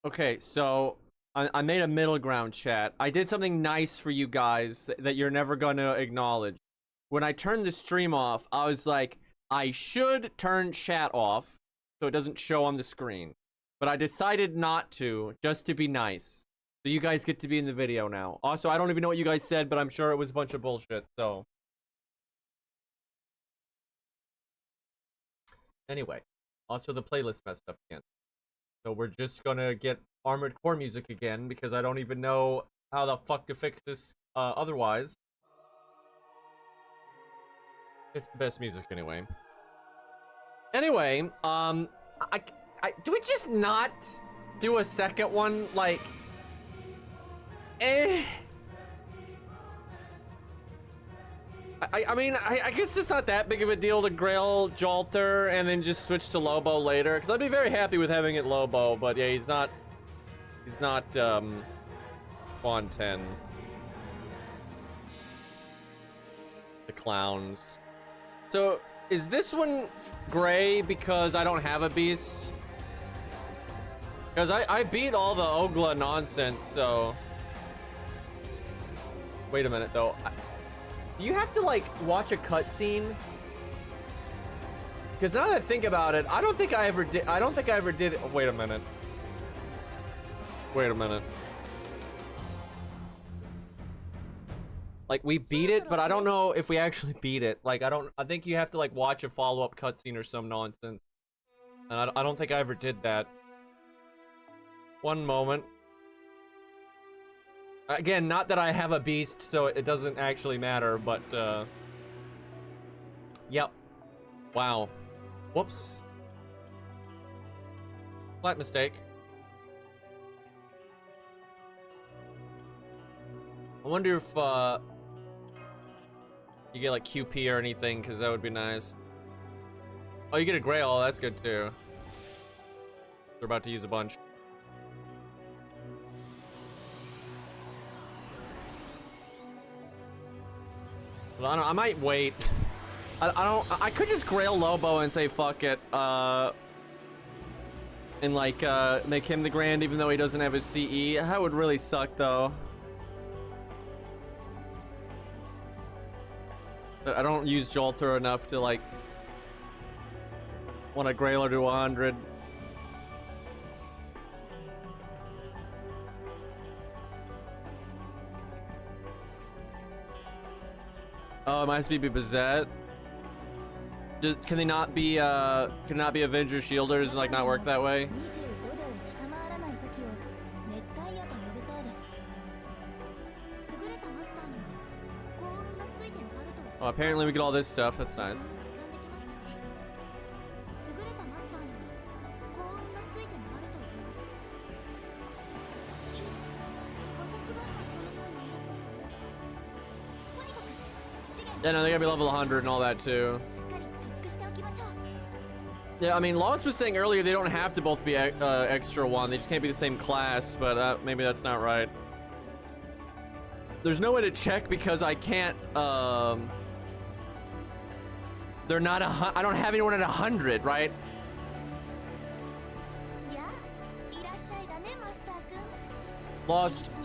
Okay, so I made a middle ground, chat. I did something nice for you guys that you're never gonna acknowledge. When I turned the stream off, I was like, I should turn chat off so it doesn't show on the screen. But I decided not to, just to be nice. So you guys get to be in the video now. Also, I don't even know what you guys said, but I'm sure it was a bunch of bullshit, so. Anyway, also the playlist messed up again. So we're just gonna get Armored Core music again, because I don't even know how the fuck to fix this otherwise. It's the best music anyway. Anyway, do we just not do a second one? Like, I mean, I guess it's not that big of a deal to Grail Jalter and then just switch to Lobo later, because I'd be very happy with having it Lobo, but yeah, he's not Spawn 10. The clowns. So, is this one gray because I don't have a beast? Because I beat all the Ogla nonsense, so... Wait a minute, though. You have to, like, watch a cutscene? Because now that I think about it, I don't think I ever did it. Wait a minute. Wait a minute. Like, we beat it, but I don't know if we actually beat it. Like, I think you have to, like, watch a follow-up cutscene or some nonsense. And I don't think I ever did that. One moment. Again, not that I have a beast, so it doesn't actually matter, but, yep. Wow. Whoops. Slight mistake. I wonder if, you get, like, QP or anything, because that would be nice. Oh, you get a Grail, that's good, too. They're about to use a bunch. Well, I don't know, I might wait. I could just Grail Lobo and say fuck it, and like, make him the Grand even though he doesn't have his CE. That would really suck, though. But I don't use Jolter enough to, like, want a Grailer to 100. Oh, it might be Bazette. Can they not be, can not be Avenger Shielders and, like, not work that way? Oh, apparently we get all this stuff. That's nice. Yeah, no, they gotta be level 100 and all that, too. Yeah, I mean, Lost was saying earlier they don't have to both be extra 1. They just can't be the same class, but maybe that's not right. There's no way to check because I can't, they're not I don't have anyone at 100, right? Lost.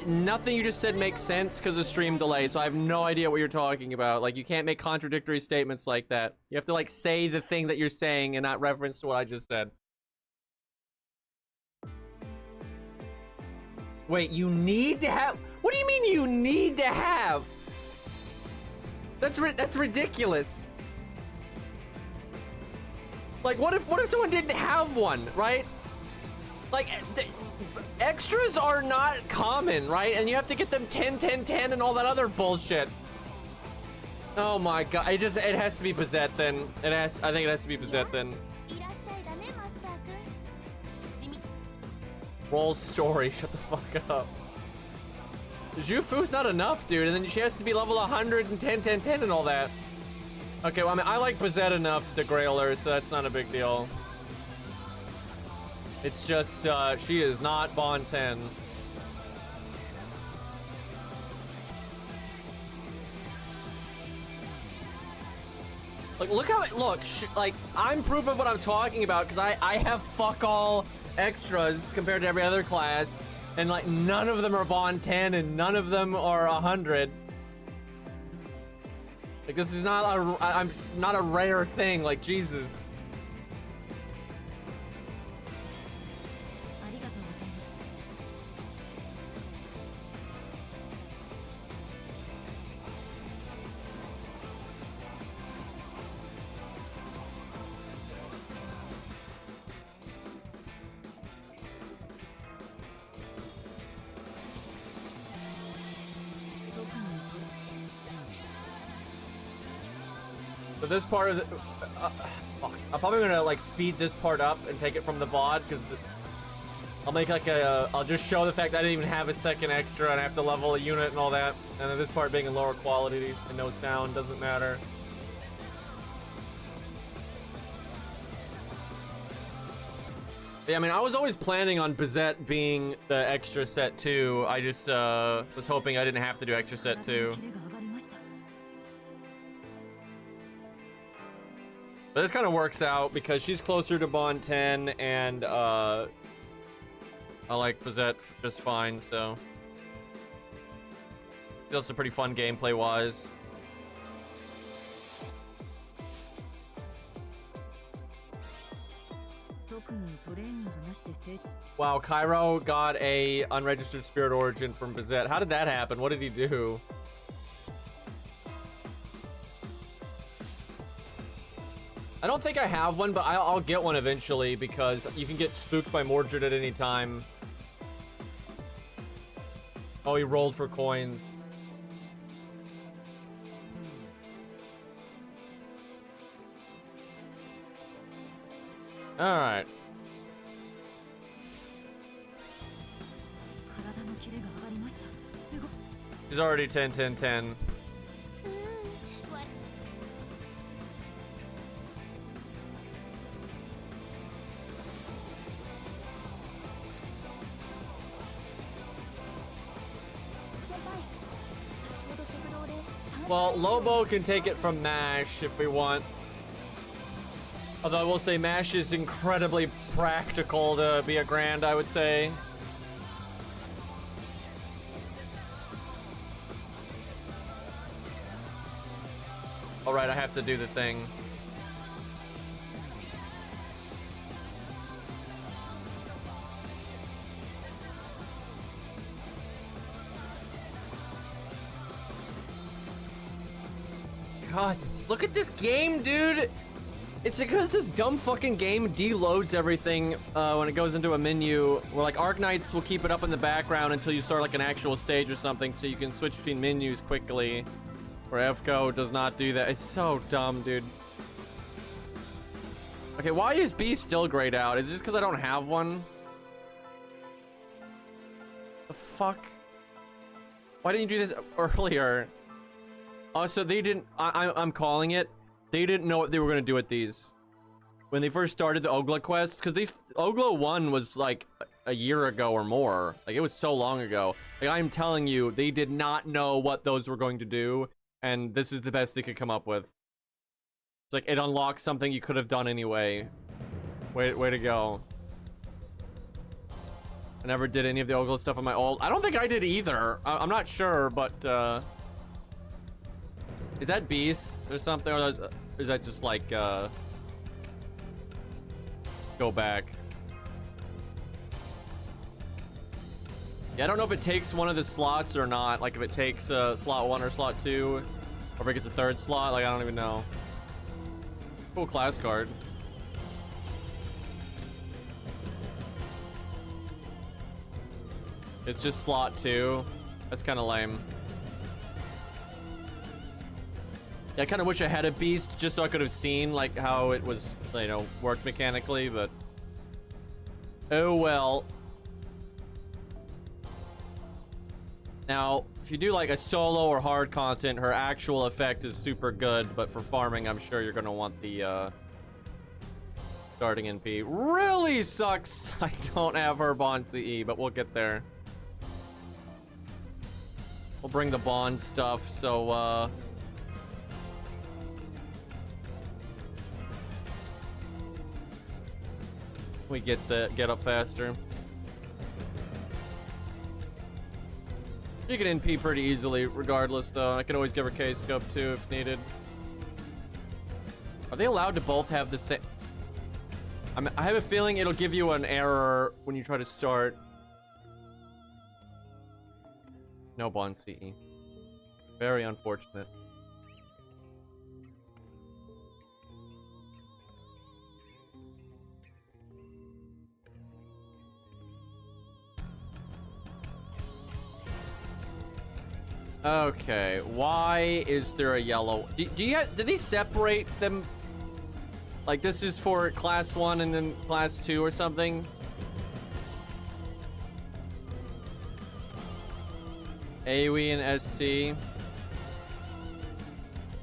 Nothing you just said makes sense because of stream delay, so I have no idea what you're talking about. Like, you can't make contradictory statements like that. You have to, like, say the thing that you're saying and not reference to what I just said. Wait, you need to have... What do you mean you need to have? That's ridiculous. Like, what if someone didn't have one, right? Like, extras are not common, right? And you have to get them 10, 10, 10 and all that other bullshit. Oh my god, it has to be Bazette then. I think it has to be Bazette then. Roll story, shut the fuck up. Jufu's not enough, dude, and then she has to be level 100 and 10, 10, 10 and all that. Okay, well, I mean, I like Bazette enough to Grail her, so that's not a big deal. It's just, she is not Bond 10. Like, look how, like, I'm proof of what I'm talking about, because I have fuck all extras compared to every other class, and like none of them are bond 10 and none of them are 100. Like this is not I'm not a rare thing, like Jesus. So this part of the, fuck. I'm probably gonna like speed this part up and take it from the VOD because I'll make like I'll just show the fact that I didn't even have a second extra and I have to level a unit and all that, and then this part being in lower quality and no sound doesn't matter. Yeah, I mean, I was always planning on Bizette being the extra set 2. I just was hoping I didn't have to do extra set 2. But this kind of works out because she's closer to bond 10 and I like Bizette just fine, so it's also pretty fun gameplay wise. Wow, Cairo got a unregistered spirit origin from Bizette. How did that happen? What did he do? I don't think I have one, but I'll get one eventually because you can get spooked by Mordred at any time. Oh, he rolled for coins. All right. He's already 10, 10, 10. Well, Lobo can take it from Mash if we want. Although I will say Mash is incredibly practical to be a Grand, I would say. Alright, I have to do the thing. God, look at this game, dude. It's because this dumb fucking game deloads everything when it goes into a menu. Where like Arknights will keep it up in the background until you start like an actual stage or something, so you can switch between menus quickly. Where FCO does not do that. It's so dumb, dude. Okay, why is B still grayed out? Is it just because I don't have one? The fuck? Why didn't you do this earlier? Oh, so they didn't. I'm calling it. They didn't know what they were gonna do with these when they first started the Ogla quest, because these Ogla 1 was like a year ago or more. Like it was so long ago. Like I'm telling you, they did not know what those were going to do, and this is the best they could come up with. It's like it unlocks something you could have done anyway. Way to go. I never did any of the Ogla stuff on my old. I don't think I did either. I'm not sure, but is that Beast or something, or is that just like go back? Yeah, I don't know if it takes one of the slots or not. Like if it takes slot 1 or slot 2, or if it gets a third slot. Like I don't even know. Cool class card. It's just slot 2. That's kind of lame. Yeah, I kind of wish I had a Beast just so I could have seen like how it was, you know, worked mechanically, but oh well. Now, if you do like a solo or hard content, her actual effect is super good, but for farming, I'm sure you're gonna want the starting NP. Really sucks I don't have her Bond CE, but we'll get there. We'll bring the Bond stuff, so We get up faster. You can NP pretty easily, regardless, though. I can always give her K-scope too if needed. Are they allowed to both have the same? I have a feeling it'll give you an error when you try to start. No bond CE. Very unfortunate. Okay, why is there a yellow? Do they separate them? Like this is for class 1 and then class 2 or something? AoE and ST.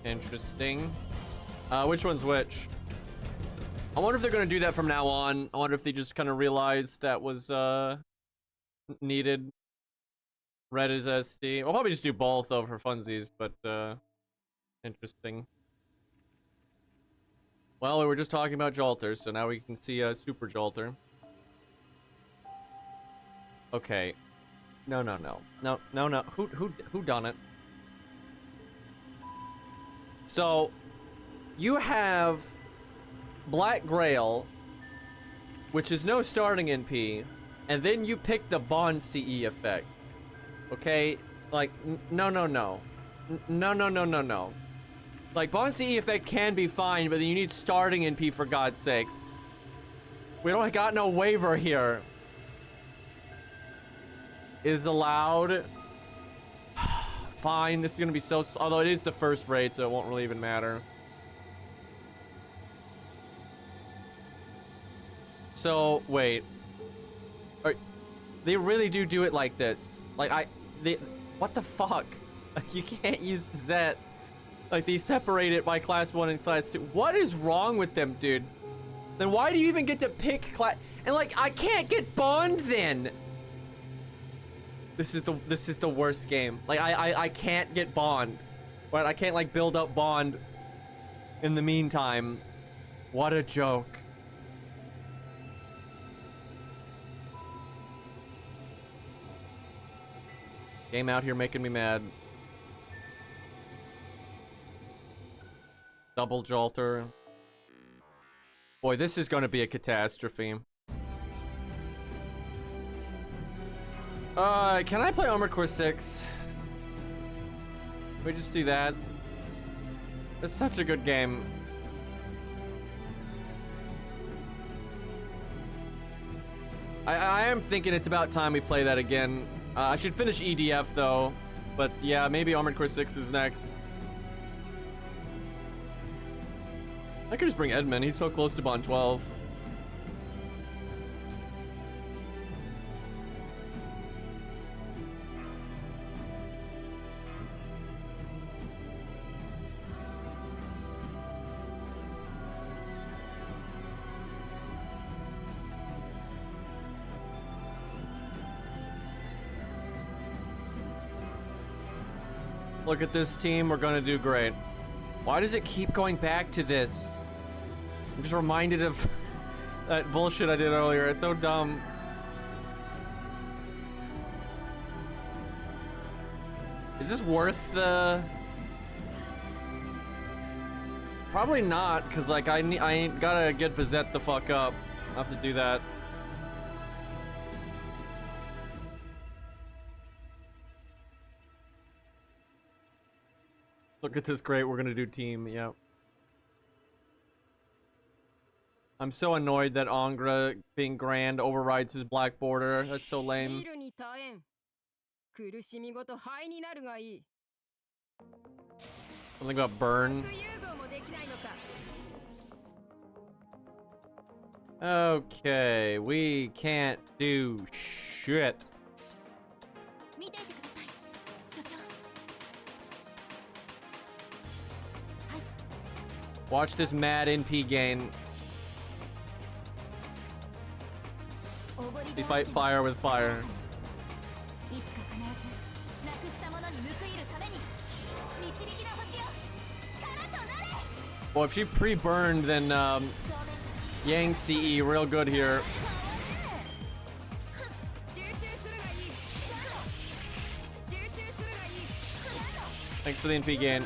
Interesting. Which one's which? I wonder if they're gonna do that from now on. I wonder if they just kind of realized that was needed. Red is SD. We'll probably just do both though for funsies, but interesting. Well, we were just talking about Jolter, so now we can see a Super Jolter. Okay. No. Who done it? So, you have Black Grail, which is no starting NP, and then you pick the Bond CE effect. Okay? Like, no. Like, Bond CE effect can be fine, but then you need starting NP for God's sakes. We don't got no waiver here. Is allowed. Fine, this is gonna be so... Although it is the first raid, so it won't really even matter. So, wait. They really do it like this. Like, what the fuck? You can't use Zet. Like, they separate it by class 1 and class 2. What is wrong with them, dude? Then why do you even get to pick class? And, like, I can't get Bond then. This is the worst game. Like, I can't get Bond. But I can't, like, build up Bond in the meantime. What a joke. Game out here making me mad. Double Jolter. Boy, this is gonna be a catastrophe. Can I play Armored Core 6? Can we just do that? It's such a good game. I am thinking it's about time we play that again. I should finish EDF though, but yeah, maybe Armored Core 6 is next. I could just bring Edmund, he's so close to Bond 12. Look at this team, we're gonna do great. Why does it keep going back to this? I'm just reminded of that bullshit I did earlier. It's so dumb. Is this worth the... Probably not, because like I ain't gotta get Bazette the fuck up. I'll have to do that. Look at this, great, we're gonna do team, yep. I'm so annoyed that Angra being grand overrides his black border. That's so lame. Something about burn. Okay, we can't do shit. Watch this mad NP gain. They fight fire with fire. Well, if she pre-burned, then Yang CE, real good here. Thanks for the NP gain.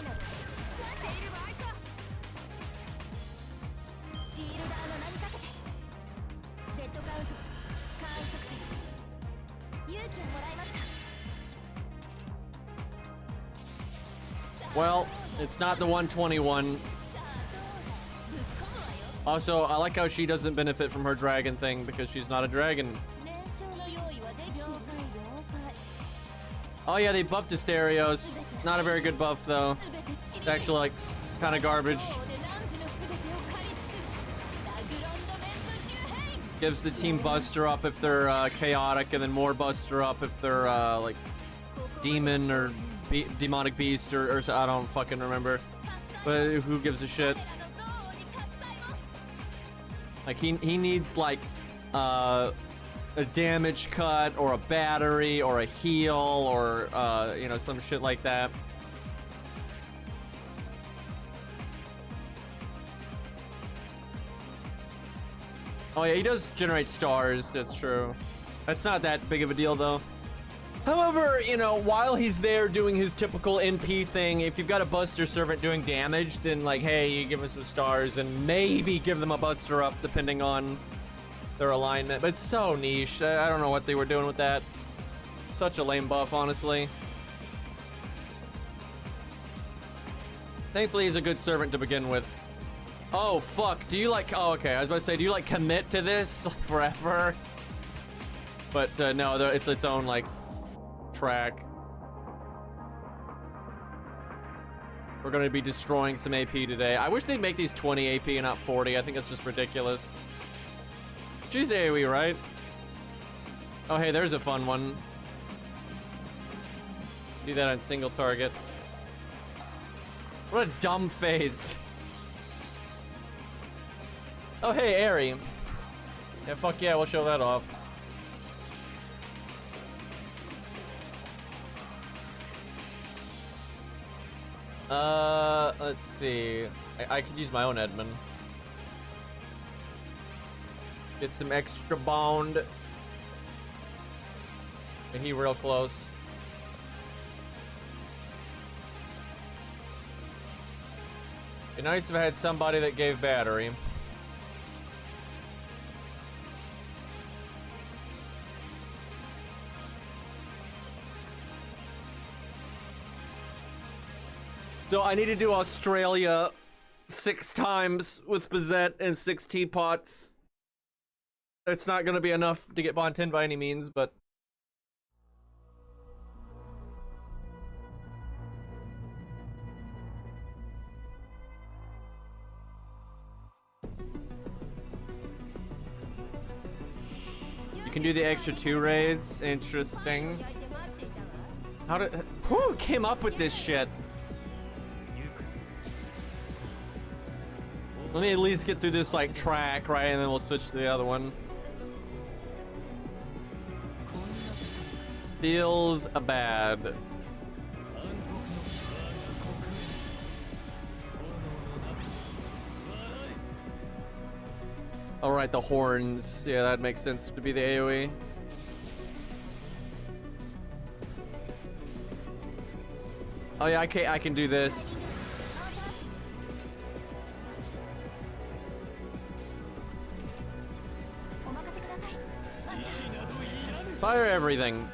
Well, it's not the 121. Also, I like how she doesn't benefit from her dragon thing because she's not a dragon. Oh yeah, they buffed Asterios. Not a very good buff though. It's actually like kind of garbage. Gives the team Buster up if they're chaotic, and then more Buster up if they're like demon or demonic beast or I don't fucking remember. But who gives a shit? Like he needs like a damage cut or a battery or a heal or you know, some shit like that. Oh yeah, he does generate stars, that's true. That's not that big of a deal though. However, you know, while he's there doing his typical NP thing, if you've got a Buster Servant doing damage, then like, hey, you give us some stars and maybe give them a Buster up depending on their alignment. But it's so niche. I don't know what they were doing with that. Such a lame buff, honestly. Thankfully, he's a good servant to begin with. Oh, fuck. Do you like... Oh, okay. I was about to say, do you like commit to this forever? But no, it's its own, like, track. We're going to be destroying some AP today. I wish they'd make these 20 AP and not 40. I think that's just ridiculous. She's AoE, right? Oh, hey, there's a fun one. Do that on single target. What a dumb phase. Oh, hey, Airy. Yeah, fuck yeah, we'll show that off. Let's see. I could use my own Edmund. Get some extra bond. And he real close. Be nice if I had somebody that gave battery. So I need to do Australia 6 times with Bazette and 6 teapots. It's not gonna be enough to get Bond 10 by any means, but... You can do the extra 2 raids. Interesting. How did... Who came up with this shit? Let me at least get through this, like, track, right? And then we'll switch to the other one. Feels bad. Alright, the horns. Yeah, that makes sense to be the AoE. Oh yeah, I can do this. Fire everything.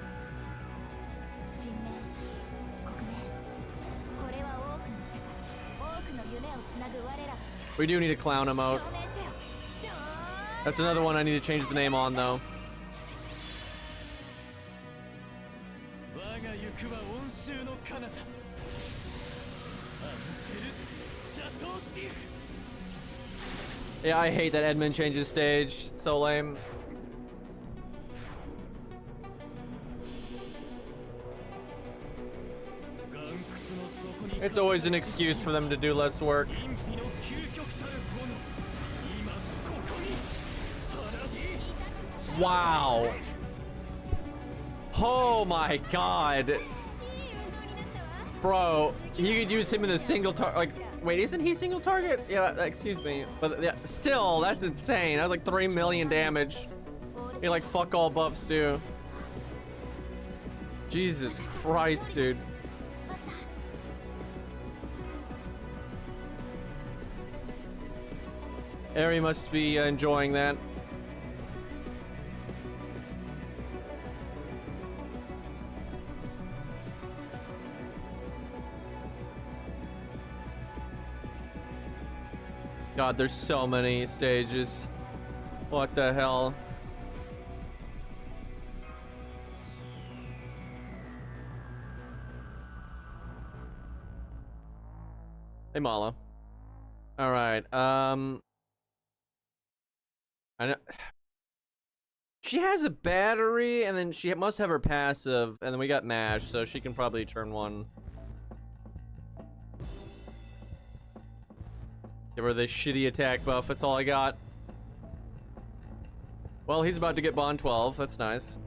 We do need a clown emote. That's another one I need to change the name on, though. Yeah, I hate that Edmund changes stage. It's so lame. It's always an excuse for them to do less work. Wow. Oh my god. Bro, you could use him in the single target. Like, wait, isn't he single target? Yeah, excuse me. But yeah, still, that's insane. That's like 3 million damage. He like fuck all buffs too. Jesus Christ, dude. Eri must be enjoying that. God, there's so many stages. What the hell? Hey, Mala. All right. I know she has a battery, and then she must have her passive, and then we got mash, so she can probably turn one. Give her the shitty attack buff. That's all I got. Well, he's about to get bond 12. That's nice.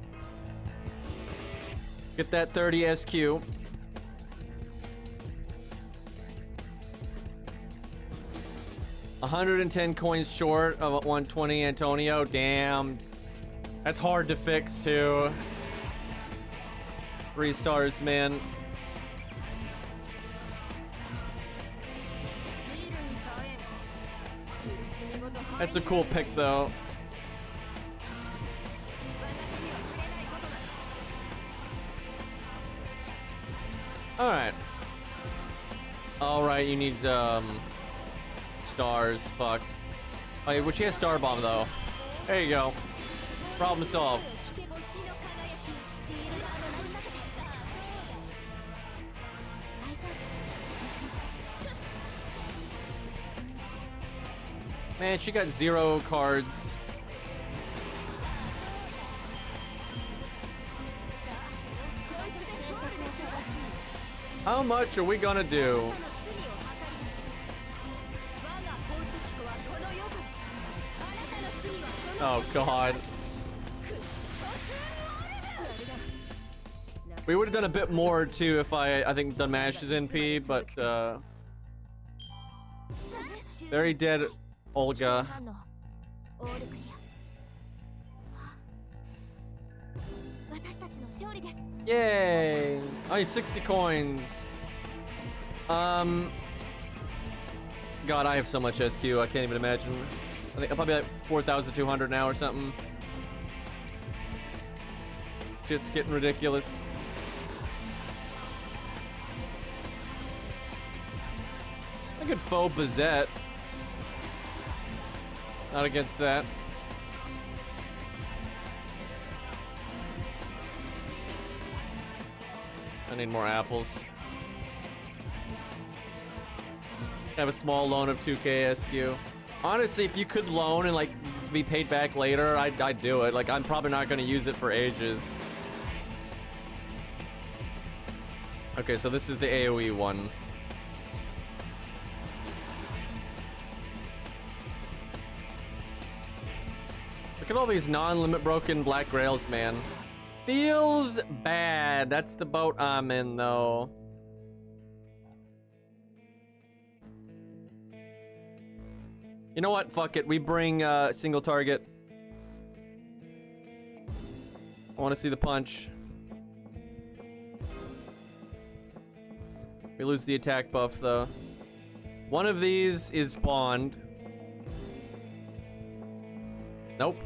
Get that 30 SQ. $110 coins short of 120 Antonio. Damn. That's hard to fix too. 3 stars, man. That's a cool pick though. Alright. Alright, you need stars. Fuck. Oh, yeah, well, she has Star Bomb though. There you go. Problem solved. Man, she got 0 cards. How much are we gonna do? Oh god. We would have done a bit more too if I think done mashed his NP, but very dead Olga. Yay! Oh, 60 coins. God, I have so much SQ, I can't even imagine. I think I'm probably like 4,200 now or something. Shit's getting ridiculous. I could faux Bazette. Not against that. I need more apples. Have a small loan of 2k SQ. Honestly, if you could loan and like be paid back later, I'd do it. Like, I'm probably not going to use it for ages. Okay, so this is the AoE one. Look at all these non-limit broken black grails, man. Feels bad. That's the boat I'm in, though. You know what? Fuck it. We bring single target. I want to see the punch. We lose the attack buff, though. One of these is Bond. Nope.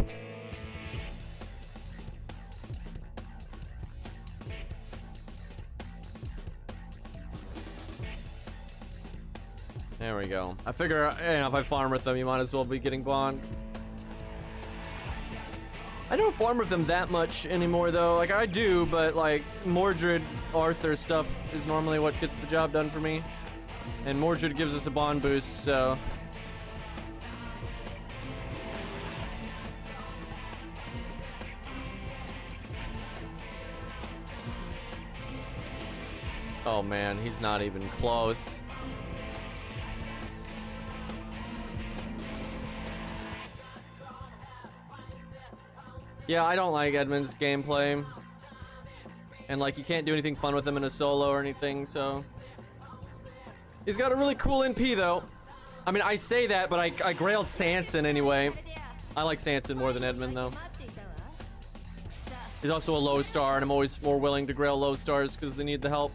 There we go. I figure, you know, if I farm with them, you might as well be getting Bond. I don't farm with them that much anymore, though. Like, I do, but, like, Mordred, Arthur stuff is normally what gets the job done for me. And Mordred gives us a Bond boost, so... Oh, man, he's not even close. Yeah, I don't like Edmund's gameplay. And like you can't do anything fun with him in a solo or anything, so. He's got a really cool NP though. I mean, I say that, but I grailed Sanson anyway. I like Sanson more than Edmund though. He's also a low star, and I'm always more willing to grail low stars because they need the help.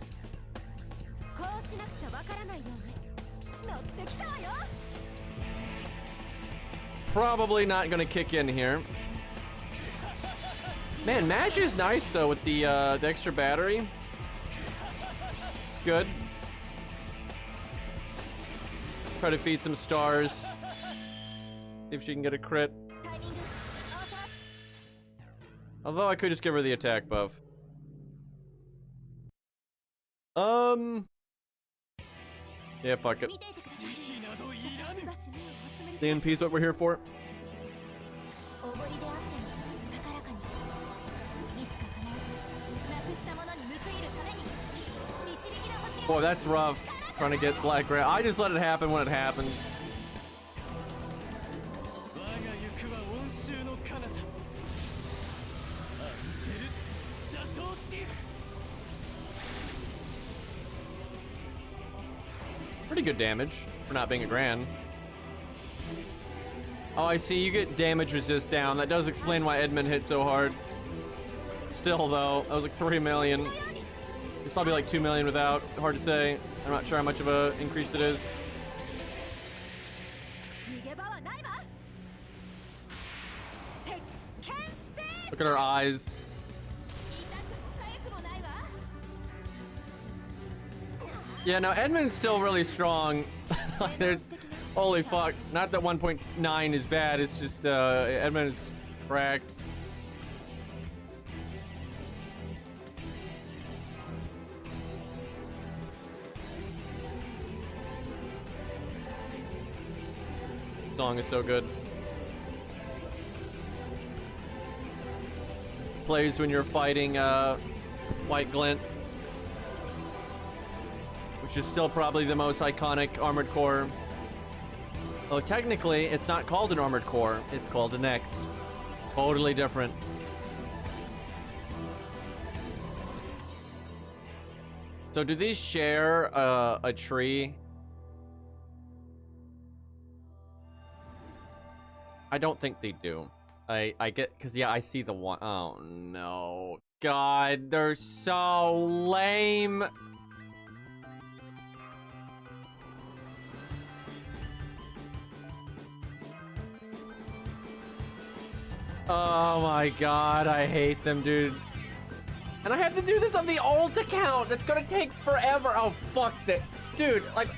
Probably not gonna kick in here. Man, Mash is nice though with the extra battery. It's good. Try to feed some stars. See if she can get a crit. Although I could just give her the attack buff. Yeah, fuck it. The NP's what we're here for. Boy, that's rough. Trying to get Black Ray. I just let it happen when it happens. Pretty good damage for not being a Grand. Oh, I see. You get damage resist down. That does explain why Edmund hit so hard. Still, though, that was like 3 million. It's probably like 2 million without. Hard to say. I'm not sure how much of a increase it is. Look at her eyes. Yeah, no, Edmund's still really strong. There's, holy fuck. Not that 1.9 is bad, it's just Edmund is cracked. Song is so good. Plays when you're fighting White Glint, which is still probably the most iconic armored core. Though technically, it's not called an armored core, it's called a next. Totally different. So do these share a tree? I don't think they do. I get, cause yeah, I see the one. Oh no. God, they're so lame. Oh my god, I hate them, dude. And I have to do this on the alt account. That's gonna take forever. Oh, fuck that. Dude, like,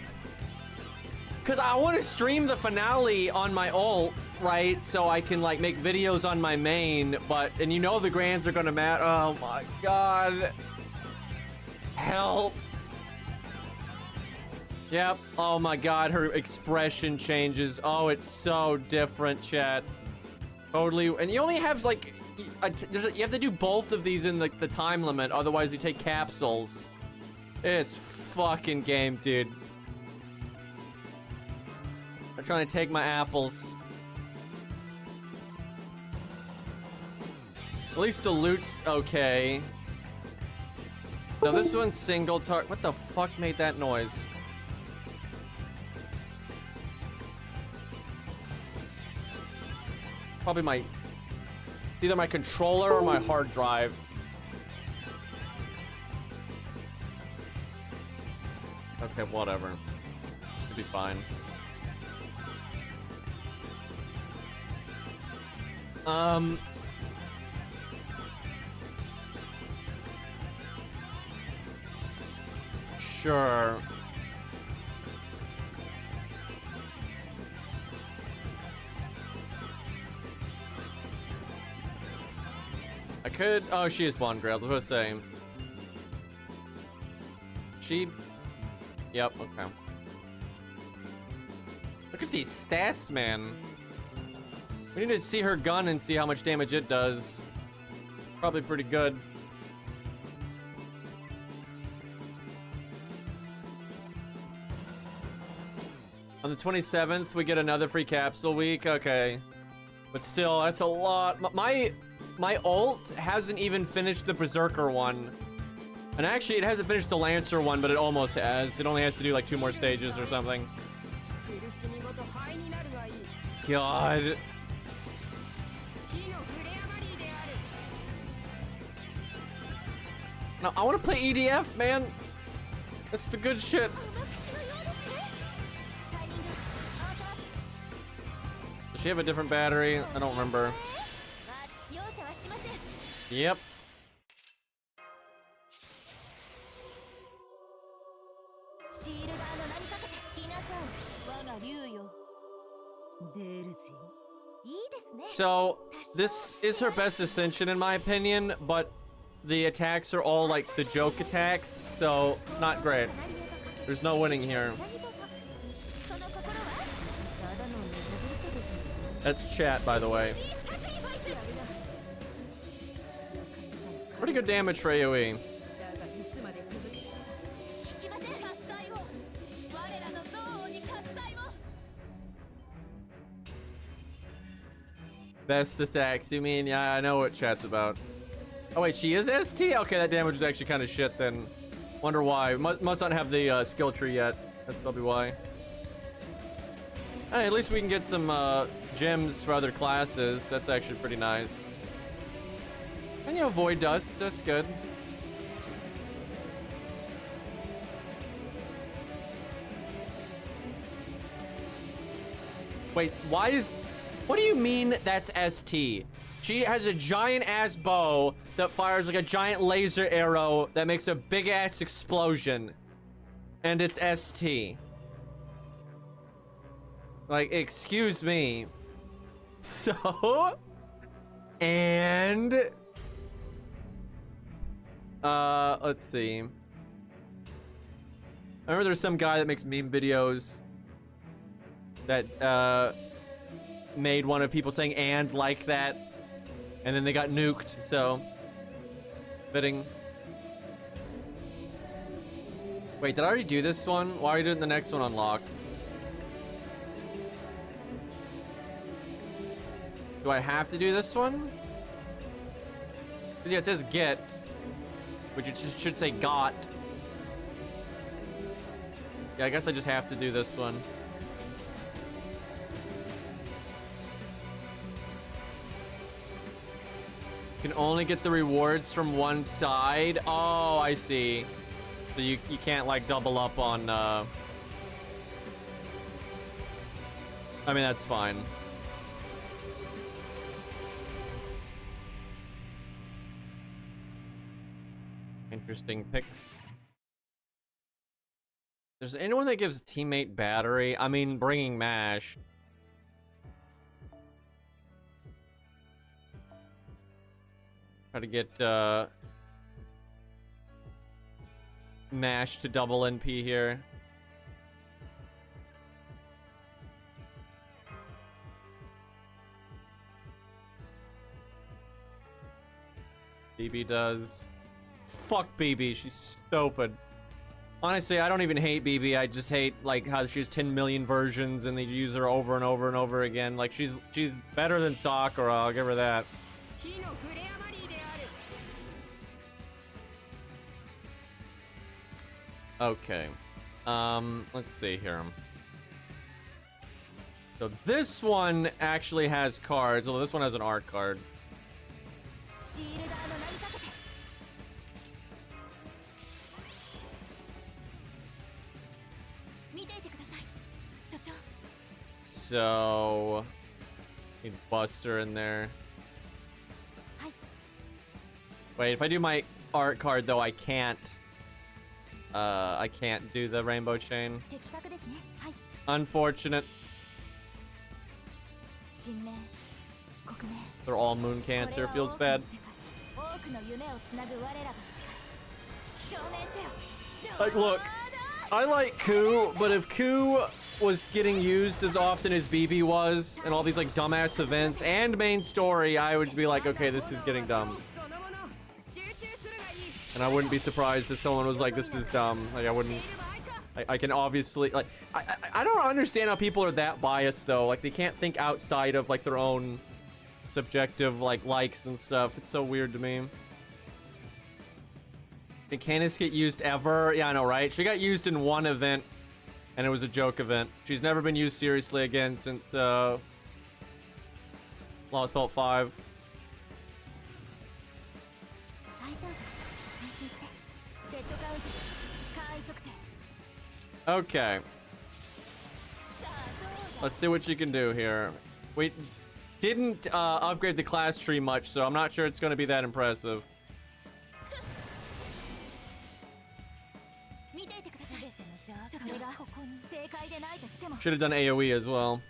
because I want to stream the finale on my alt, right? So I can, like, make videos on my main, but, and you know the grands are gonna matter. Oh my god. Help. Yep. Oh my god, her expression changes. Oh, it's so different, chat. Totally. And you only have, like, you have to do both of these in the time limit, otherwise you take capsules. It's fucking game, dude. I'm trying to take my apples. At least the loot's okay. No, this one's single target. What the fuck made that noise? Probably my... It's either my controller or my hard drive. Okay, whatever. Should be fine. Sure. I could. Oh, she is Bond Grail. I was saying. She. Yep. Okay. Look at these stats, man. We need to see her gun and see how much damage it does. Probably pretty good. On the 27th, we get another free capsule week. Okay. But still, that's a lot. My ult hasn't even finished the Berserker one. And actually, it hasn't finished the Lancer one, but it almost has. It only has to do like 2 more stages or something. God. No, I want to play EDF, man. That's the good shit. Does she have a different battery? I don't remember. Yep. So, this is her best Ascension in my opinion, but the attacks are all like the joke attacks, so it's not great. There's no winning here. That's chat, by the way. Pretty good damage for AoE. Best attacks, you mean? Yeah, I know what chat's about. Oh wait, she is ST? Okay, that damage is actually kind of shit then. Wonder why. Must not have the skill tree yet. That's probably why. Hey, at least we can get some gems for other classes. That's actually pretty nice. And you know, Void Dust, that's good. Wait, why is... What do you mean that's ST? She has a giant ass bow that fires like a giant laser arrow that makes a big ass explosion. And it's ST. Like, excuse me. So... And... let's see. I remember there's some guy that makes meme videos that, made one of people saying "and" like that, and then they got nuked, so... Fitting. Wait, did I already do this one? Why are you doing the next one unlock? Do I have to do this one? Because yeah, it says get, which it just should say got. Yeah, I guess I just have to do this one. You can only get the rewards from one side. Oh, I see. So you can't like double up on I mean, that's fine. Interesting picks. There's anyone that gives a teammate battery? I mean, bringing MASH. Try to get MASH to double NP here. BB does. Fuck BB, she's stupid. Honestly, I don't even hate BB. I just hate like how she has 10 million versions and they use her over and over and over again. Like she's better than Sakura. I'll give her that. Okay. Let's see here. So this one actually has cards, although this one has an art card. So, need Buster in there. Wait, if I do my art card though, I can't do the rainbow chain. Unfortunate. They're all moon cancer, feels bad. Like, look, I like Ku, but if Ku was getting used as often as BB was, and all these like dumbass events and main story, I would be like, okay, this is getting dumb. And I wouldn't be surprised if someone was like, this is dumb. Like, I wouldn't... I can obviously... Like, I don't understand how people are that biased, though. Like, they can't think outside of, like, their own subjective, like, likes and stuff. It's so weird to me. Did Candace get used ever? Yeah, I know, right? She got used in one event, and it was a joke event. She's never been used seriously again since Lost Belt 5. Okay. Let's see what you can do here. We didn't upgrade the class tree much, so I'm not sure it's going to be that impressive. Should have done AoE as well.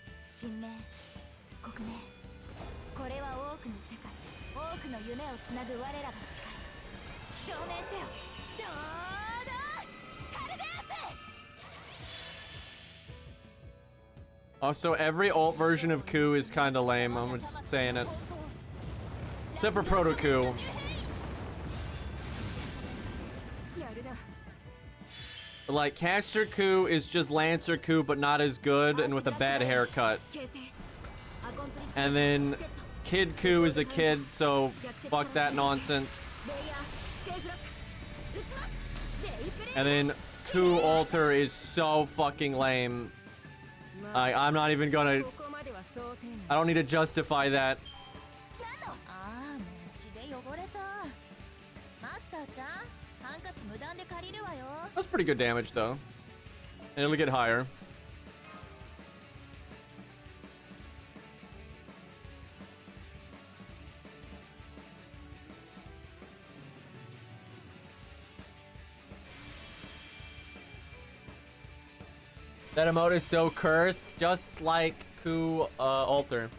Also, every alt version of Ku is kind of lame. I'm just saying it. Except for Proto Ku. Like, Caster Ku is just Lancer Ku, but not as good and with a bad haircut. And then Kid Ku is a kid, so fuck that nonsense. And then Ku Alter is so fucking lame. I'm not even gonna... I don't need to justify that. That's pretty good damage, though. And it'll get higher. That emote is so cursed, just like Ku Alter.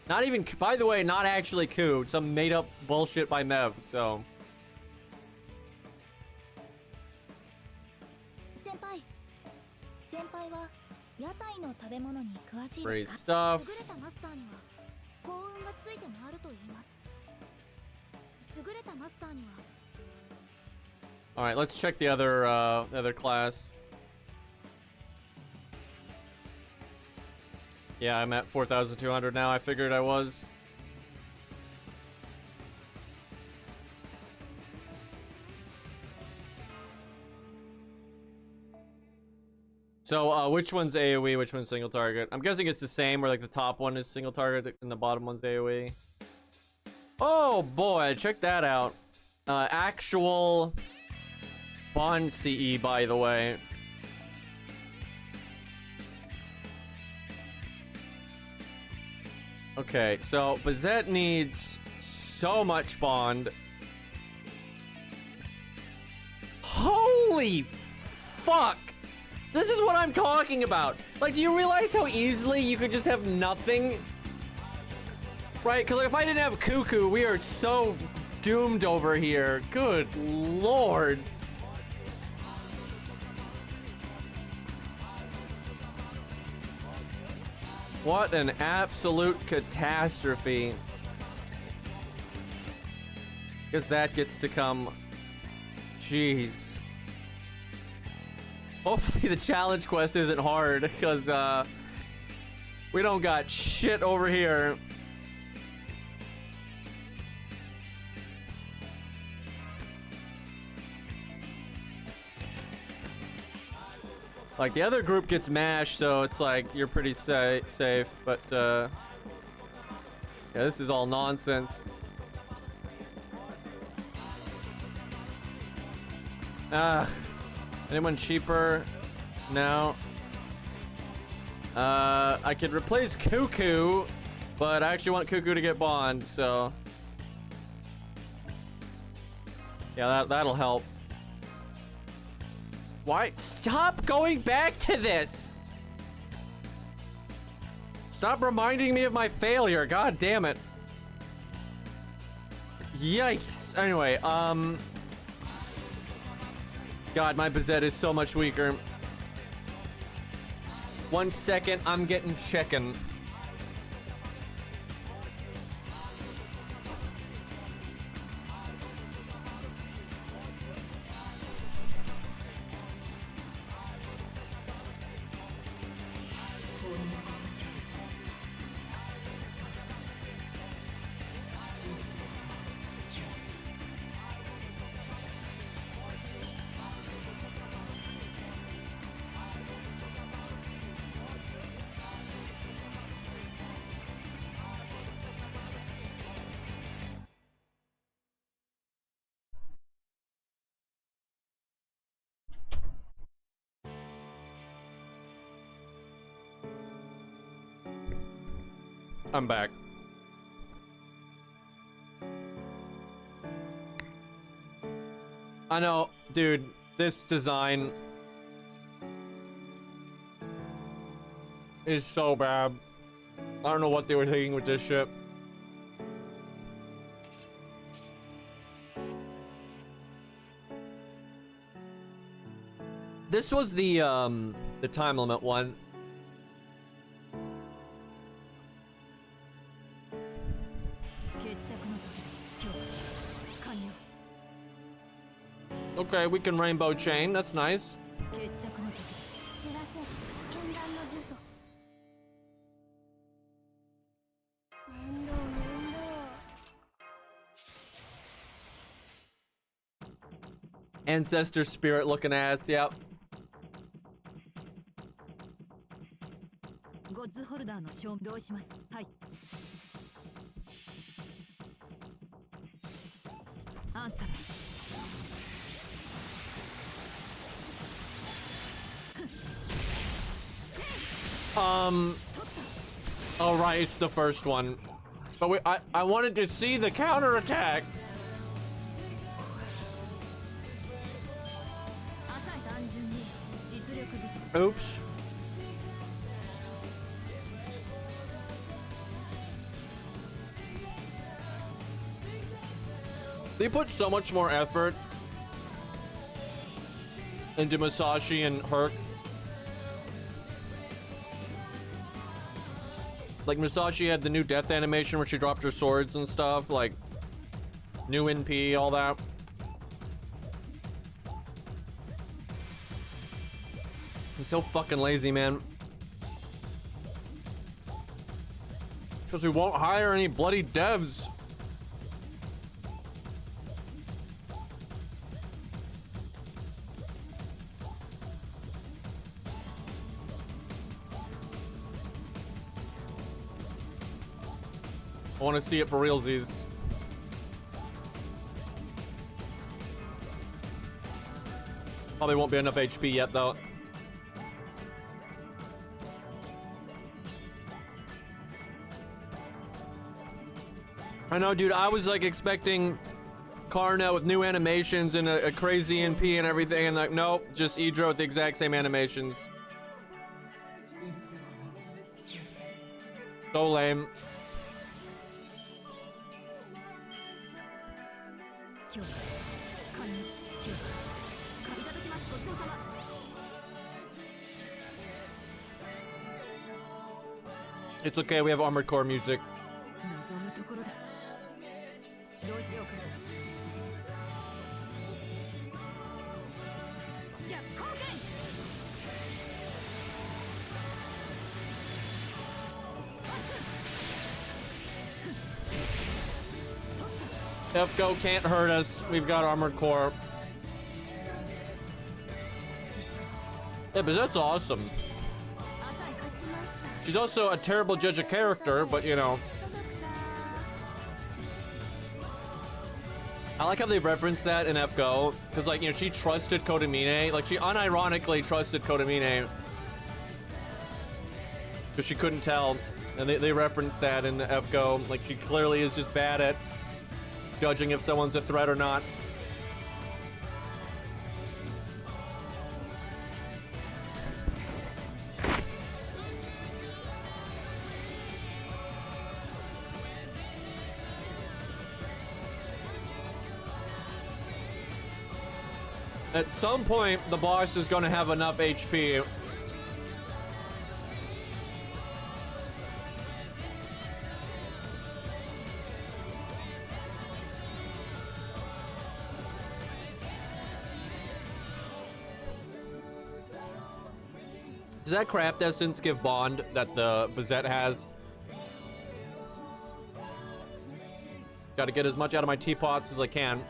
Not even, by the way, not actually Ku. Some made up bullshit by Mev, so. Free stuff. Alright, let's check the other class. Yeah, I'm at 4,200 now. I figured I was. So, which one's AoE, which one's single target? I'm guessing it's the same, where like the top one is single target and the bottom one's AoE. Oh boy, check that out. Actual Bond CE, by the way. Okay, so Bazette needs so much Bond. Holy fuck! This is what I'm talking about. Like, do you realize how easily you could just have nothing? Right? Because like, if I didn't have Cuckoo, we are so doomed over here. Good lord. What an absolute catastrophe. Because that gets to come. Jeez. Hopefully the challenge quest isn't hard, because we don't got shit over here. Like, the other group gets mashed, so it's like you're pretty safe, but yeah, this is all nonsense. Anyone cheaper? No. I could replace Cuckoo, but I actually want Cuckoo to get Bond, so yeah, that'll help. Why? Stop going back to this! Stop reminding me of my failure, god damn it. Yikes. Anyway, God, my Bazette is so much weaker. 1 second, I'm getting chicken. I'm back. I know, dude, this design is so bad. I don't know what they were thinking with this shit. This was the time limit one. Okay, we can rainbow chain. That's nice. Ancestor spirit looking ass, yep. Oh right, it's the first one. But I wanted to see the counterattack. Oops. They put so much more effort into Masashi and Herc. Like, Masashi had the new death animation where she dropped her swords and stuff, like, new NP, all that. He's so fucking lazy, man. Because we won't hire any bloody devs. I want to see it for realsies. Probably won't be enough HP yet, though. I know, dude. I was like expecting Karna with new animations and a crazy NP and everything, and like, nope, just Idra with the exact same animations. So lame. It's okay, we have Armored Core music. FGO can't hurt us. We've got Armored Core. Yeah, but that's awesome. She's also a terrible judge of character, but you know. I like how they reference that in FGO, because like, you know, she trusted Kodamine. Like, she unironically trusted Kodamine. Because she couldn't tell. And they referenced that in FGO. Like, she clearly is just bad at judging if someone's a threat or not. At some point, the boss is going to have enough HP. Does that craft essence give bond that the Bazette has? Got to get as much out of my teapots as I can.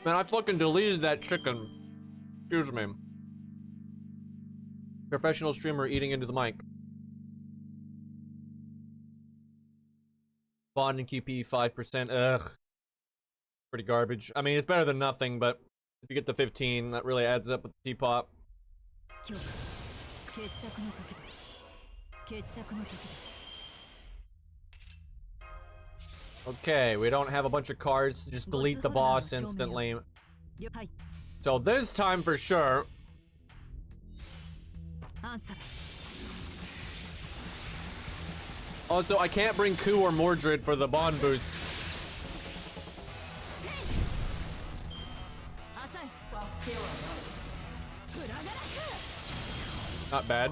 Man, I fucking deleted that chicken. Excuse me. Professional streamer eating into the mic. Bond and QP 5%. Ugh. Pretty garbage. I mean, it's better than nothing, but if you get the 15, that really adds up with the teapot. Okay, we don't have a bunch of cards. Just delete the boss instantly. So this time for sure. Also, I can't bring Ku or Mordred for the Bond boost. Not bad.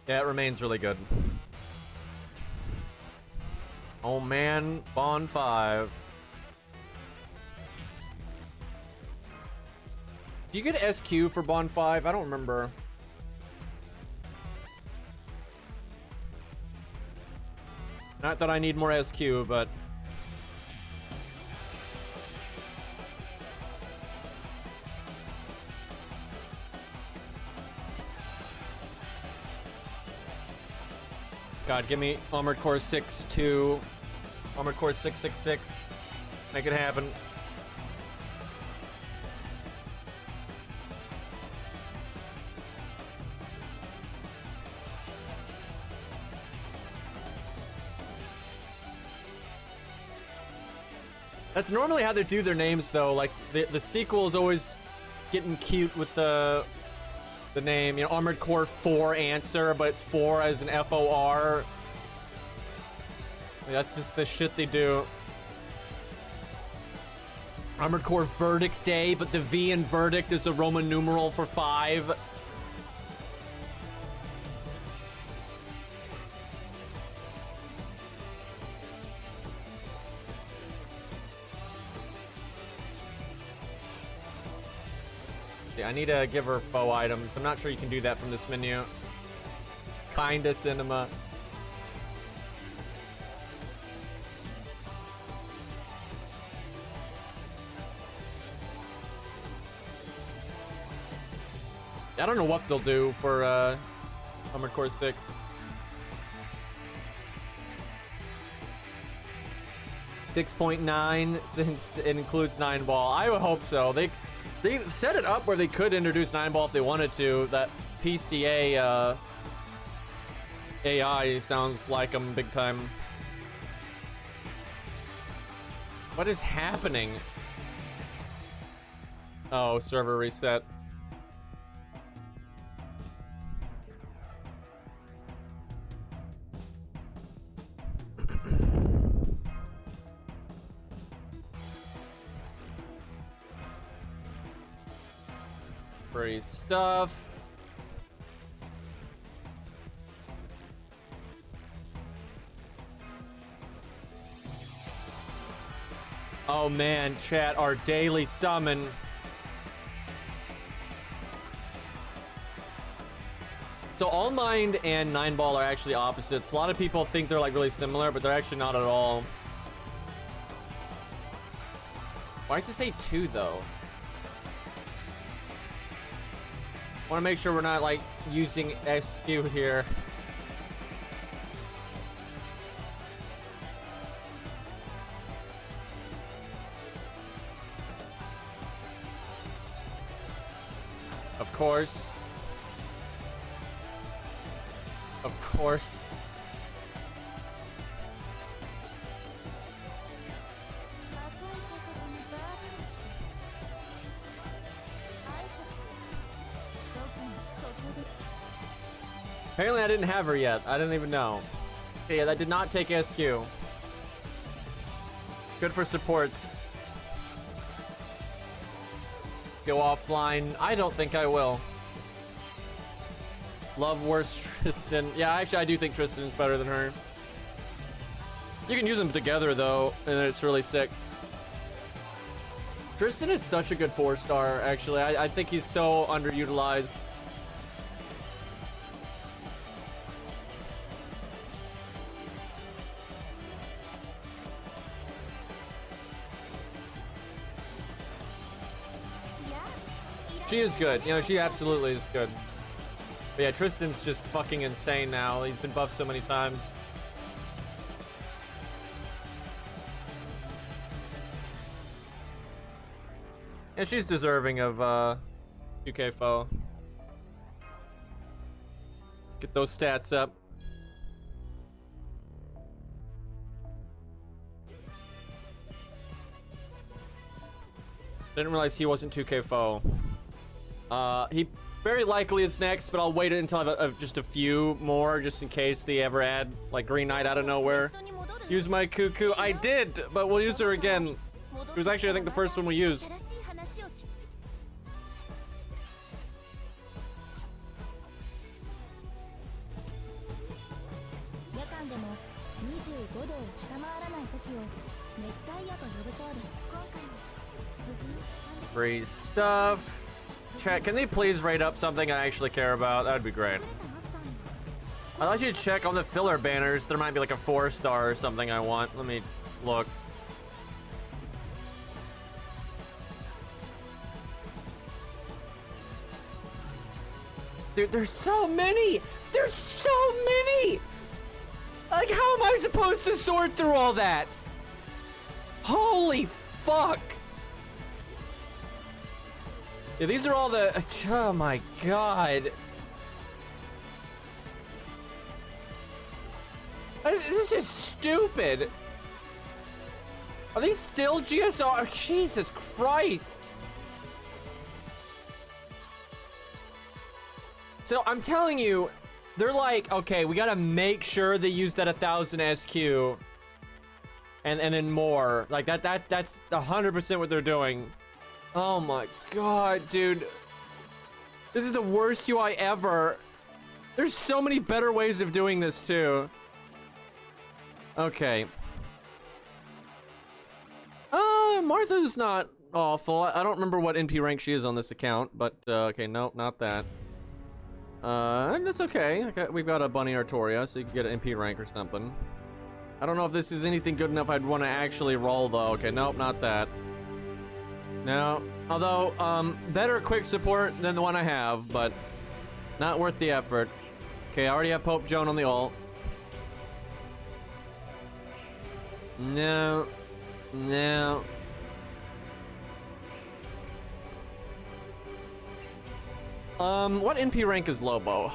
Yeah, it remains really good. Oh man, Bond 5. Do you get SQ for Bond 5? I don't remember. Not that I need more SQ, but... God, give me Armored Core 6-2. Armored Core 666. Make it happen. That's normally how they do their names, though. Like, the sequel is always getting cute with the name. You know, Armored Core 4 Answer, but it's 4 as an FOR. That's just the shit they do. Armored Core Verdict Day, but the V in Verdict is the Roman numeral for 5. I need to give her foe items. I'm not sure you can do that from this menu. Kinda cinema. I don't know what they'll do for Armored Core 6. 6.9 since it includes 9-ball. I would hope so. They set it up where they could introduce 9-ball if they wanted to. That PCA AI sounds like them big time. What is happening? Oh, server reset. Free stuff. Oh man, chat, our daily summon. So All Mind and 9-ball are actually opposites. A lot of people think they're like really similar, but they're actually not at all. Why does it say 2 though? I want to make sure we're not like using SQ here. Of course. Of course. Apparently I didn't have her yet. I didn't even know. Okay, yeah, that did not take SQ. Good for supports. Go offline. I don't think I will. Love worst Tristan. Yeah, actually I do think Tristan's better than her. You can use them together though, and it's really sick. Tristan is such a good 4-star, actually. I think he's so underutilized. She is good. You know, she absolutely is good. But yeah, Tristan's just fucking insane now. He's been buffed so many times. And she's deserving of 2K foe. Get those stats up. Didn't realize he wasn't 2K foe. He very likely is next, but I'll wait until I have just a few more, just in case they ever add like Green Knight out of nowhere. Use my cuckoo. I did, but we'll use her again. It was actually, I think, the first one we used. Free stuff. Chat, can they please rate up something I actually care about? That would be great. I'd like you to check on the filler banners. There might be like a 4-star or something I want. Let me look. Dude, there's so many! There's so many! Like, how am I supposed to sort through all that? Holy fuck! Yeah, these are all the... Oh my god. This is stupid. Are these still GSR? Jesus Christ. So I'm telling you, they're like, okay, we gotta make sure they use that 1000 SQ. And then more. Like that's 100% what they're doing. Oh my god, dude. This is the worst UI ever. There's so many better ways of doing this too. Okay. Martha's not awful. I don't remember what NP rank she is on this account, but okay, nope, not that. That's okay. We've got a Bunny Artoria, so you can get an NP rank or something. I don't know if this is anything good enough I'd want to actually roll though. Okay, nope, not that. No, although, better quick support than the one I have, but not worth the effort. Okay, I already have Pope Joan on the ult. No. No. What NP rank is Lobo?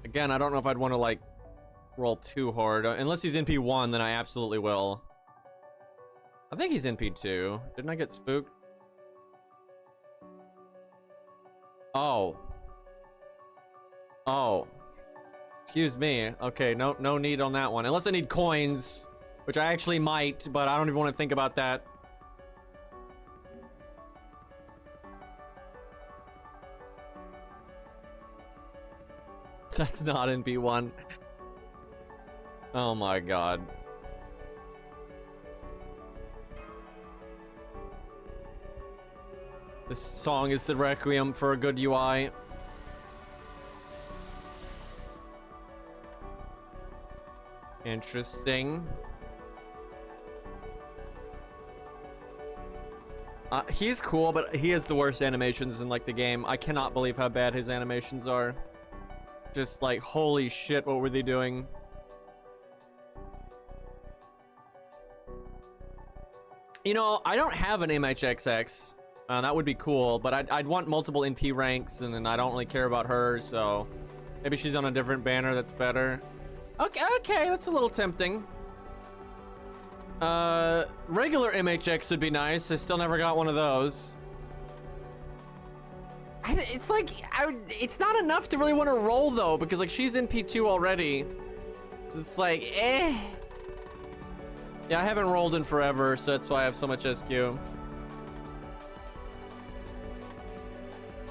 Again, I don't know if I'd want to, like, roll too hard. Unless he's NP1, then I absolutely will. I think he's NP2. Didn't I get spooked? Oh. Oh. Excuse me. Okay, no need on that one. Unless I need coins, which I actually might, but I don't even want to think about that. That's not NP1. Oh my god. This song is the requiem for a good UI. Interesting. He's cool, but he has the worst animations in like the game. I cannot believe how bad his animations are. Just like, holy shit, what were they doing? You know, I don't have an MHXX. That would be cool, but I'd want multiple NP ranks, and then I don't really care about her, so maybe she's on a different banner that's better. Okay, that's a little tempting. Regular MHX would be nice. I still never got one of those. It's like, it's not enough to really want to roll though, because like she's in P2 already. So it's like, eh. Yeah, I haven't rolled in forever, so that's why I have so much SQ.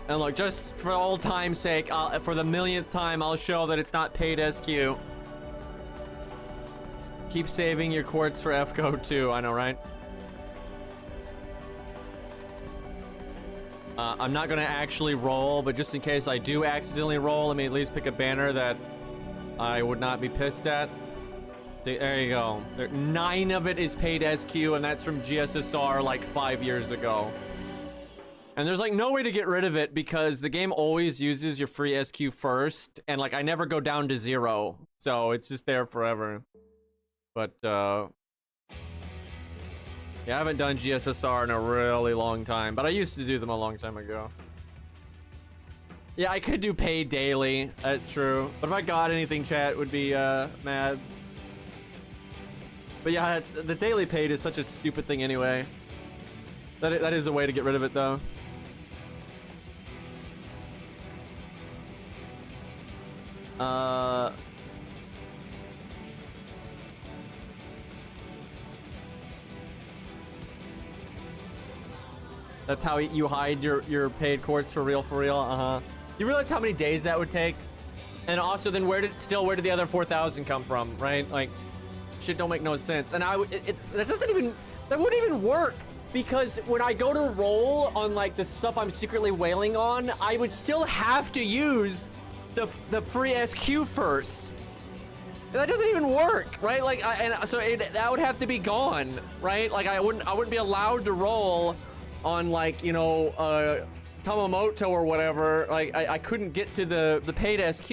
And look, just for old time's sake, for the millionth time, I'll show that it's not paid SQ. Keep saving your quartz for FCO too, I know, right? I'm not gonna actually roll, but just in case I do accidentally roll, let me at least pick a banner that I would not be pissed at. There you go. 9 of it is paid SQ, and that's from GSSR like 5 years ago. And there's like no way to get rid of it because the game always uses your free SQ first, and like I never go down to 0, so it's just there forever. But yeah, I haven't done GSSR in a really long time, but I used to do them a long time ago. Yeah, I could do paid daily, that's true. But if I got anything, chat would be mad. But yeah, the daily paid is such a stupid thing anyway. That is a way to get rid of it though. That's how you hide your paid quartz for real, uh-huh. You realize how many days that would take? And also then where did the other 4,000 come from, right? Like, shit don't make no sense. And that wouldn't even work. Because when I go to roll on like the stuff I'm secretly wailing on, I would still have to use the free SQ first. And that doesn't even work, right? Like, that would have to be gone, right? Like I wouldn't be allowed to roll on like, you know, Tamamoto or whatever. Like I couldn't get to the paid SQ.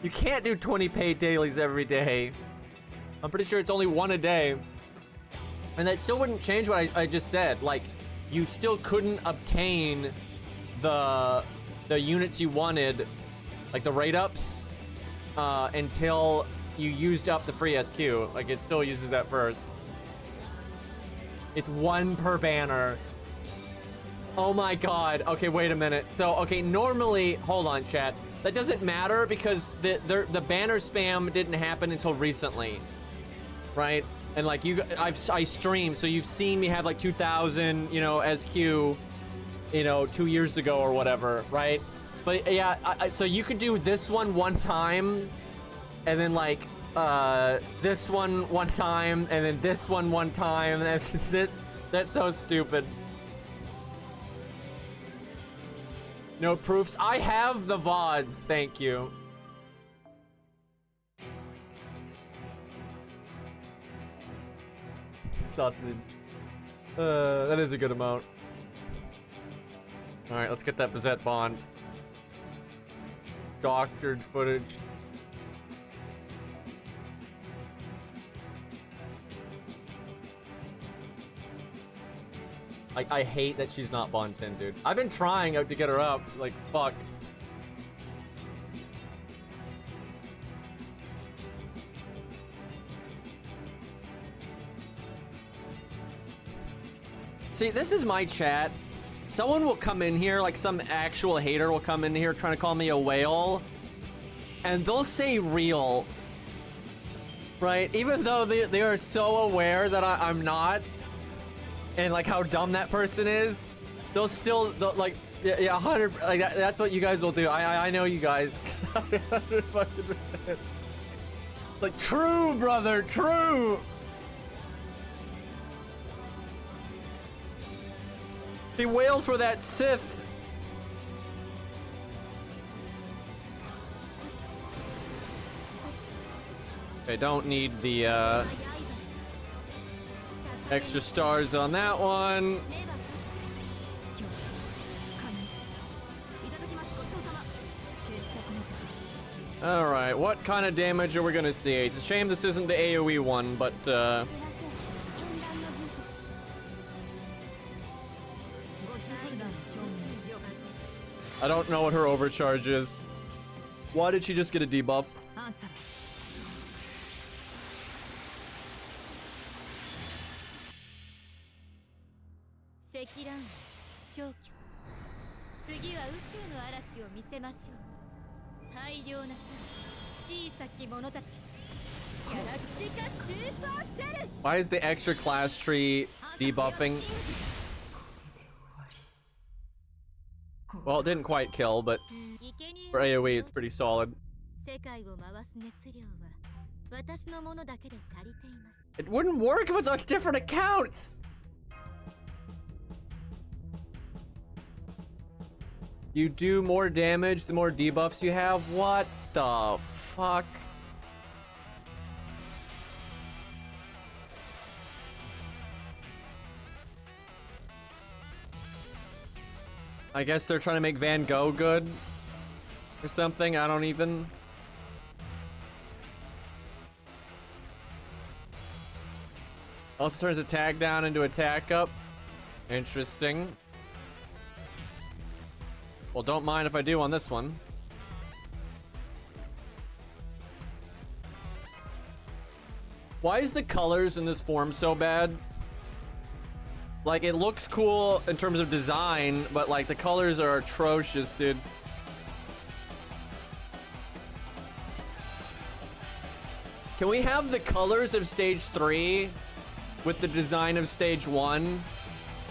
You can't do 20 paid dailies every day. I'm pretty sure it's only 1 a day. And that still wouldn't change what I just said. Like, you still couldn't obtain the units you wanted, like the rate ups, until you used up the free SQ. Like, it still uses that first. It's 1 per banner. Oh my god. Okay, wait a minute. So, okay, normally, hold on, chat. That doesn't matter because the banner spam didn't happen until recently, right? And like I streamed, so you've seen me have like 2,000, you know, SQ, you know, 2 years ago or whatever, right? But yeah, so you could do this one time, and then like this one time, and then this one time, and that's so stupid. No proofs. I have the VODs, thank you. Sausage. That is a good amount. Alright, let's get that Bizette bond. Doctored footage. I hate that she's not Bond 10, dude. I've been trying to get her up. Like, fuck. See, this is my chat. Someone will come in here, like some actual hater will come in here trying to call me a whale. And they'll say real. Right? Even though they are so aware that I'm not. And like how dumb that person is, they'll like, yeah, 100, like that's what you guys will do. I know you guys. 100%. Like, true, brother, true. He wailed for that Sith. Okay, don't need the extra stars on that one. Alright, what kind of damage are we gonna see? It's a shame this isn't the AoE one, but I don't know what her overcharge is. Why did she just get a debuff? Why is the extra class tree debuffing? Well, it didn't quite kill, but for AoE it's pretty solid. It wouldn't work if it's on different accounts! You do more damage the more debuffs you have? What the fuck? I guess they're trying to make Van Gogh good or something. I don't even. Also turns attack down into attack up. Interesting. Well, don't mind if I do on this one. Why is the colors in this form so bad? Like, it looks cool in terms of design, but like the colors are atrocious, dude. Can we have the colors of stage 3 with the design of stage 1?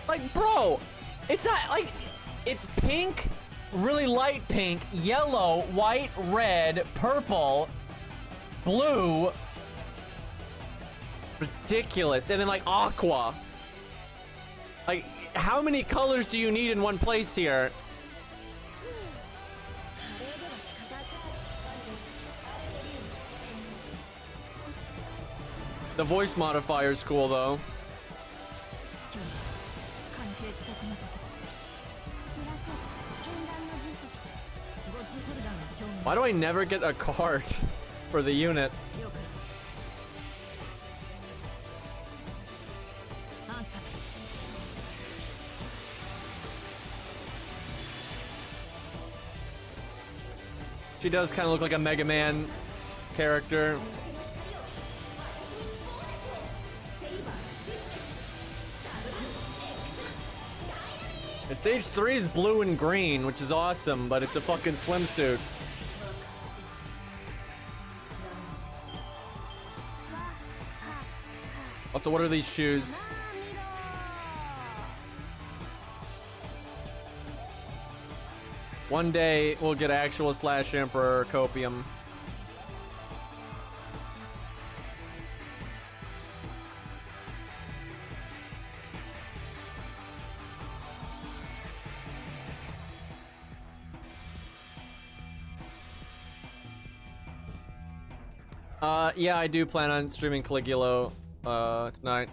Like, bro, it's not like, it's pink, really light pink, yellow, white, red, purple, blue. Ridiculous. And then like aqua. Like, how many colors do you need in one place here? The voice modifier is cool, though. Why do I never get a card for the unit? She does kind of look like a Mega Man character. And stage 3 is blue and green, which is awesome, but it's a fucking swimsuit. Also, what are these shoes? One day, we'll get actual Slash Emperor Copium. Yeah, I do plan on streaming Caligula, tonight.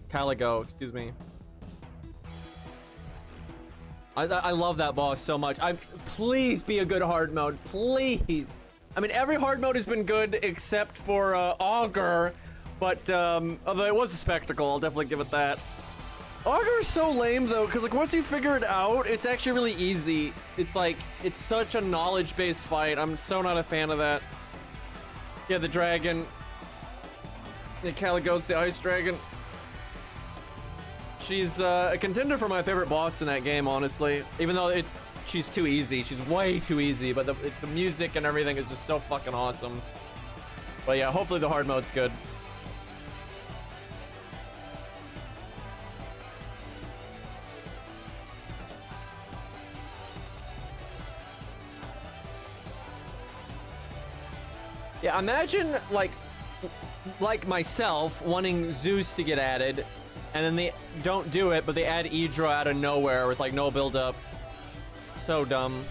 Caligo, excuse me. I love that boss so much. Please be a good hard mode, please. I mean, every hard mode has been good except for Augur, but although it was a spectacle, I'll definitely give it that. Augur is so lame though, because like once you figure it out, it's actually really easy. It's like, it's such a knowledge-based fight. I'm so not a fan of that. Yeah, the dragon. Yeah, Caligo's the ice dragon. She's a contender for my favorite boss in that game, honestly. Even though she's too easy. She's way too easy, but the music and everything is just so fucking awesome. But yeah, hopefully the hard mode's good. Yeah, imagine like myself wanting Zeus to get added, and then they don't do it, but they add Idra out of nowhere with like no build up. So dumb.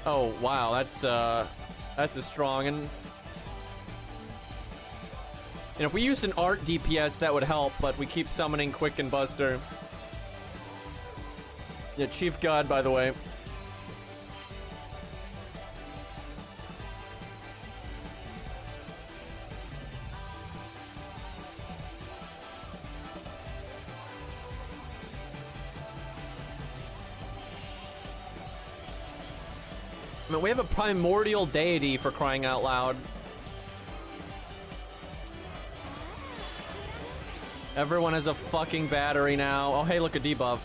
Oh wow, that's a strong and if we used an art DPS that would help, but we keep summoning Quick and Buster. Yeah, Chief God, by the way. I mean, we have a primordial deity for crying out loud. Everyone has a fucking battery now. Oh, hey, look, a debuff.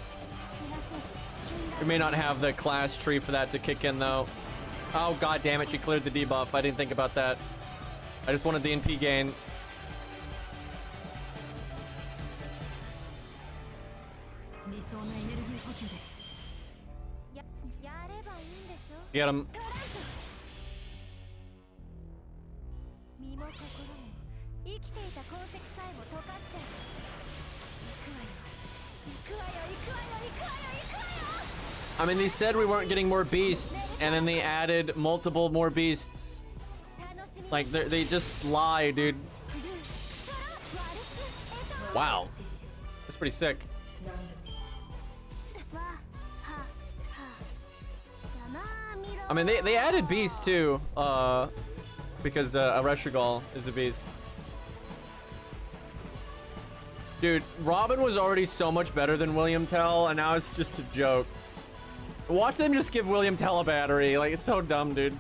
We may not have the class tree for that to kick in, though. Oh, god damn it, she cleared the debuff. I didn't think about that. I just wanted the NP gain. Get him. I mean, they said we weren't getting more beasts, and then they added multiple more beasts. Like, they just lie, dude. Wow. That's pretty sick. I mean, they added beasts, too. Because a Reshigal is a beast. Dude, Robin was already so much better than William Tell, and now it's just a joke. Watch them just give William Tell a battery. Like, it's so dumb, dude.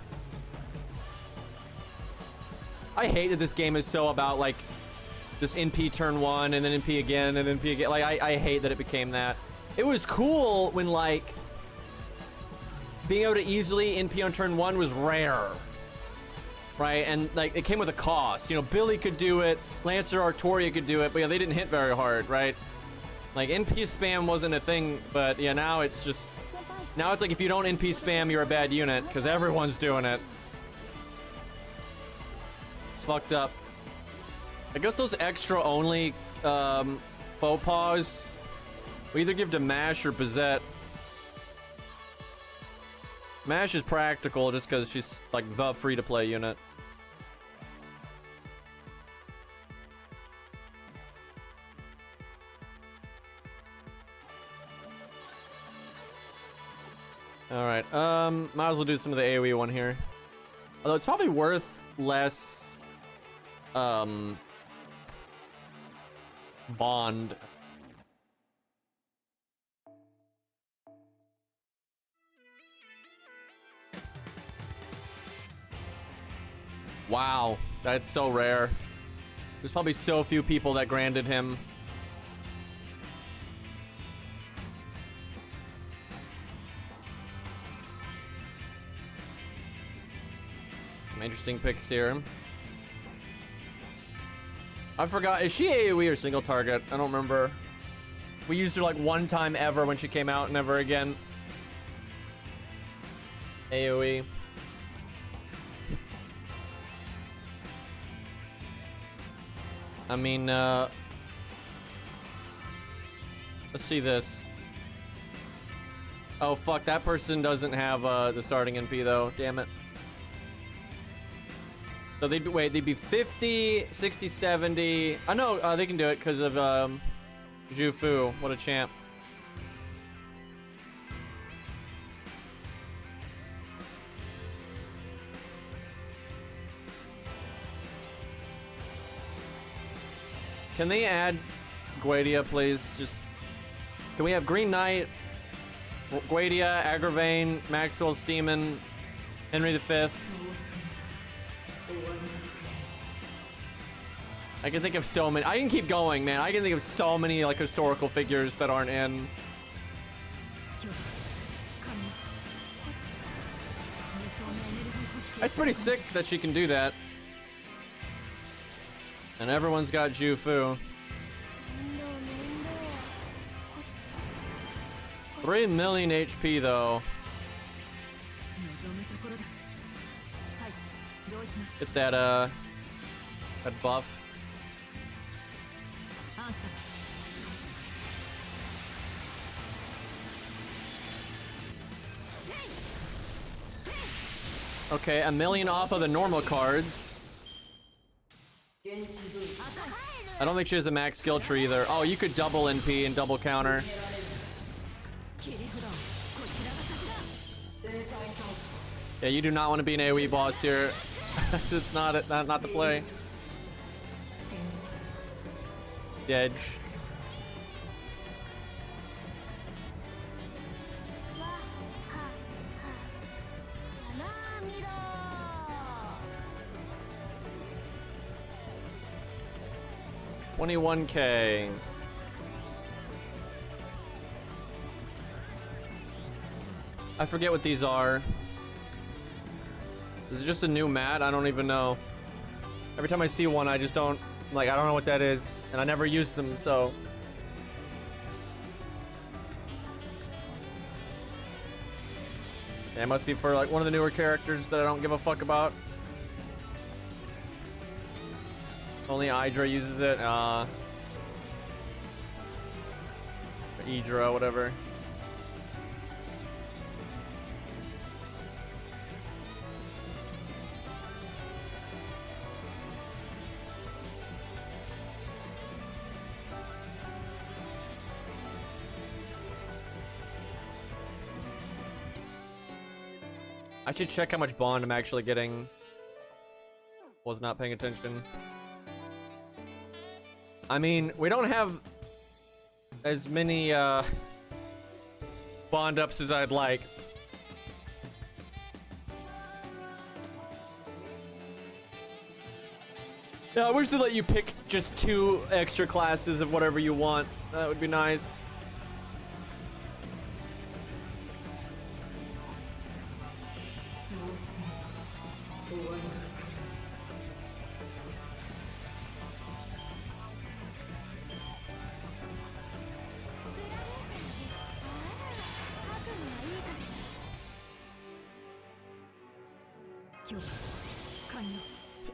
I hate that this game is so about, like, just NP turn 1, and then NP again, and NP again. Like, I hate that it became that. It was cool when, like, being able to easily NP on turn 1 was rare. Right? And, like, it came with a cost. You know, Billy could do it, Lancer Artoria could do it, but, yeah, they didn't hit very hard, right? Like, NP spam wasn't a thing, but, yeah, now it's just... Now it's like if you don't NP spam, you're a bad unit, because everyone's doing it. It's fucked up. I guess those extra only faux pas we either give to Mash or Bizette. Mash is practical just because she's like the free-to-play unit. Alright, might as well do some of the AoE one here. Although it's probably worth less, bond. Wow, that's so rare. There's probably so few people that granted him. Interesting picks here. I forgot, is she AoE or single target? I don't remember. We used her like one time ever when she came out, never again. AoE. I mean, let's see this. Oh fuck, that person doesn't have the starting NP though, damn it. So they'd be 50, 60, 70. I know they can do it because of Zhu Fu. What a champ. Can they add Guadia, please? Just can we have Green Knight, Guadia, Agravain, Maxwell Steeman, Henry V? I can think of so many. I can keep going, man. I can think of so many like historical figures that aren't in. It's pretty sick that she can do that. And everyone's got Zhu Fu. 3 million HP though. Get that buff. Okay, 1 million off of the normal cards. I don't think she has a max skill tree either. Oh, you could double NP and double counter. Yeah, you do not want to be an AoE boss here. It's not the play. Edge. $21K. I forget what these are. Is it just a new mat? I don't even know. Every time I see one, I just don't, like, I don't know what that is. And I never use them, so. Yeah, it must be for, like, one of the newer characters that I don't give a fuck about. Only Hydra uses it. Idra, whatever. I should check how much bond I'm actually getting. Was not paying attention. I mean, we don't have as many bond ups as I'd like. Yeah, I wish they let you pick just 2 extra classes of whatever you want. That would be nice.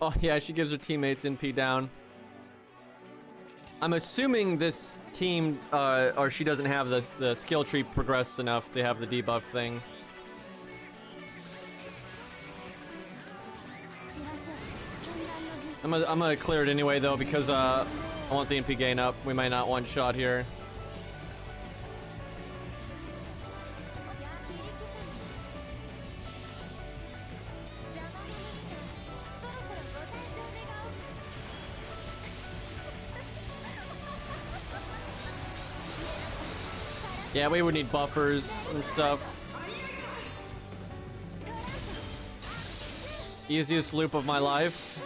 Oh yeah, she gives her teammates NP down. I'm assuming this team, or she doesn't have the skill tree progressed enough to have the debuff thing. I'm gonna clear it anyway though because I want the NP gain up. We might not one shot here. Yeah, we would need buffers and stuff. Easiest loop of my life.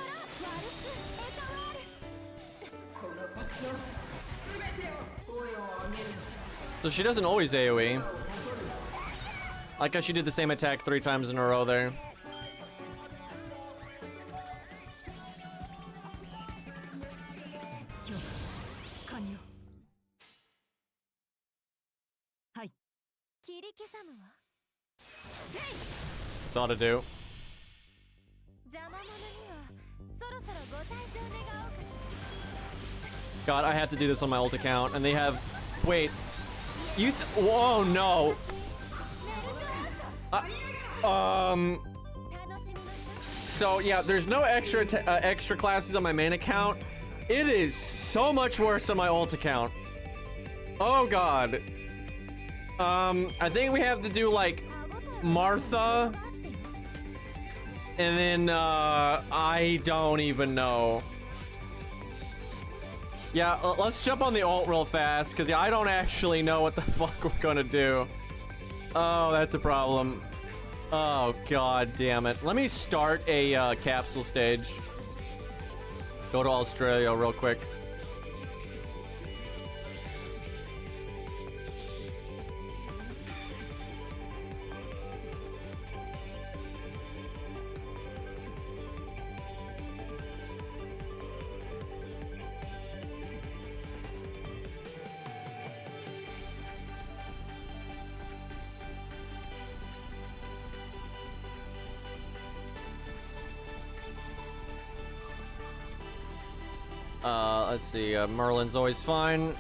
So she doesn't always AoE. Like how she did the same attack 3 times in a row there. Saw to do. God, I have to do this on my ult account, and they have. Wait, you? Whoa, no. So yeah, there's no extra classes on my main account. It is so much worse on my ult account. Oh God. I think we have to do like Martha. And then, I don't even know. Yeah, let's jump on the ult real fast, because yeah, I don't actually know what the fuck we're gonna do. Oh, that's a problem. Oh, God damn it. Let me start a, capsule stage. Go to Australia real quick. Let's see, Merlin's always fine.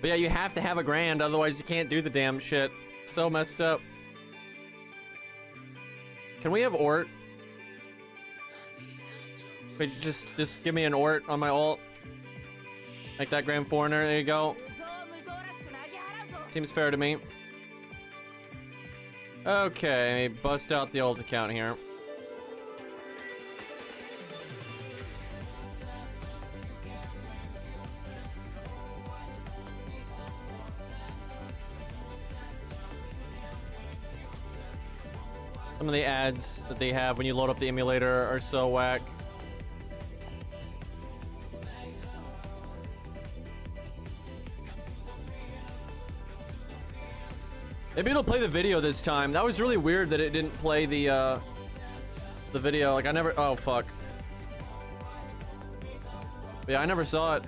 But yeah, you have to have a grand, otherwise you can't do the damn shit. So messed up. Can we have ORT? Wait, just give me an ORT on my ult. Make that Grand Foreigner, there you go. Seems fair to me. Okay, bust out the ult account here. Some of the ads that they have when you load up the emulator are so whack. Maybe it'll play the video this time. That was really weird that it didn't play the video. Like I never. Oh fuck. But yeah, I never saw it.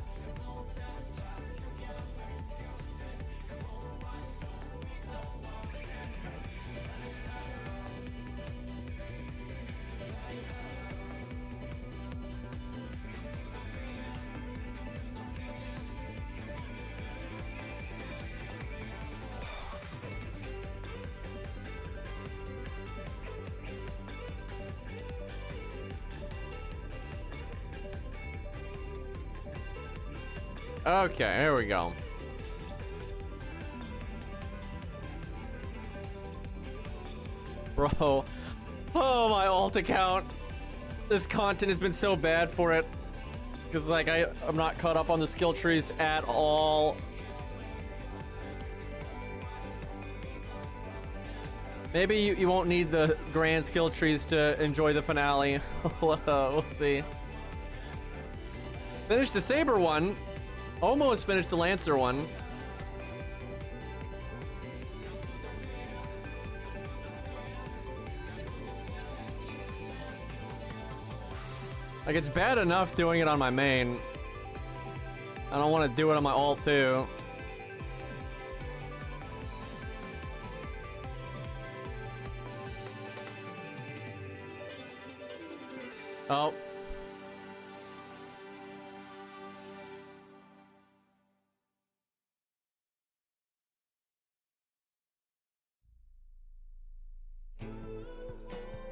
Okay, here we go. Bro. Oh, my alt account. This content has been so bad for it. Because, like, I'm not caught up on the skill trees at all. Maybe you won't need the grand skill trees to enjoy the finale. We'll see. Finished the Saber one. Almost finished the Lancer one. Like, it's bad enough doing it on my main. I don't want to do it on my alt, too. Oh.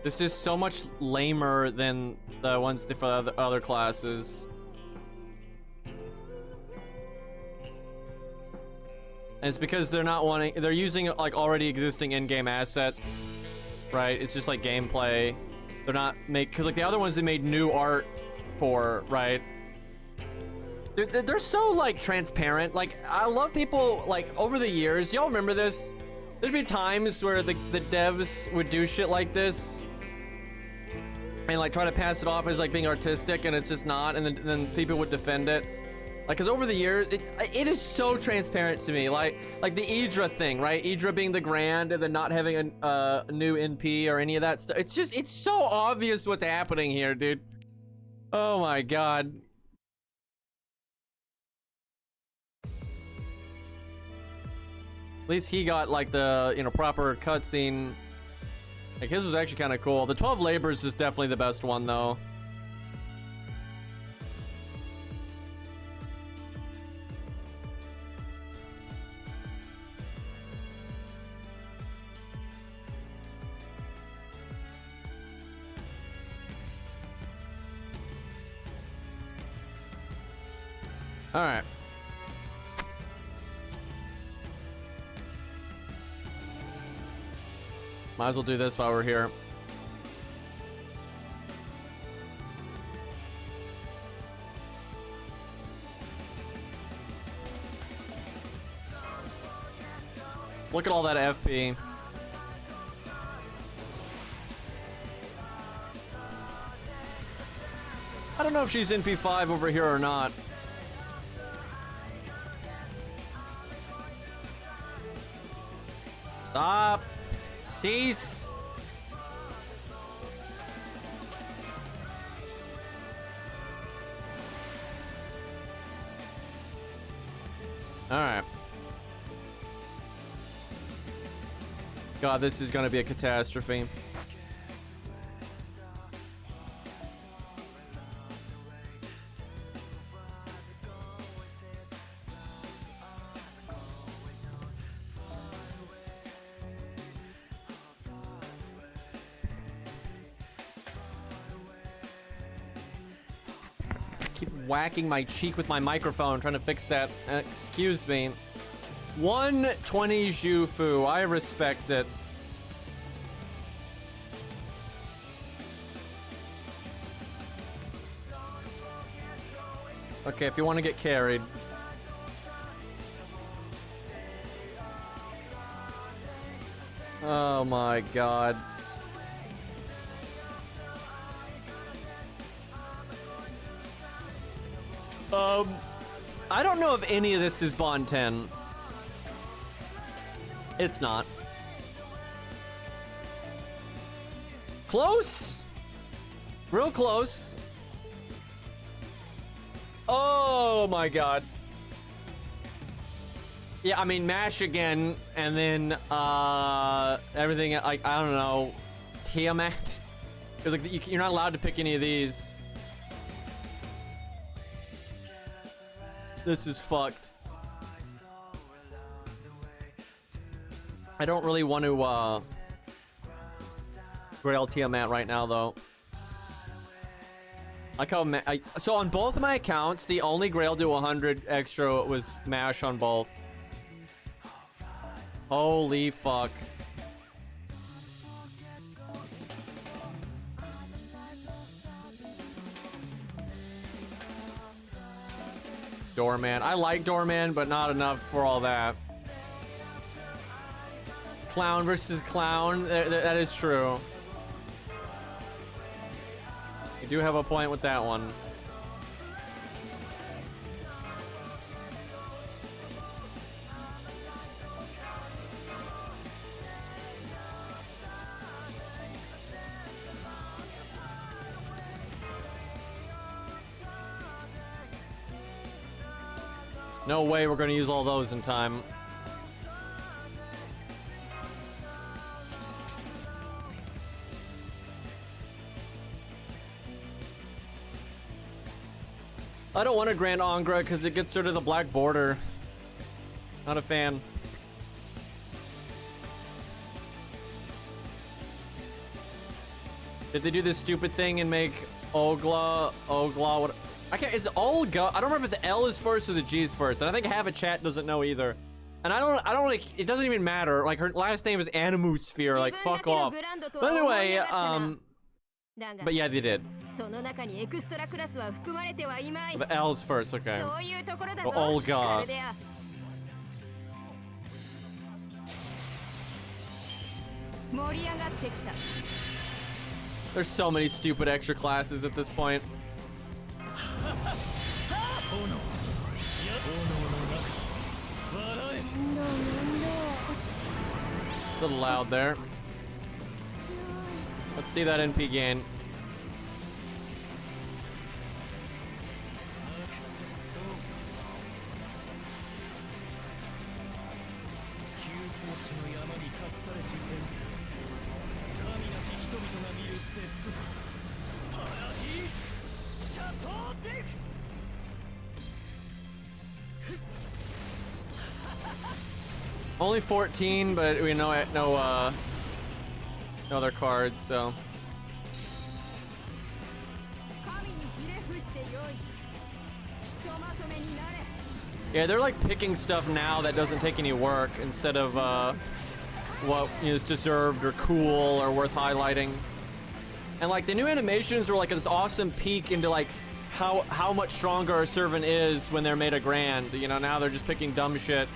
This is so much lamer than the ones for the other classes. And it's because they're not wanting, they're using like already existing in-game assets, right? It's just like gameplay. They're not because like the other ones they made new art for, right? They're so like transparent. Like I love people like over the years. Y'all remember this? There'd be times where the devs would do shit like this and like try to pass it off as like being artistic, and it's just not, and then people would defend it. Like, cause over the years, it is so transparent to me. Like the Idra thing, right? Idra being the Grand and then not having a new NP or any of that stuff. It's so obvious what's happening here, dude. Oh my god. At least he got like the, proper cutscene. Like his was actually kind of cool. The 12 Labors is definitely the best one though. All right. Might as well do this while we're here. Look at all that FP. I don't know if she's in P5 over here or not. Stop. Cease. All right. God, this is gonna be a catastrophe. Whacking my cheek with my microphone, trying to fix that. Excuse me. 120 Jufu. I respect it. Okay, if you want to get carried. Oh my god. I don't know if any of this is Bond 10. It's not. Close. Real close. Oh my god. Yeah, I mean, mash again, and then, everything, like, I don't know, Tiamat? Because, like, you're not allowed to pick any of these. This is fucked. I don't really want to, Grail Tiamat right now, though. Like how so on both of my accounts, the only Grail do 100 extra was mash on both. Holy fuck. Doorman. I like Doorman, but not enough for all that. Clown versus clown. That is true. You do have a point with that one. No way we're gonna use all those in time. I don't want a Grand Angra because it gets rid of the black border. Not a fan. Did they do this stupid thing and make Ogla, what? I can't, is Olga? I don't remember if the L is first or the G is first, and I think half a chat doesn't know either. And I don't like, it doesn't even matter. Like, her last name is Animusphere, like, fuck off. But anyway, but yeah, they did. The L's first, okay. Oh, Olga. There's so many stupid extra classes at this point. A little loud there. Let's see that NP gain. Only 14, but we know no other cards, so. Yeah, they're like picking stuff now that doesn't take any work instead of what is deserved or cool or worth highlighting. And like the new animations were like this awesome peek into like how much stronger a servant is when they're made a grand. You know, now they're just picking dumb shit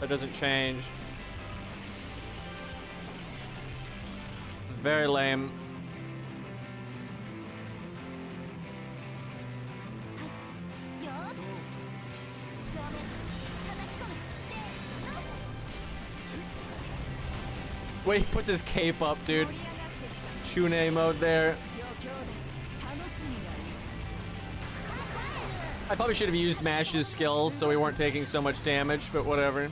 that doesn't change. Very lame. Wait, he puts his cape up, dude. Chune mode there. I probably should have used Mash's skills so we weren't taking so much damage, but whatever.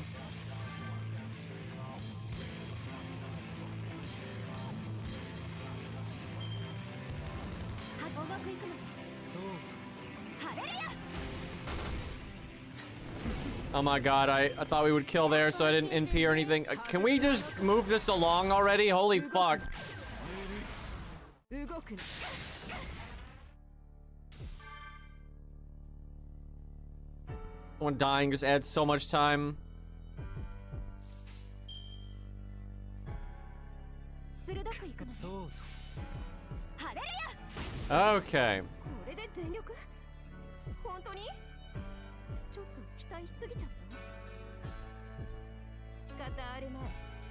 Oh my god, I thought we would kill there, so I didn't NP or anything. Can we just move this along already? Holy fuck. One dying just adds so much time. Okay.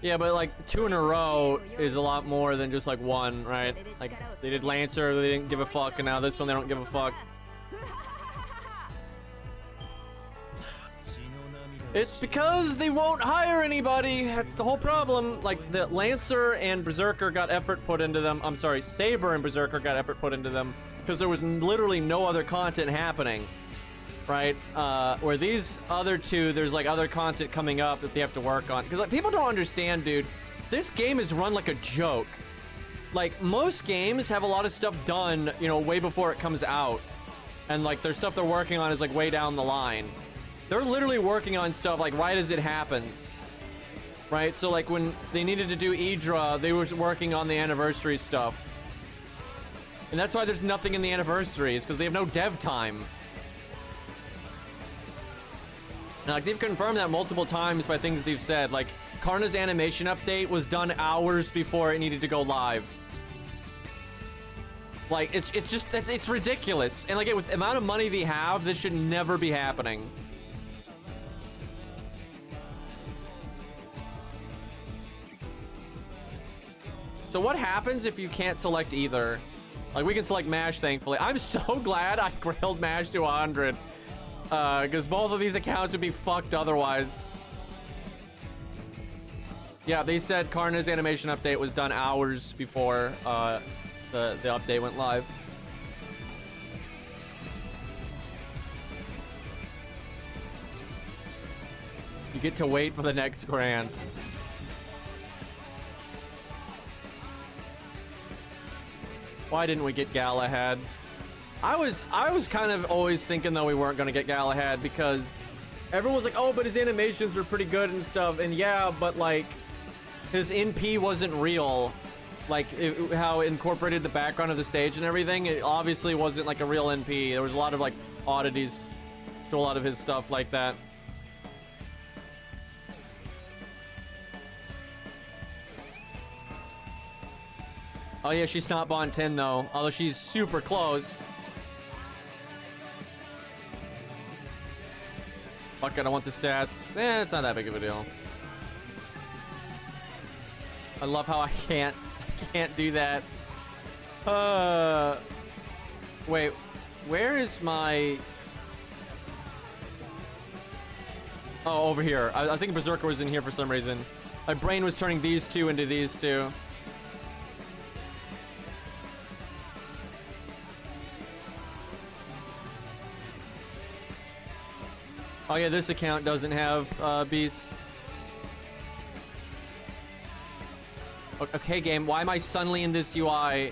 Yeah, but like 2 in a row is a lot more than just like 1, right? Like they did Lancer, they didn't give a fuck, and now this one they don't give a fuck. It's because they won't hire anybody. That's the whole problem. Like the Lancer and Berserker got effort put into them. I'm sorry, Saber and Berserker got effort put into them because there was literally no other content happening. Right? Where these other two, there's like other content coming up that they have to work on. Because like people don't understand, dude. This game is run like a joke. Like most games have a lot of stuff done, you know, way before it comes out. And like their stuff they're working on is like way down the line. They're literally working on stuff like right as it happens. Right? So like when they needed to do Idra, they were working on the anniversary stuff. And that's why there's nothing in the anniversaries, because they have no dev time. Now, like, they've confirmed that multiple times by things they've said. Like, Karna's animation update was done hours before it needed to go live. Like, it's ridiculous. And, like, with the amount of money they have, this should never be happening. So what happens if you can't select either? Like, we can select MASH, thankfully. I'm so glad I grilled MASH to 100. Because both of these accounts would be fucked otherwise. Yeah, they said Karna's animation update was done hours before the update went live. You get to wait for the next grand. Why didn't we get Galahad? I was kind of always thinking though we weren't gonna get Galahad because everyone's like, oh, but his animations were pretty good and stuff. And yeah, but like his NP wasn't real. Like how it incorporated the background of the stage and everything. It obviously wasn't like a real NP. There was a lot of like oddities to a lot of his stuff like that. Oh yeah, she's not Bond 10 though, although she's super close. Fuck it, I want the stats. It's not that big of a deal. I love how I can't do that. Wait, where is my... Oh, over here. I think Berserker was in here for some reason. My brain was turning these two into these two. Oh yeah, this account doesn't have beast. Okay, game, why am I suddenly in this UI?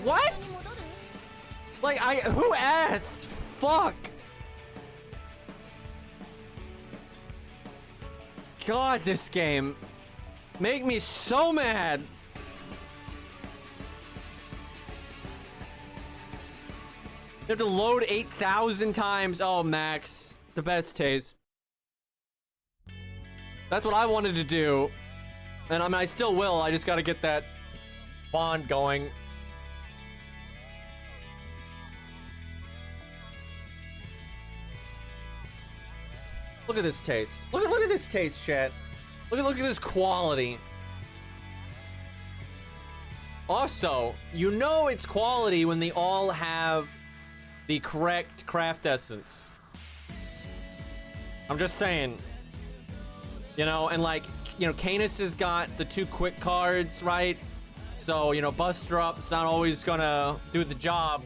What? Like, who asked? Fuck. God, this game make me so mad. You have to load 8,000 times. Oh, Max. The best taste. That's what I wanted to do. And I mean, I still will. I just gotta get that bond going. Look at this taste. Look at this taste, chat. Look at this quality. Also, you know it's quality when they all have the correct craft essence. I'm just saying. You know, and like, you know, Canis has got the 2 quick cards, right? So, you know, Buster Up's not always gonna do the job.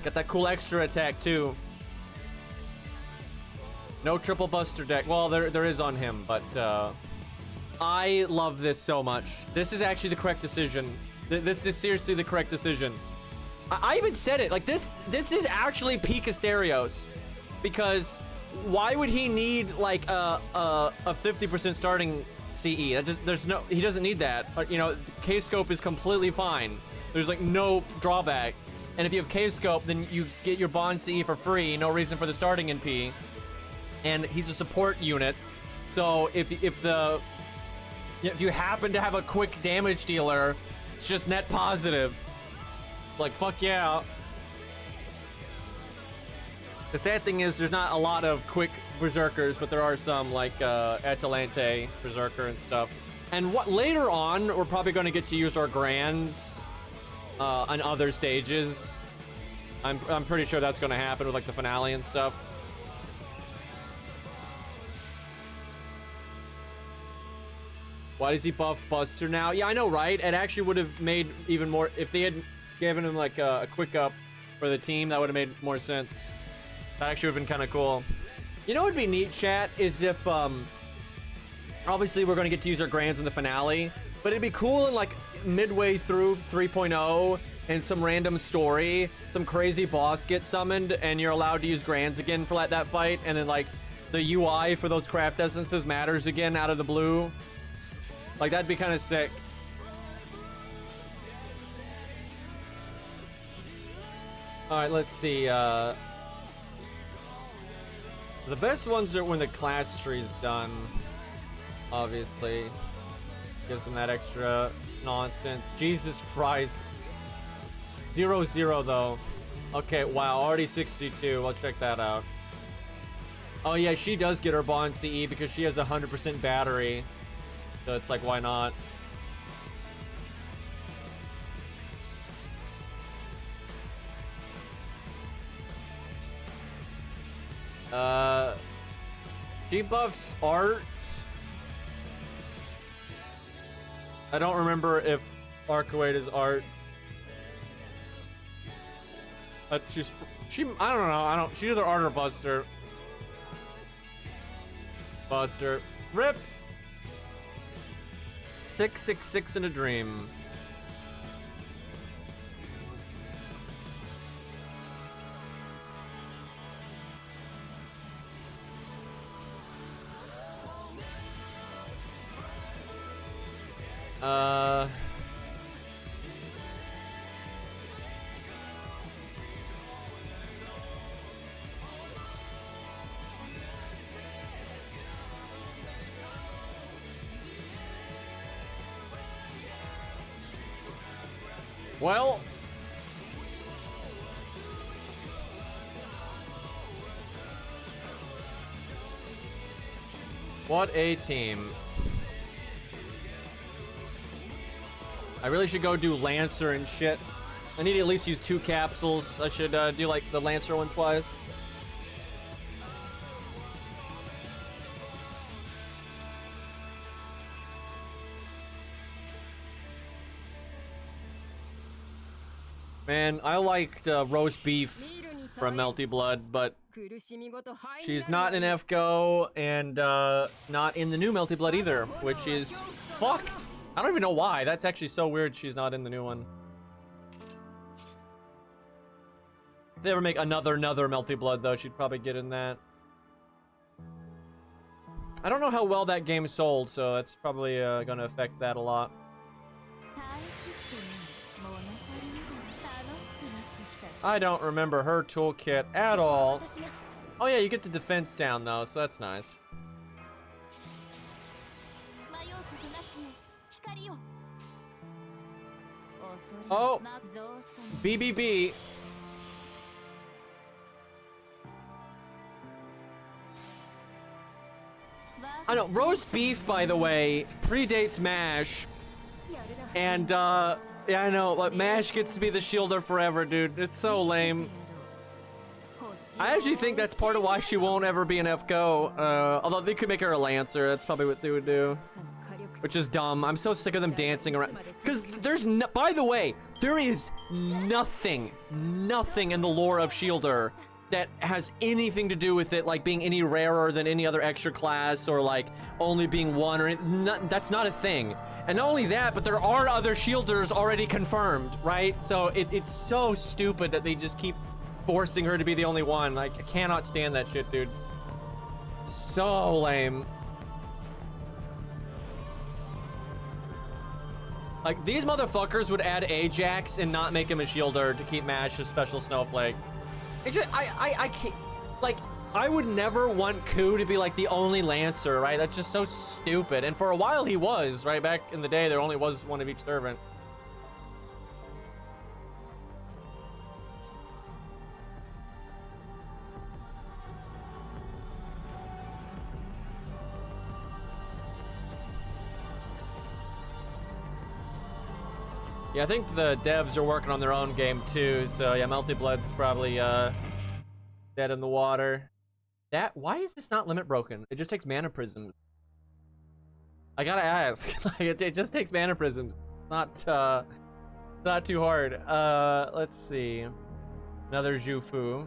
Got that cool extra attack, too. No triple Buster deck. Well, there is on him, but, I love this so much. This is actually the correct decision. This is seriously the correct decision. I even said it. Like, this is actually peak Asterios. Because... why would he need like a 50% starting CE? He doesn't need that. You know, K-Scope is completely fine. There's like no drawback. And if you have K-Scope, then you get your Bond CE for free. No reason for the starting NP. And he's a support unit. So if you happen to have a quick damage dealer, it's just net positive. Like, fuck yeah. The sad thing is there's not a lot of quick Berserkers, but there are some, like Atalante, Berserker, and stuff. And what later on, we're probably going to get to use our Grands on other stages. I'm pretty sure that's going to happen with, like, the finale and stuff. Why does he buff Buster now? Yeah, I know, right? It actually would have made even more... if they had given him, like, a quick up for the team, that would have made more sense. That actually would have been kind of cool. You know what would be neat, chat? Is if, obviously we're going to get to use our Grands in the finale, but it'd be cool in, like, midway through 3.0 and some random story, some crazy boss gets summoned, and you're allowed to use Grands again for that fight, and then, like, the UI for those craft essences matters again out of the blue. Like, that'd be kind of sick. Alright, let's see. The best ones are when the class tree is done. Obviously. Gives them that extra nonsense. Jesus Christ. 0-0 though. Okay, wow, already 62. I'll check that out. Oh yeah, she does get her bond CE because she has 100% battery. So it's like, why not? She buffs art. I don't remember if Arcuate is art. But she, I don't know, she's either art or Buster. Buster. RIP! 666 in a dream. Well, what a team. I really should go do Lancer and shit. I need to at least use 2 capsules. I should do like the Lancer one twice. Man, I liked roast beef from Melty Blood, but she's not in FGO and not in the new Melty Blood either, which is fucked. I don't even know why. That's actually so weird she's not in the new one. If they ever make another Melty Blood, though, she'd probably get in that. I don't know how well that game sold, so that's probably going to affect that a lot. I don't remember her toolkit at all. Oh yeah, you get the defense down though, so that's nice. Oh, BBB. I know, roast beef, by the way, predates MASH. And, yeah, I know, like, MASH gets to be the shielder forever, dude. It's so lame. I actually think that's part of why she won't ever be an FGO. Although they could make her a Lancer, that's probably what they would do. Which is dumb. I'm so sick of them dancing around. Because there's no, by the way, there is nothing in the lore of Shielder that has anything to do with it, like being any rarer than any other extra class, or like only being one, or that's not a thing. And not only that, but there are other Shielders already confirmed, right? So it's so stupid that they just keep forcing her to be the only one. Like, I cannot stand that shit, dude. So lame. Like, these motherfuckers would add Ajax and not make him a shielder to keep MASH a special snowflake. It's just, I can't, like, I would never want Ku to be like the only Lancer, right? That's just so stupid. And for a while he was, right? Back in the day, there only was one of each servant. Yeah, I think the devs are working on their own game too, so yeah, Melty Blood's probably dead in the water. Why is this not limit broken? It just takes mana prisms. I gotta ask. Like, it just takes mana prisms. Not too hard. Let's see. Another Jufu.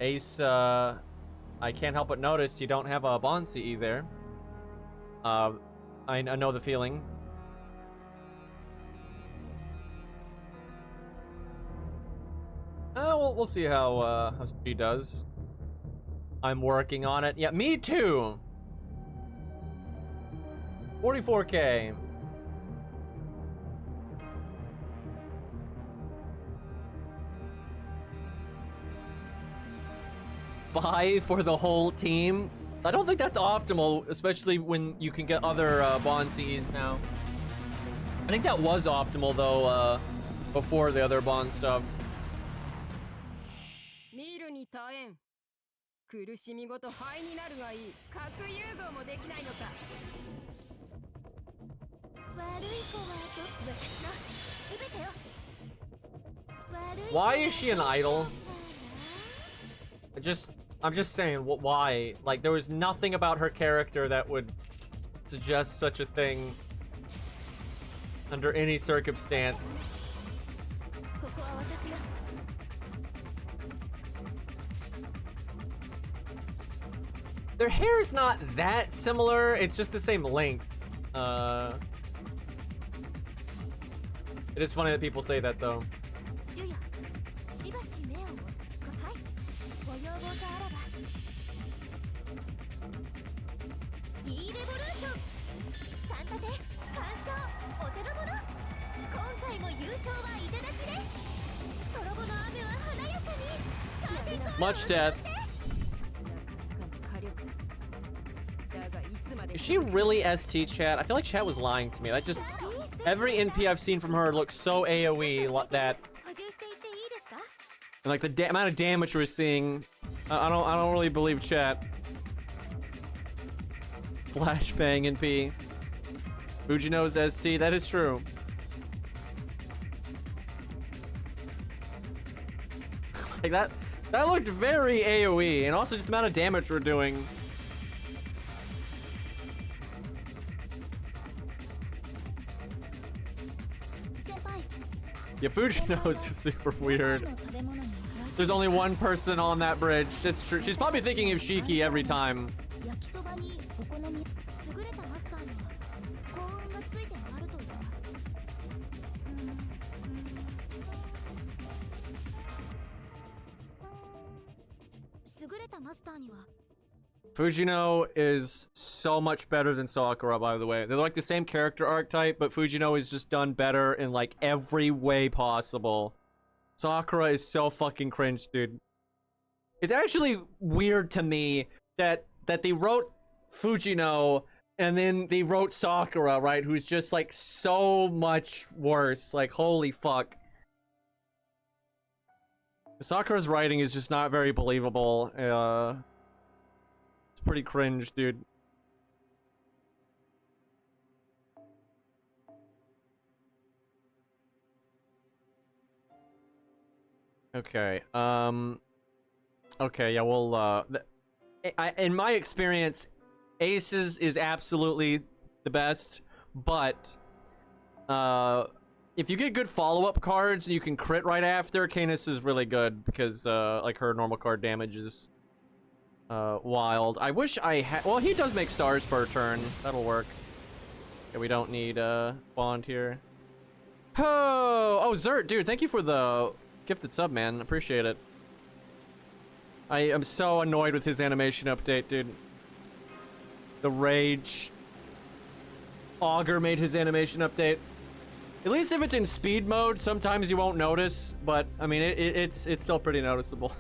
Ace, I can't help but notice you don't have a Bond CE there. I know the feeling. We'll see how she does. I'm working on it. Yeah, me too. 44K. 5 for the whole team. I don't think that's optimal, especially when you can get other bond CEs now. I think that was optimal though, before the other bond stuff. Why is she an idol? I'm just saying, why? Like, there was nothing about her character that would suggest such a thing under any circumstance. Their hair is not that similar, it's just the same length. It is funny that people say that though. Much death. Is she really ST, chat? I feel like chat was lying to me. That just... Every NP I've seen from her looks so AoE that... And like the amount of damage we're seeing... I don't really believe chat. Flashbang NP. Fujino's ST, that is true. Like that looked very AoE, and also just the amount of damage we're doing. Yeah, Fujino is super weird. There's only one person on that bridge. It's true. She's probably thinking of Shiki every time. Fujino is so much better than Sakura, by the way. They're like the same character archetype, but Fujino is just done better in like every way possible. Sakura is so fucking cringe, dude. It's actually weird to me that they wrote Fujino and then they wrote Sakura, right? Who's just like so much worse. Like, holy fuck. Sakura's writing is just not very believable. It's pretty cringe, dude. Okay, okay, yeah, well, in my experience, Aces is absolutely the best, but, if you get good follow-up cards and you can crit right after, Canis is really good because, like, her normal card damage is, wild. I wish I had... Well, he does make stars per turn. That'll work. Okay, we don't need, Bond here. Oh, Zert, dude, thank you for the gifted sub, man. Appreciate it. I am so annoyed with his animation update, dude. The rage. Augur made his animation update. At least if it's in speed mode, sometimes you won't notice, but I mean, it's still pretty noticeable.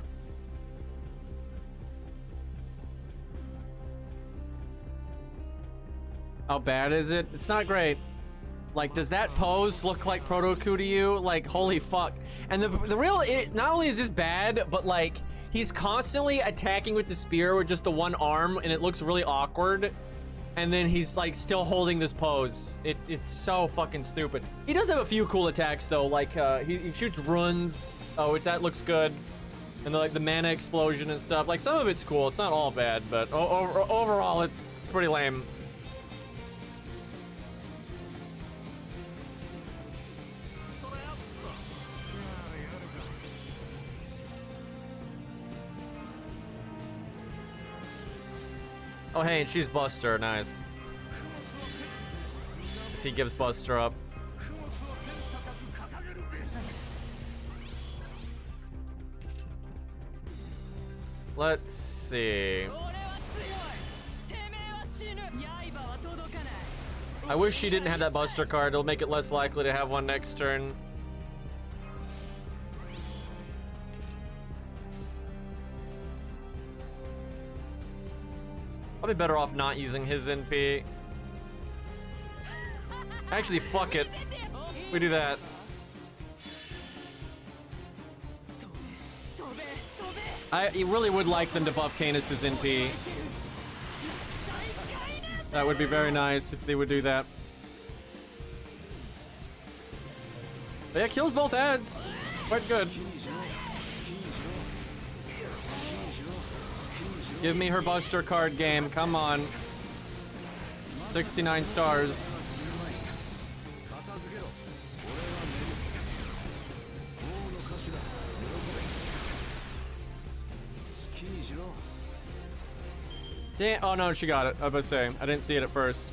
How bad is it? It's not great. Like, does that pose look like Protoku to you? Like, holy fuck. And the real, not only is this bad, but like, he's constantly attacking with the spear with just the one arm, and it looks really awkward. And then he's like still holding this pose. It's so fucking stupid. He does have a few cool attacks though, like he shoots runes. Oh, that looks good. And like the mana explosion and stuff. Like some of it's cool. It's not all bad, but overall it's pretty lame. Oh, hey, and she's Buster. Nice. He gives Buster up. Let's see. I wish she didn't have that Buster card. It'll make it less likely to have one next turn. Probably better off not using his NP. Actually, fuck it. We do that. I really would like them to buff Canis's NP. That would be very nice if they would do that. But yeah, kills both ads. Quite good. Give me her Buster card game. Come on. 69 stars. Damn. Oh no, she got it. I was about to say. I didn't see it at first.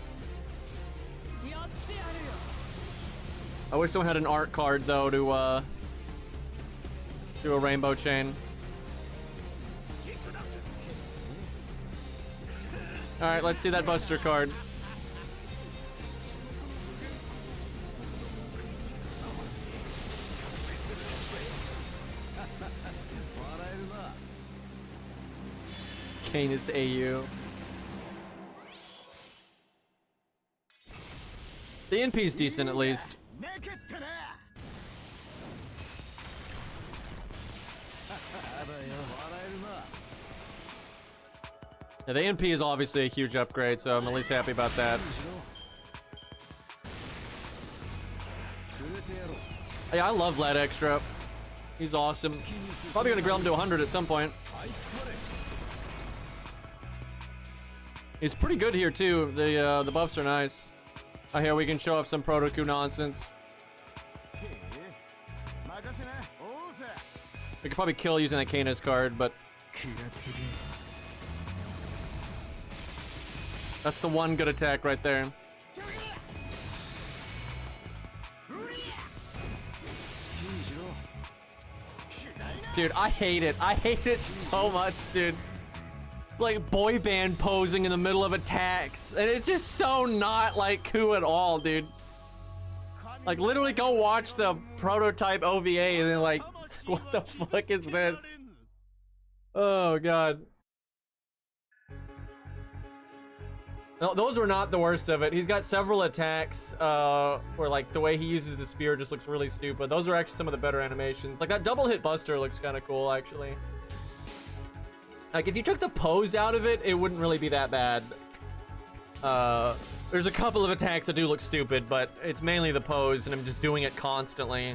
I wish someone had an art card though to do a rainbow chain. Alright, let's see that Buster card. Canis AU. The NP's decent at least. Yeah, the NP is obviously a huge upgrade, so I'm at least happy about that. Yeah, I love Lad Extra. He's awesome. Probably gonna grill him to 100 at some point. He's pretty good here too. The buffs are nice. Oh, here we can show off some Protoku nonsense. We could probably kill using that Canis card, but that's the one good attack right there. Dude, I hate it. I hate it so much, dude. Like boy band posing in the middle of attacks, and it's just so not like Ku at all, dude. Like literally go watch the prototype OVA and then like, what the fuck is this? Oh god. No, those were not the worst of it. He's got several attacks where like the way he uses the spear just looks really stupid. Those are actually some of the better animations. Like that double hit Buster looks kind of cool actually. Like, if you took the pose out of it, it wouldn't really be that bad. There's a couple of attacks that do look stupid, but it's mainly the pose, and I'm just doing it constantly.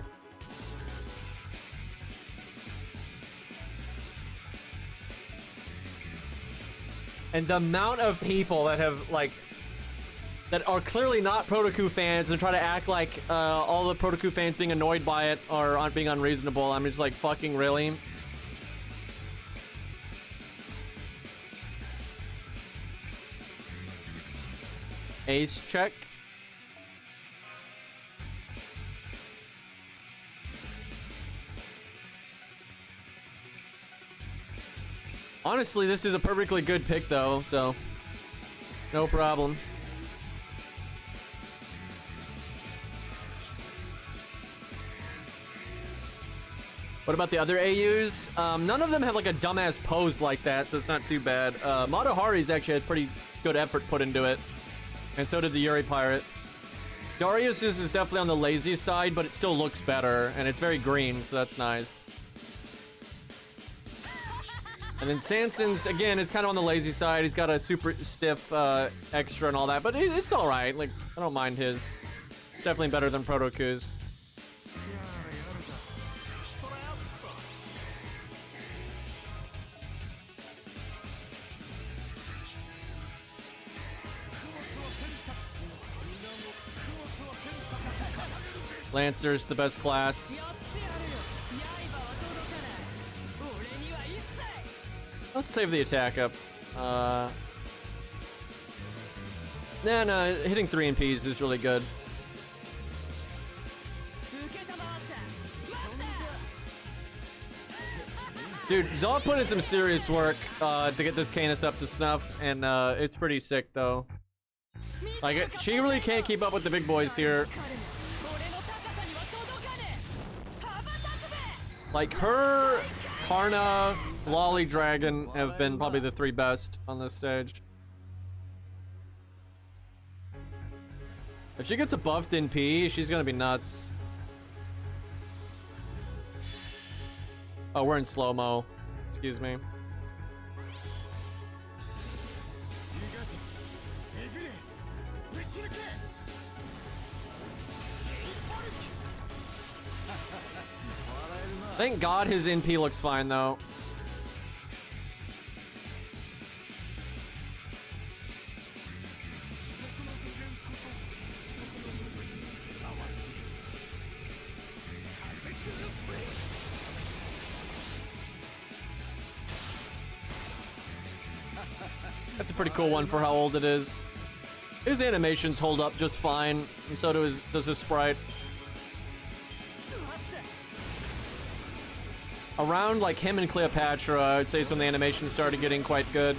And the amount of people that have, like, that are clearly not Protoku fans and try to act like all the Protoku fans being annoyed by it are being unreasonable. I'm just like, fucking really? Ace check. Honestly, this is a perfectly good pick though, so no problem. What about the other AUs? None of them have like a dumbass pose like that, so it's not too bad. Matahari's actually had pretty good effort put into it. And so did the Yuri Pirates. Darius's is definitely on the lazy side, but it still looks better, and it's very green, so that's nice. And then Sanson's, again, is kind of on the lazy side. He's got a super stiff extra and all that, but it's alright. Like, I don't mind his. It's definitely better than Protoku's. Lancer's the best class. Let's save the attack up. No, hitting 3 NPs is really good. Dude, Zaw put in some serious work to get this Canis up to snuff, and it's pretty sick though. Like, she really can't keep up with the big boys here. Like, her, Karna, Lolly Dragon have been probably the 3 best on this stage. If she gets a buffed in P, she's gonna be nuts. Oh, we're in slow-mo. Excuse me. Thank God his NP looks fine, though. That's a pretty cool one for how old it is. His animations hold up just fine, and so does his sprite. Around like him and Cleopatra, I'd say it's when the animation started getting quite good.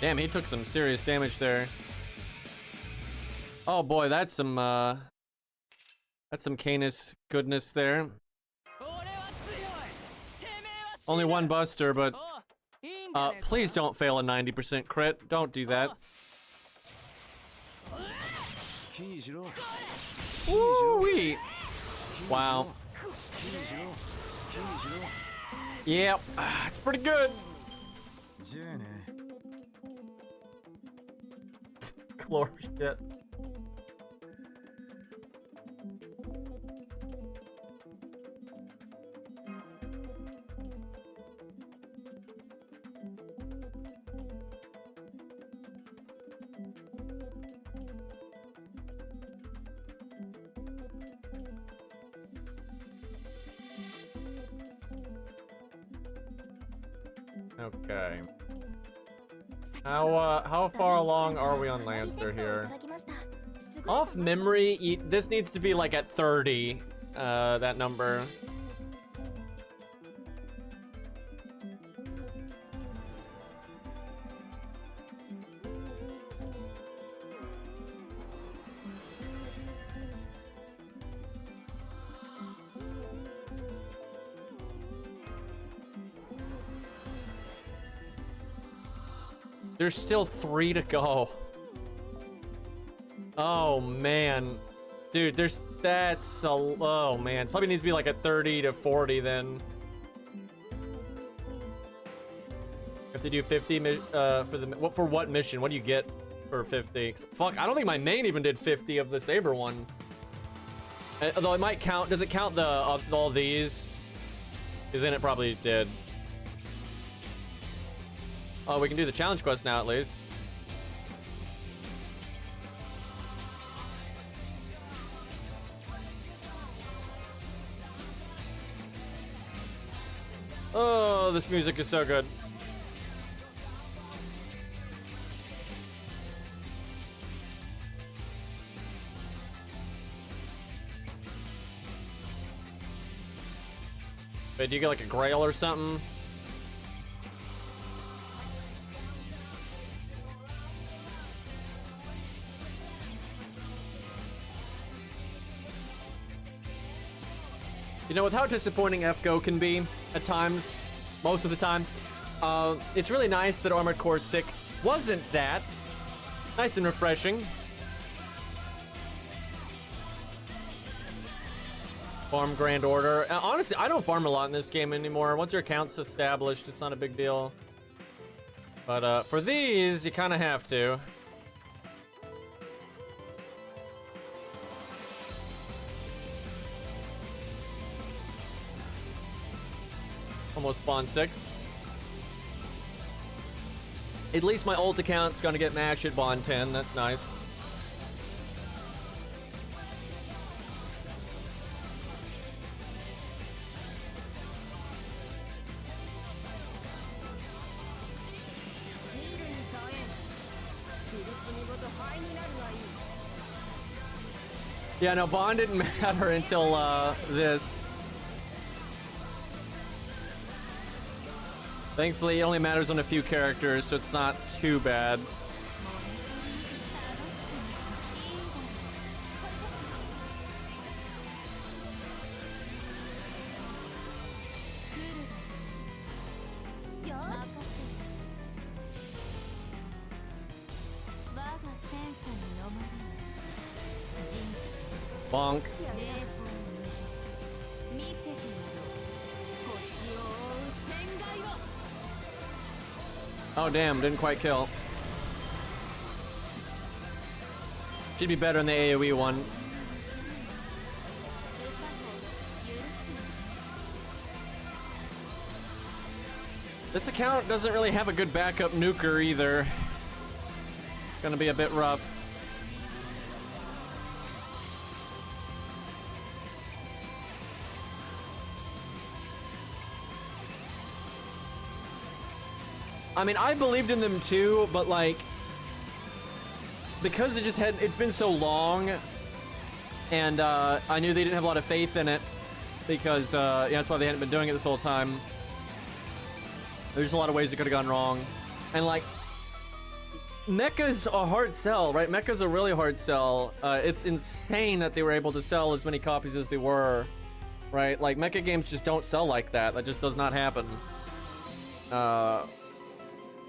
Damn, he took some serious damage there. Oh boy, that's some Canis goodness there. Only one buster, but please don't fail a 90% crit. Don't do that. Woo-wee. Wow. Yep, it's pretty good. Glory shit. Okay. How far along are we on Lancer here? Off memory, this needs to be like at 30, that number. There's still 3 to go. Oh man, dude, that's a, oh man, probably needs to be like at 30 to 40 then. Have to do 50 for what mission? What do you get for 50? Fuck, I don't think my main even did 50 of the Saber one. Although it might count. Does it count the all these? Because then it probably did. Oh, we can do the challenge quest now at least. Oh, this music is so good. Wait, do you get like a grail or something? You know, with how disappointing FGO can be at times, most of the time, it's really nice that Armored Core 6 wasn't that. Nice and refreshing. Farm Grand Order. Honestly, I don't farm a lot in this game anymore. Once your account's established, it's not a big deal. But for these, you kind of have to. Almost spawn 6. At least my ult account's gonna get mashed at bond 10. That's nice. Yeah, no, bond didn't matter until this. Thankfully, it only matters on a few characters, so it's not too bad. Bonk. Oh damn, didn't quite kill. She'd be better in the AoE one. This account doesn't really have a good backup nuker either. Gonna be a bit rough. I mean, I believed in them too, but like, because it's been so long, and I knew they didn't have a lot of faith in it, because yeah, that's why they hadn't been doing it this whole time. There's a lot of ways it could have gone wrong. And like, Mecha's a hard sell, right? Mecha's a really hard sell. It's insane that they were able to sell as many copies as they were, right? Like, Mecha games just don't sell like that. That just does not happen.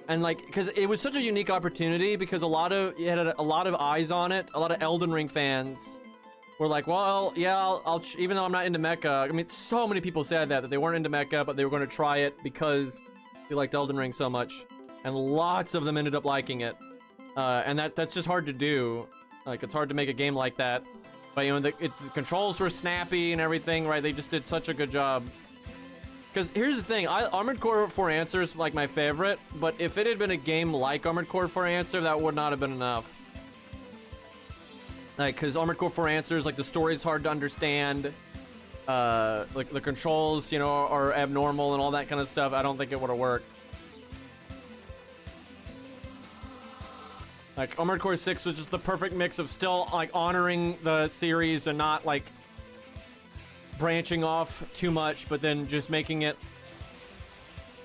And like, because it was such a unique opportunity, because it had a lot of eyes on it. A lot of Elden Ring fans were like, well, yeah, I'll even though I'm not into Mecha. I mean, so many people said that they weren't into Mecha, but they were going to try it because they liked Elden Ring so much, and lots of them ended up liking it. And that's just hard to do. Like, it's hard to make a game like that. But you know, the controls were snappy and everything, right? They just did such a good job. Because here's the thing, Armored Core 4 Answer is like my favorite, but if it had been a game like Armored Core 4 Answer, that would not have been enough. Like, because Armored Core 4 Answers, like, the story's hard to understand. Like, the controls, you know, are abnormal and all that kind of stuff. I don't think it would have worked. Like, Armored Core 6 was just the perfect mix of still, like, honoring the series and not, like, branching off too much, but then just making it,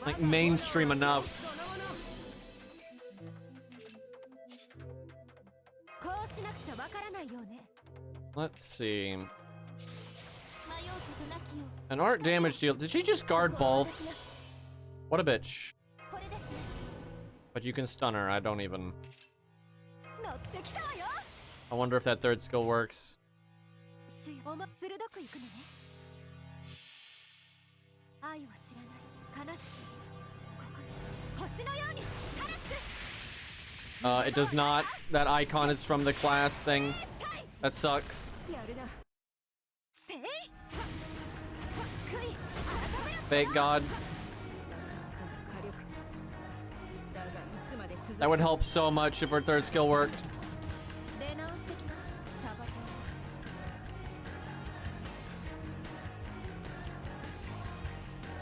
like, mainstream enough. Let's see. An art damage deal. Did she just guard both? What a bitch. But you can stun her. I don't even. I wonder if that third skill works. It does not. That icon is from the class thing. That sucks. Thank God. That would help so much if our third skill worked.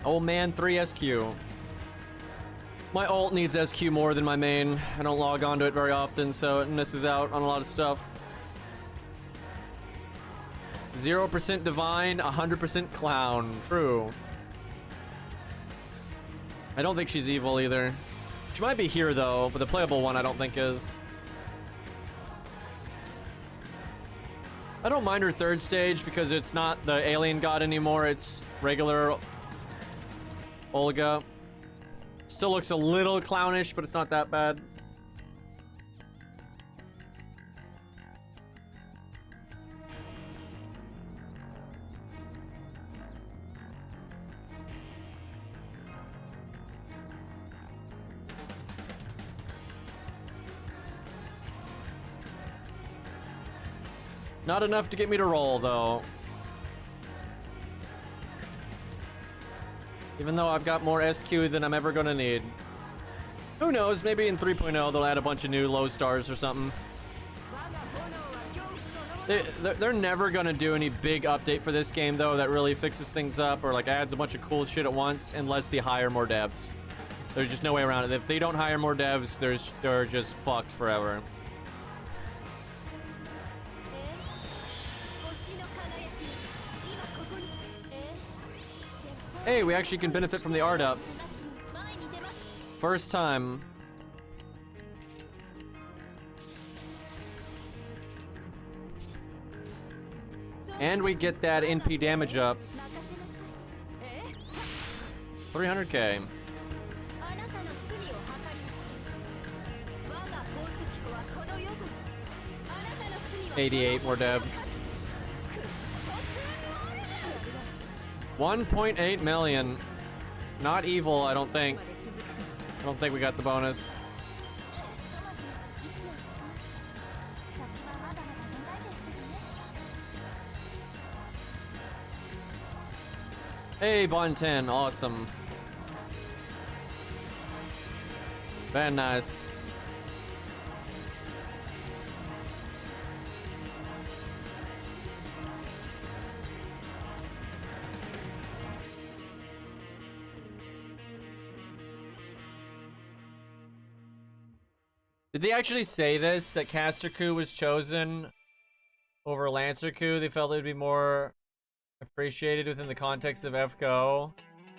Oh man, 3 SQ. My ult needs SQ more than my main. I don't log onto it very often, so it misses out on a lot of stuff. 0% Divine, 100% Clown. True. I don't think she's evil either. She might be here though, but the playable one I don't think is. I don't mind her third stage because it's not the alien god anymore, it's regular Olga. Still looks a little clownish, but it's not that bad. Not enough to get me to roll, though. Even though I've got more SQ than I'm ever gonna need. Who knows, maybe in 3.0 they'll add a bunch of new low stars or something. They're never gonna do any big update for this game, though, that really fixes things up or like adds a bunch of cool shit at once, unless they hire more devs. There's just no way around it. If they don't hire more devs, they're just fucked forever. Hey, we actually can benefit from the art up. First time. And we get that NP damage up. 300k. 88 more devs. 1.8 million. Not evil, I don't think. I don't think we got the bonus. Hey, Bon 10, awesome. Very nice. Did they actually say this, that Caster Coup was chosen over Lancer Coup? They felt it would be more appreciated within the context of FGO.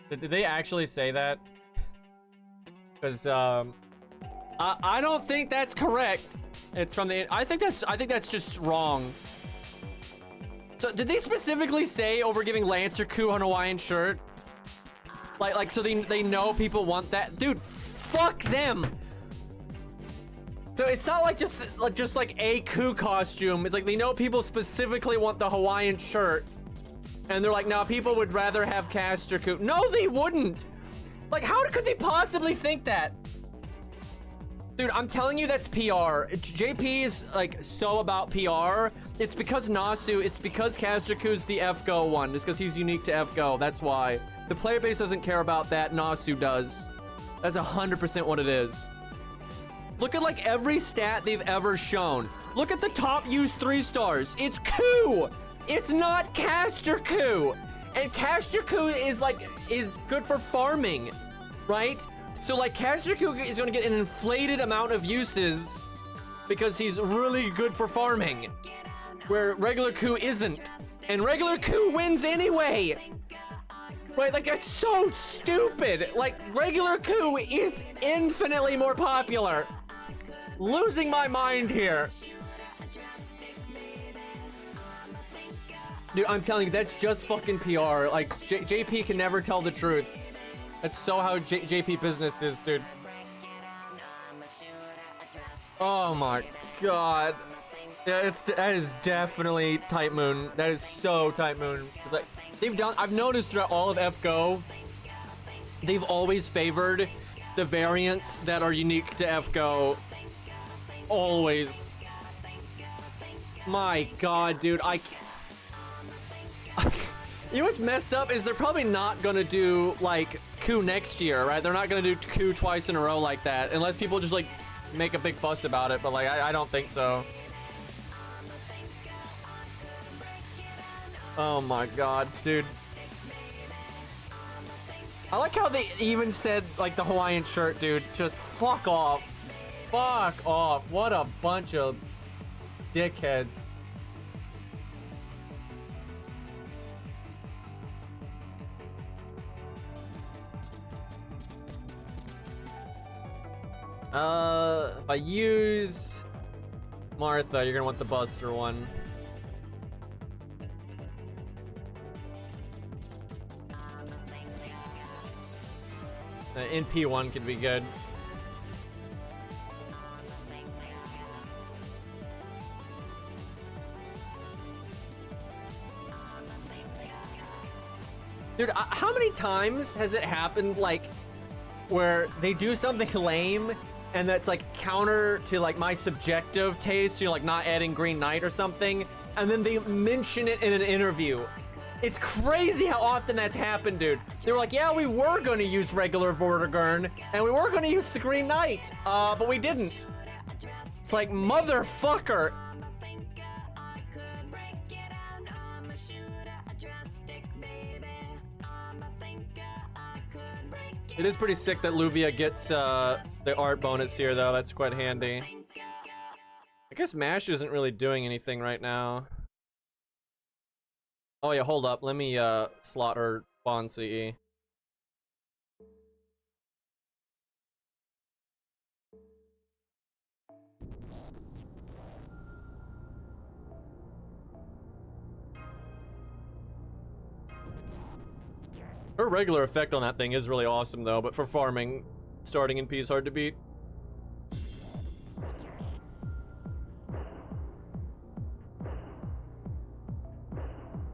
Did they actually say that? Because I don't think that's correct. It's from the I think that's just wrong. So did they specifically say over giving Lancer Coup an Hawaiian shirt? Like so they know people want that? Dude, fuck them. So it's not like just like a coup costume. It's like they know people specifically want the Hawaiian shirt. And they're like, no, people would rather have Caster Coup. No, they wouldn't. Like, how could they possibly think that? Dude, I'm telling you that's PR. JP is like so about PR. It's because Nasu, it's because Caster Coup's the FGO one. It's because he's unique to FGO. That's why. The player base doesn't care about that. Nasu does. That's 100% what it is. Look at like every stat they've ever shown. Look at the top used 3 stars. It's Coup. It's not Caster Coup. And Caster Coup is good for farming, right? So like Caster Coup is gonna get an inflated amount of uses because he's really good for farming, where regular Coup isn't. And regular Coup wins anyway. Right, like that's so stupid. Like regular Coup is infinitely more popular. Losing my mind here. Dude, I'm telling you, that's just fucking PR. Like, JP can never tell the truth. That's so how JP business is, dude. Oh my god. Yeah, that is definitely Type Moon. That is so Type Moon. It's like, I've noticed throughout all of FGO, they've always favored the variants that are unique to FGO. Always. My god, dude, you know what's messed up is they're probably not gonna do like Coup next year, right? They're not gonna do Coup twice in a row like that, unless people just like make a big fuss about it. But like, I don't think so. Oh my god, dude. I like how they even said like the Hawaiian shirt, dude. Just fuck off. Fuck off. What a bunch of dickheads. If I use Martha, you're gonna want the Buster one. NP1 could be good. Dude, how many times has it happened, like, where they do something lame and that's like counter to like my subjective taste, you know, like not adding Green Knight or something, and then they mention it in an interview? It's crazy how often that's happened, dude. They were like, yeah, we were gonna use regular Vortigern, and we were gonna use the Green Knight, but we didn't. It's like, motherfucker. It is pretty sick that Luvia gets the art bonus here, though. That's quite handy. I guess Mash isn't really doing anything right now. Oh yeah, hold up. Let me slot her Bond CE. Her regular effect on that thing is really awesome though, but for farming, starting in P is hard to beat.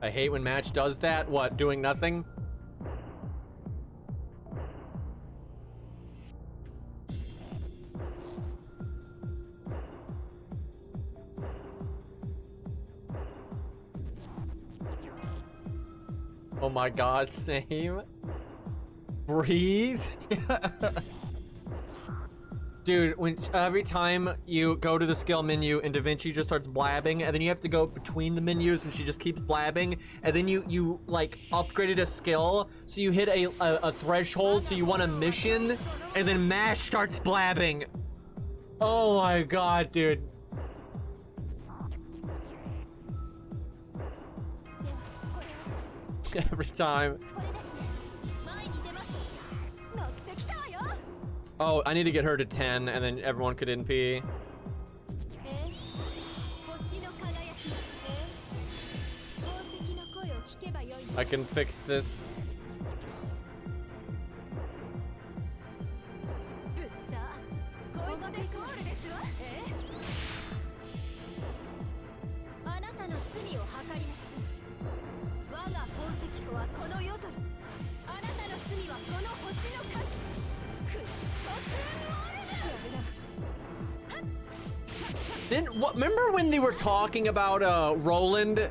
I hate when Match does that. What, doing nothing? Oh my god, same. Breathe. Dude, when every time you go to the skill menu and DaVinci just starts blabbing, and then you have to go between the menus and she just keeps blabbing, and then you like upgraded a skill, so you hit a threshold, so you want a mission, and then MASH starts blabbing. Oh my god, dude. Every time. Oh, I need to get her to 10, and then everyone could NP. I can fix this. Remember when they were talking about Roland,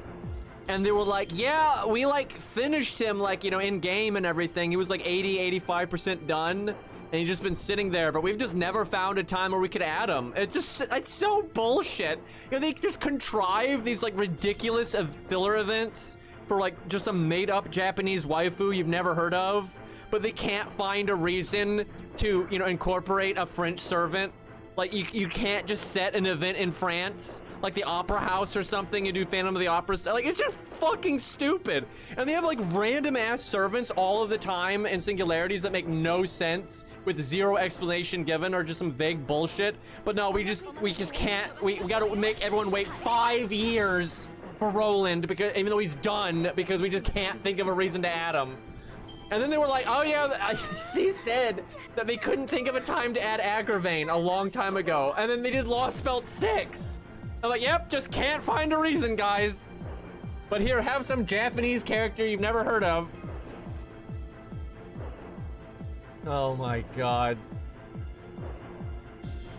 and they were like, yeah, we like finished him, like, you know, in game and everything. He was like 85% done, and he's just been sitting there, but we've just never found a time where we could add him. It's so bullshit. You know, they just contrive these like ridiculous filler events for like just a made-up Japanese waifu you've never heard of, but they can't find a reason to, you know, incorporate a French servant. Like, you can't just set an event in France, like the Opera House or something, and do Phantom of the Opera. Like, it's just fucking stupid. And they have, like, random-ass servants all of the time and singularities that make no sense with zero explanation given or just some vague bullshit. But no, we just can't. We gotta make everyone wait 5 years for Roland, because even though he's done, because we just can't think of a reason to add him. And then they were like, oh yeah, they said that they couldn't think of a time to add Agravain a long time ago. And then they did Lost Spelt 6. I'm like, yep, just can't find a reason, guys. But here, have some Japanese character you've never heard of. Oh my god.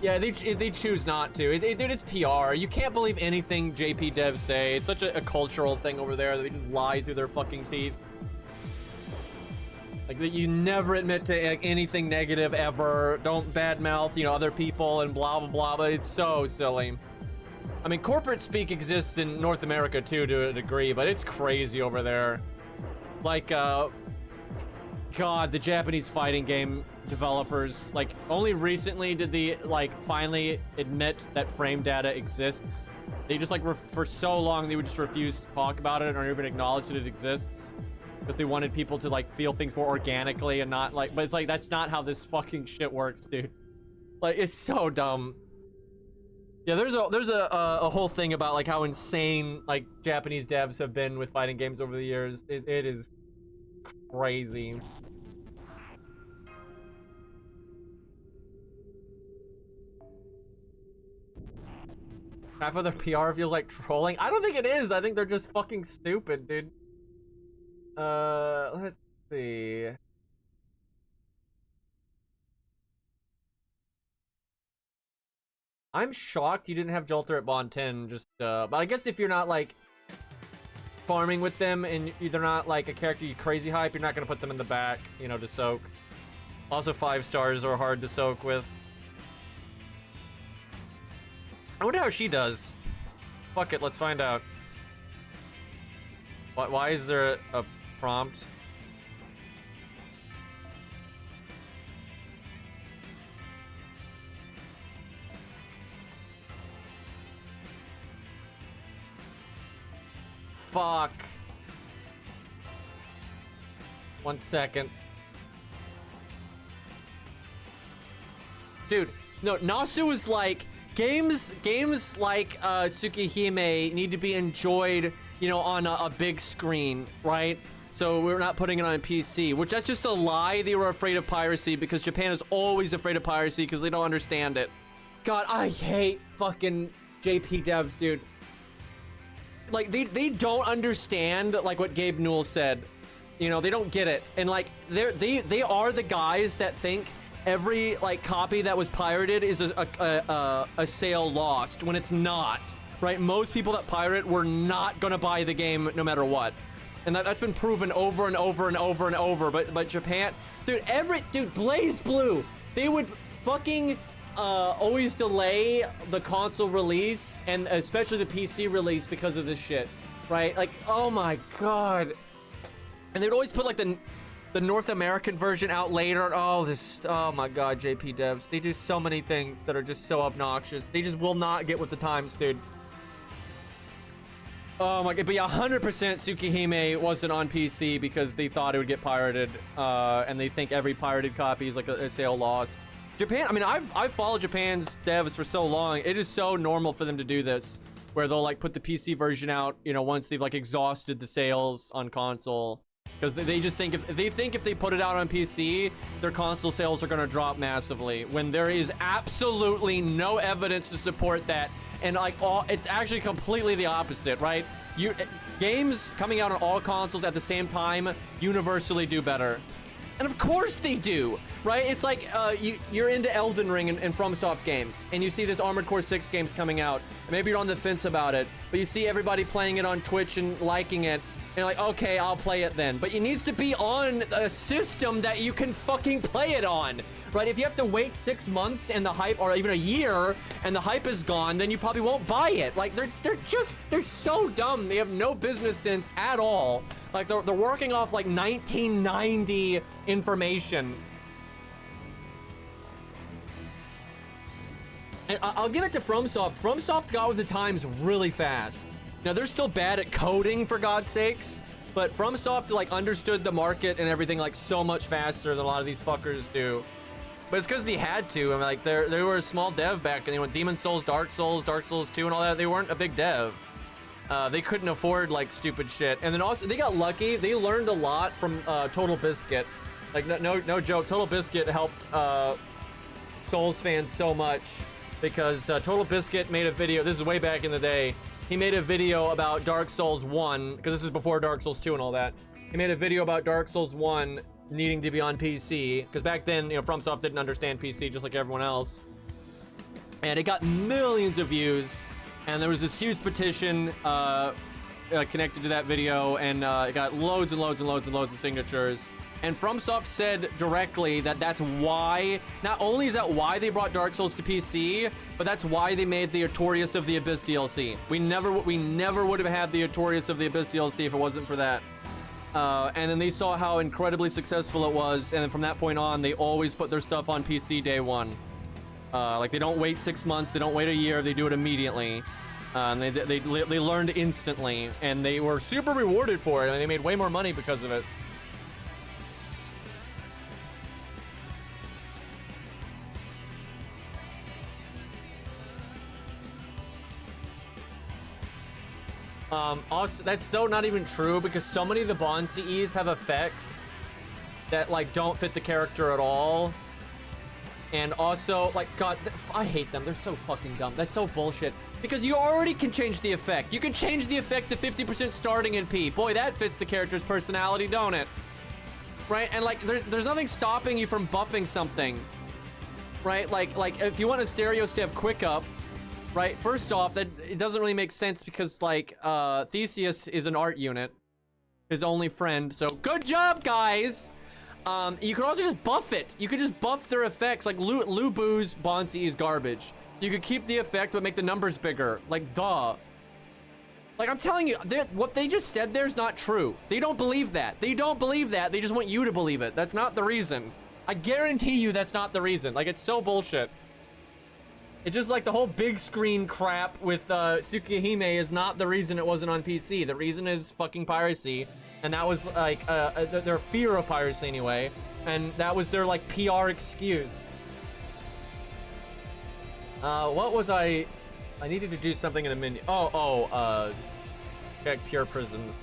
Yeah, they choose not to. Dude, it's PR. You can't believe anything JP devs say. It's such a cultural thing over there that they just lie through their fucking teeth. Like, that you never admit to anything negative ever. Don't badmouth, you know, other people and blah, blah, blah. But it's so silly. I mean, corporate speak exists in North America, too, to a degree. But it's crazy over there. Like, God, the Japanese fighting game developers. Like, only recently did they, like, finally admit that frame data exists. They just, like, for so long, they would just refuse to talk about it or even acknowledge that it exists. Because they wanted people to, like, feel things more organically and not, like... But it's like, that's not how this fucking shit works, dude. Like, it's so dumb. Yeah, there's a whole thing about, like, how insane, like, Japanese devs have been with fighting games over the years. It is crazy. Half of their PR feels like trolling. I don't think it is. I think they're just fucking stupid, dude. Let's see. I'm shocked you didn't have Jolter at Bond 10, just, but I guess if you're not, like, farming with them and they're not, like, a character you crazy hype, you're not gonna put them in the back, you know, to soak. Also, 5 stars are hard to soak with. I wonder how she does. Fuck it, let's find out. Why is there a prompt? Fuck. 1 second. Dude, no, Nasu is like, games like Tsukihime need to be enjoyed, you know, on a big screen, right? So we're not putting it on PC, which that's just a lie. They were afraid of piracy because Japan is always afraid of piracy because they don't understand it. God, I hate fucking JP devs, dude. Like, they don't understand, like, what Gabe Newell said. You know, they don't get it. And, like, they are the guys that think every, like, copy that was pirated is a sale lost, when it's not, right? Most people that pirate were not gonna buy the game no matter what. And that's been proven over and over and over and over. But Japan, dude, Blaze Blue, they would fucking always delay the console release and especially the PC release because of this shit, right? Like, oh my god. And they'd always put like the North American version out later. Oh my god, JP devs. They do so many things that are just so obnoxious. They just will not get with the times, dude. Oh my god, but yeah, 100% Tsukihime wasn't on PC because they thought it would get pirated, and they think every pirated copy is like a sale lost. Japan, I mean, I've followed Japan's devs for so long. It is so normal for them to do this, where they'll like put the PC version out, you know, once they've like exhausted the sales on console. Because they just think if they put it out on PC, their console sales are going to drop massively, when there is absolutely no evidence to support that. And like it's actually completely the opposite, right? Games coming out on all consoles at the same time universally do better. And of course they do, right? It's like you're into Elden Ring and FromSoft games, and you see this Armored Core 6 games coming out, and maybe you're on the fence about it, but you see everybody playing it on Twitch and liking it, and you're like, okay, I'll play it then. But it needs to be on a system that you can fucking play it on, right? If you have to wait 6 months and the hype, or even a year, and the hype is gone, then you probably won't buy it. Like, they're so dumb. They have no business sense at all. Like, they're working off, like, 1990 information. And I'll give it to FromSoft. FromSoft got with the times really fast. Now, they're still bad at coding, for God's sakes, but FromSoft, like, understood the market and everything, like, so much faster than a lot of these fuckers do. But it's because they had to. I mean, like, they were a small dev back then. You know, Demon Souls, Dark Souls 2, and all that. They weren't a big dev. They couldn't afford, like, stupid shit. And then also, they got lucky. They learned a lot from Total Biscuit. Like, no joke. Total Biscuit helped Souls fans so much because Total Biscuit made a video. This is way back in the day. He made a video about Dark Souls 1, because this is before Dark Souls 2 and all that. He made a video about Dark Souls 1 needing to be on PC, because back then, you know, FromSoft didn't understand PC just like everyone else. And it got millions of views, and there was this huge petition connected to that video, and it got loads and loads and loads and loads of signatures. And FromSoft said directly that that's why, not only is that why they brought Dark Souls to PC, but that's why they made the Artorias of the Abyss DLC. We never would have had the Artorias of the Abyss DLC if it wasn't for that. And then they saw how incredibly successful it was, and then from that point on, they always put their stuff on PC day one. Like, they don't wait 6 months, they don't wait a year, they do it immediately. And they learned instantly, and they were super rewarded for it, and they made way more money because of it. Also, that's so not even true, because so many of the Bond CEs have effects that, like, don't fit the character at all. And also, like, God, I hate them. They're so fucking dumb. That's so bullshit. Because you already can change the effect. You can change the effect to 50% starting in P. Boy, that fits the character's personality, don't it? Right? And, like, there's nothing stopping you from buffing something. Right? Like if you want Asterios to have quick up, right? First off, that it doesn't really make sense because, like, Theseus is an art unit, his only friend. So good job, guys. You could also just buff it. You could just buff their effects. Like Lu Bu's Bonsi is garbage. You could keep the effect but make the numbers bigger. Like, duh. Like, I'm telling you, what they just said there is not true. They don't believe that. They don't believe that. They just want you to believe it. That's not the reason. I guarantee you that's not the reason. Like, it's so bullshit. It's just like the whole big screen crap with Tsukihime is not the reason it wasn't on PC. The reason is fucking piracy. And that was like their fear of piracy anyway. And that was their like PR excuse. What was I needed to do something in a menu. Check pure prisms.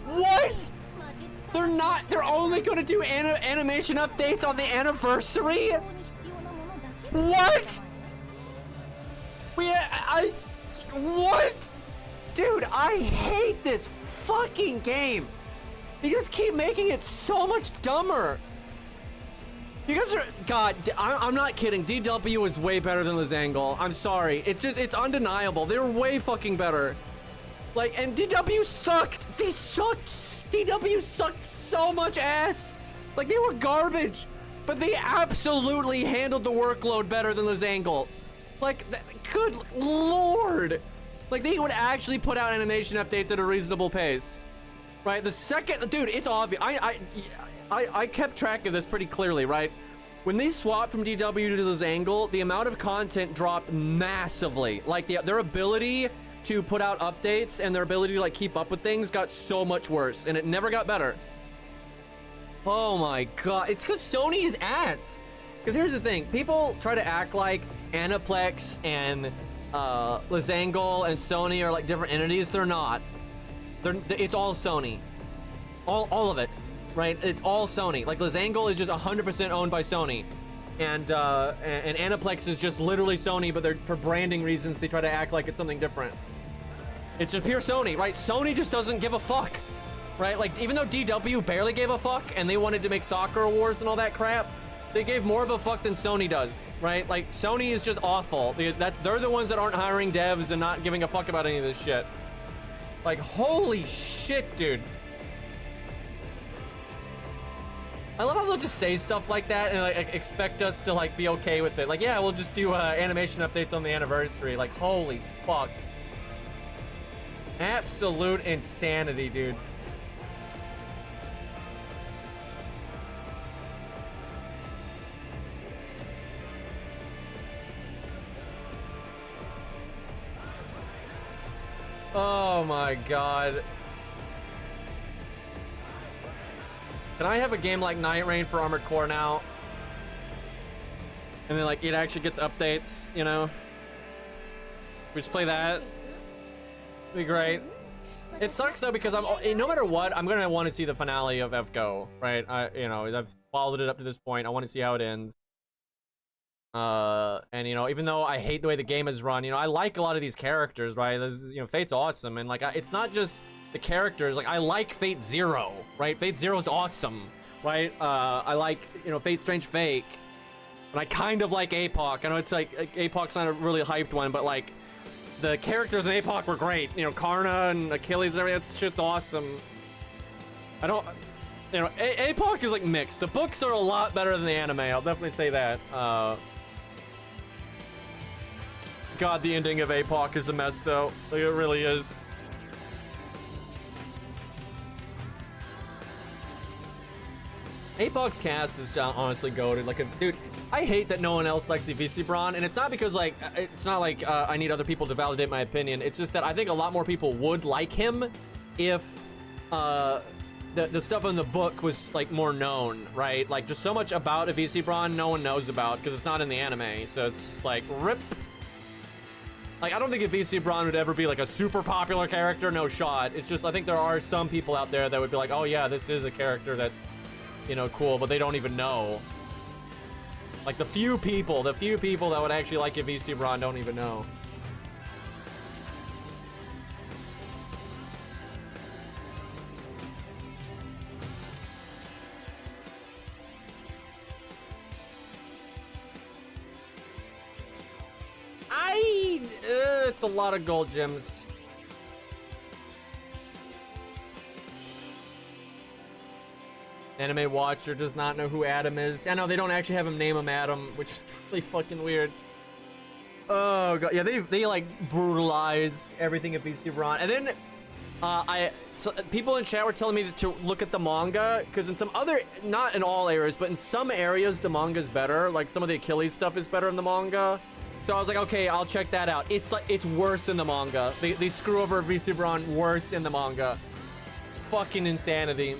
What? They're only gonna do animation updates on the anniversary? What? What? Dude, I hate this fucking game. They just keep making it so much dumber. You guys are, God, I'm not kidding. DW is way better than Lizangle. I'm sorry. It's undeniable. They're way fucking better. Like, and DW sucked. They sucked. DW sucked so much ass. Like, they were garbage. But they absolutely handled the workload better than Lizangle. Like, good lord. Like, they would actually put out animation updates at a reasonable pace. Right? The second, dude, it's obvious. I kept track of this pretty clearly, right? When they swapped from DW to Lizangle, the amount of content dropped massively. Like, their ability to put out updates and their ability to, like, keep up with things got so much worse, and it never got better. Oh my god. It's because Sony is ass. Because here's the thing. People try to act like Aniplex and Lizangle and Sony are, like, different entities. They're not. It's all Sony. All of it. Right? It's all Sony. Like, Lizangle is just 100% owned by Sony. And Aniplex is just literally Sony, but they're, for branding reasons, they try to act like it's something different. It's just pure Sony, right? Sony just doesn't give a fuck, right? Like, even though DW barely gave a fuck and they wanted to make Soccer Wars and all that crap, they gave more of a fuck than Sony does, right? Like, Sony is just awful. They're the ones that aren't hiring devs and not giving a fuck about any of this shit. Like, holy shit, dude. I love how they'll just say stuff like that and, like, expect us to, like, be okay with it. Like, yeah, we'll just do animation updates on the anniversary. Like, holy fuck. Absolute insanity, dude. Oh my god. Can I have a game like Night Rain for Armored Core now? And then, like, it actually gets updates, you know? We just play that. Be great. It sucks though because no matter what, I'm gonna want to see the finale of FGO, right? I've followed it up to this point. I want to see how it ends. And even though I hate the way the game is run, I like a lot of these characters, right? Fate's awesome, and like it's not just the characters. Like, I like Fate Zero, right? Fate Zero is awesome, right? I like Fate Strange Fake, and I kind of like APOC. I know it's like APOC's not a really hyped one, but like the characters in APOC were great. Karna and Achilles and everything. That shit's awesome. I don't. APOC is like mixed. The books are a lot better than the anime. I'll definitely say that. God, the ending of APOC is a mess, though. Like, it really is. APOC's cast is honestly goated. Like, dude, I hate that no one else likes the VC Braun, and it's not because, like, it's not like I need other people to validate my opinion. It's just that I think a lot more people would like him if the stuff in the book was, like, more known, right? Like, just so much about a VC Braun no one knows about because it's not in the anime, so it's just like, rip. Like, I don't think a VC Braun would ever be, like, a super popular character, no shot. It's just, I think there are some people out there that would be like, oh yeah, this is a character that's, cool, but they don't even know. Like, the few people that would actually like a VC Braun don't even know. It's a lot of gold gems. Anime Watcher does not know who Adam is. I know they don't actually have him name him Adam, which is really fucking weird. Oh god, yeah, they like brutalized everything at VC Braun, and then people in chat were telling me to look at the manga because in some other, not in all areas, but in some areas the manga's better. Like some of the Achilles stuff is better in the manga. So I was like, okay, I'll check that out. It's like, it's worse in the manga. They screw over VC Braun worse in the manga. It's fucking insanity.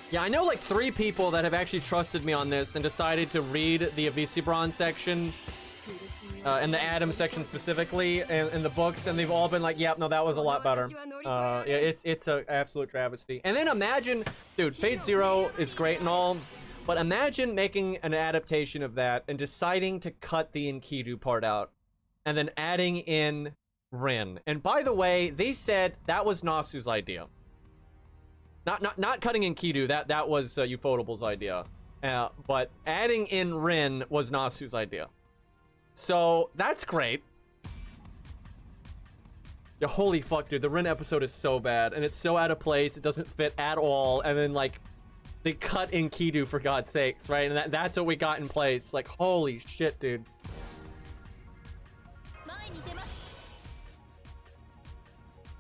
Yeah, I know like 3 people that have actually trusted me on this and decided to read the VC Braun section and the Adam section specifically in the books, and they've all been like, yep, no, that was a lot better. Yeah, it's an absolute travesty. And then imagine, dude, Fate Zero is great and all, but imagine making an adaptation of that and deciding to cut the Enkidu part out. and then adding in Rin. And by the way, they said that was Nasu's idea. Not cutting in Kidu. That was Ufotable's idea. But adding in Rin was Nasu's idea. So that's great. Yeah, holy fuck, dude. The Rin episode is so bad, and it's so out of place. It doesn't fit at all. And then like they cut in Kidu, for God's sakes, right? And that's what we got in place. Like, holy shit, dude.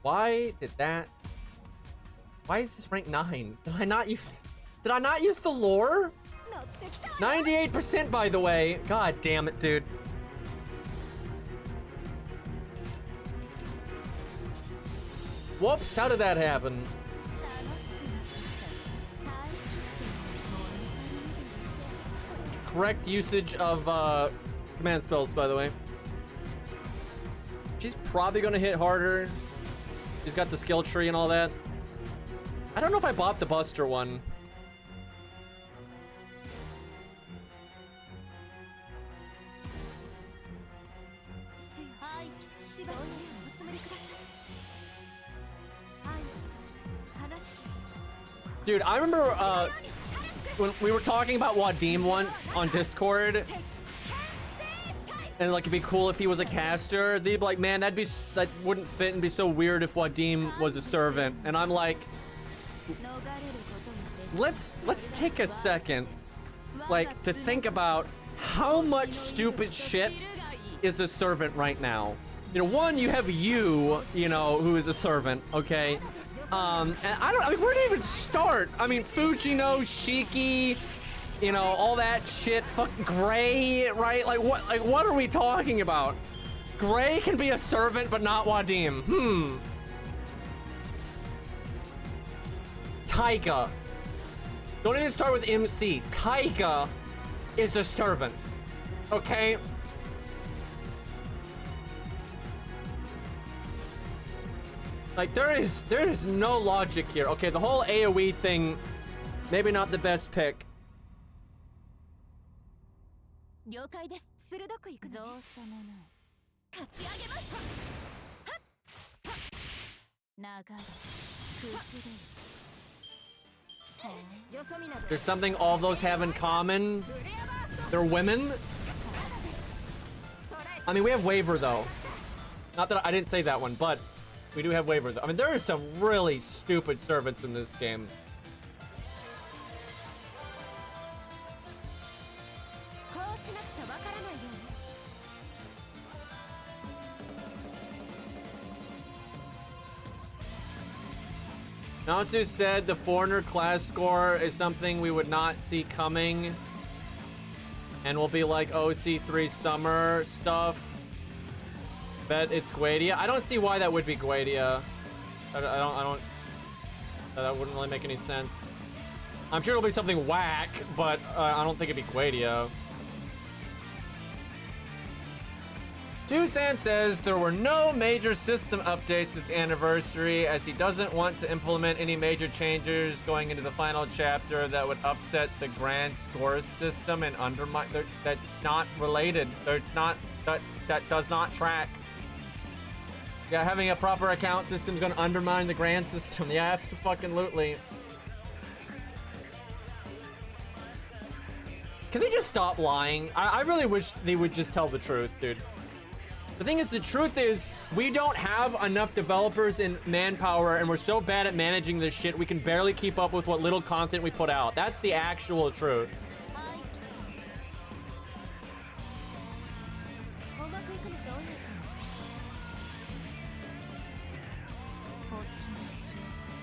Why did that? Why is this rank 9? Did I not use the lore? 98%, by the way. God damn it, dude. Whoops, how did that happen? Correct usage of command spells, by the way. She's probably gonna hit harder. She's got the skill tree and all that. I don't know if I bought the Buster one. Dude, I remember when we were talking about Wadim once on Discord, and like it'd be cool if he was a caster. They'd be like, man, that wouldn't fit and be so weird if Wadim was a servant. And I'm like, let's take a second, like, to think about how much stupid shit is a servant right now. You know, one, you have you know, who is a servant, okay? And I mean, where to even start? I mean, Fujino, Shiki, you know, all that shit. Fucking Gray, right? Like, what are we talking about? Gray can be a servant, but not Wadim. Taiga. Don't even start with MC. Taiga is a servant, okay? Like, there is no logic here. Okay, the whole AoE thing, maybe not the best pick. There's something all those have in common. They're women. I mean, we have Waver, though. Not that I didn't say that one, but we do have waivers. I mean, there are some really stupid servants in this game. Nasu said the foreigner class score is something we would not see coming, and will be like OC3 summer stuff. Bet it's Guadia. I don't see why that would be Guadia. I don't. That wouldn't really make any sense. I'm sure it'll be something whack, but I don't think it'd be Guadia. Tucson says there were no major system updates this anniversary, as he doesn't want to implement any major changes going into the final chapter that would upset the grand score system and undermine. That's not related. It's not. That does not track. Yeah, having a proper account system is going to undermine the grand system. Yeah, absolutely. Can they just stop lying? I really wish they would just tell the truth, dude. The thing is, the truth is, we don't have enough developers and manpower, and we're so bad at managing this shit, we can barely keep up with what little content we put out. That's the actual truth.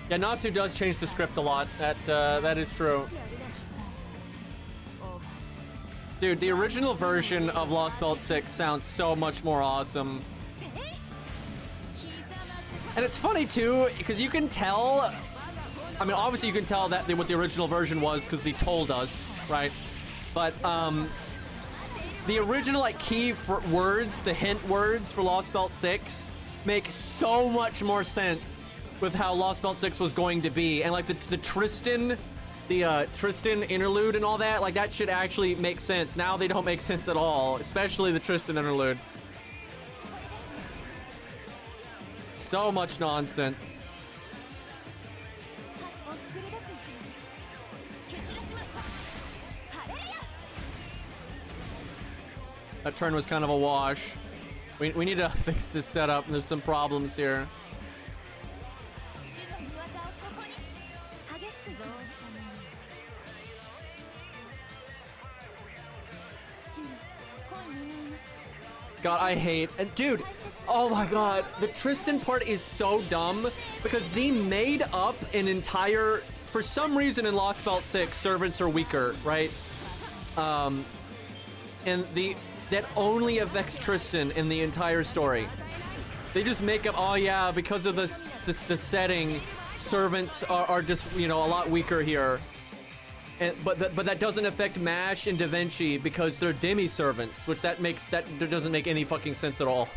Yeah, Nasu does change the script a lot. That is true. Dude, the original version of Lost Belt 6 sounds so much more awesome. And it's funny, too, because you can tell... I mean, obviously you can tell that what the original version was because they told us, right? But, the original, like, key words, the hint words for Lost Belt 6 make so much more sense with how Lost Belt 6 was going to be. And, like, the Tristan... The Tristan interlude and all that, like, that should actually make sense. Now they don't make sense at all, especially the Tristan interlude. so much nonsense. That turn was kind of a wash. We need to fix this setup. There's some problems here. God, I hate... And dude, oh my god. The Tristan part is so dumb because they made up an entire... For some reason in Lost Belt 6, servants are weaker, right? And that only affects Tristan in the entire story. They just make up, oh yeah, because of the setting, servants are just, you know, a lot weaker here. And, but that doesn't affect Mash and Da Vinci because they're demi-servants, which that doesn't make any fucking sense at all.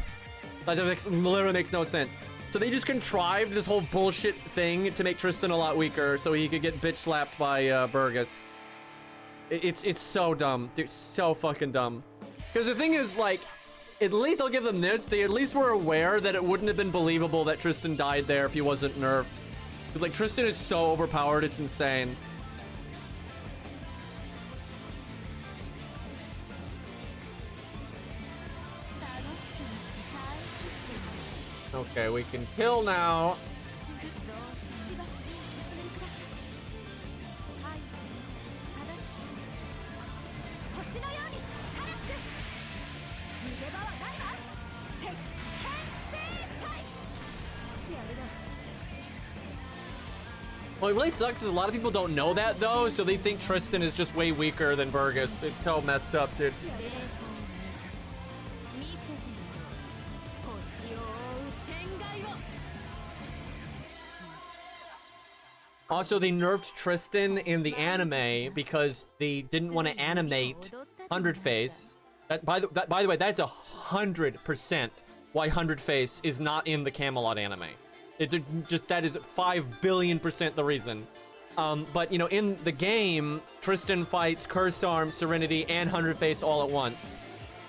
That literally makes no sense. So they just contrived this whole bullshit thing to make Tristan a lot weaker so he could get bitch slapped by Burgess. It's so dumb, dude, so fucking dumb. Because the thing is, like, at least I'll give them this, they at least were aware that it wouldn't have been believable that Tristan died there if he wasn't nerfed. Because, like, Tristan is so overpowered, it's insane. Okay, we can kill now. What really sucks is a lot of people don't know that though, so they think Tristan is just way weaker than Burgess. It's so messed up, dude. Also, they nerfed Tristan in the anime because they didn't want to animate 100 Face. By the way, that's 100% why 100 Face is not in the Camelot anime. That is 5 billion% the reason. But you know, in the game, Tristan fights Curse Arm, Serenity, and 100 Face all at once,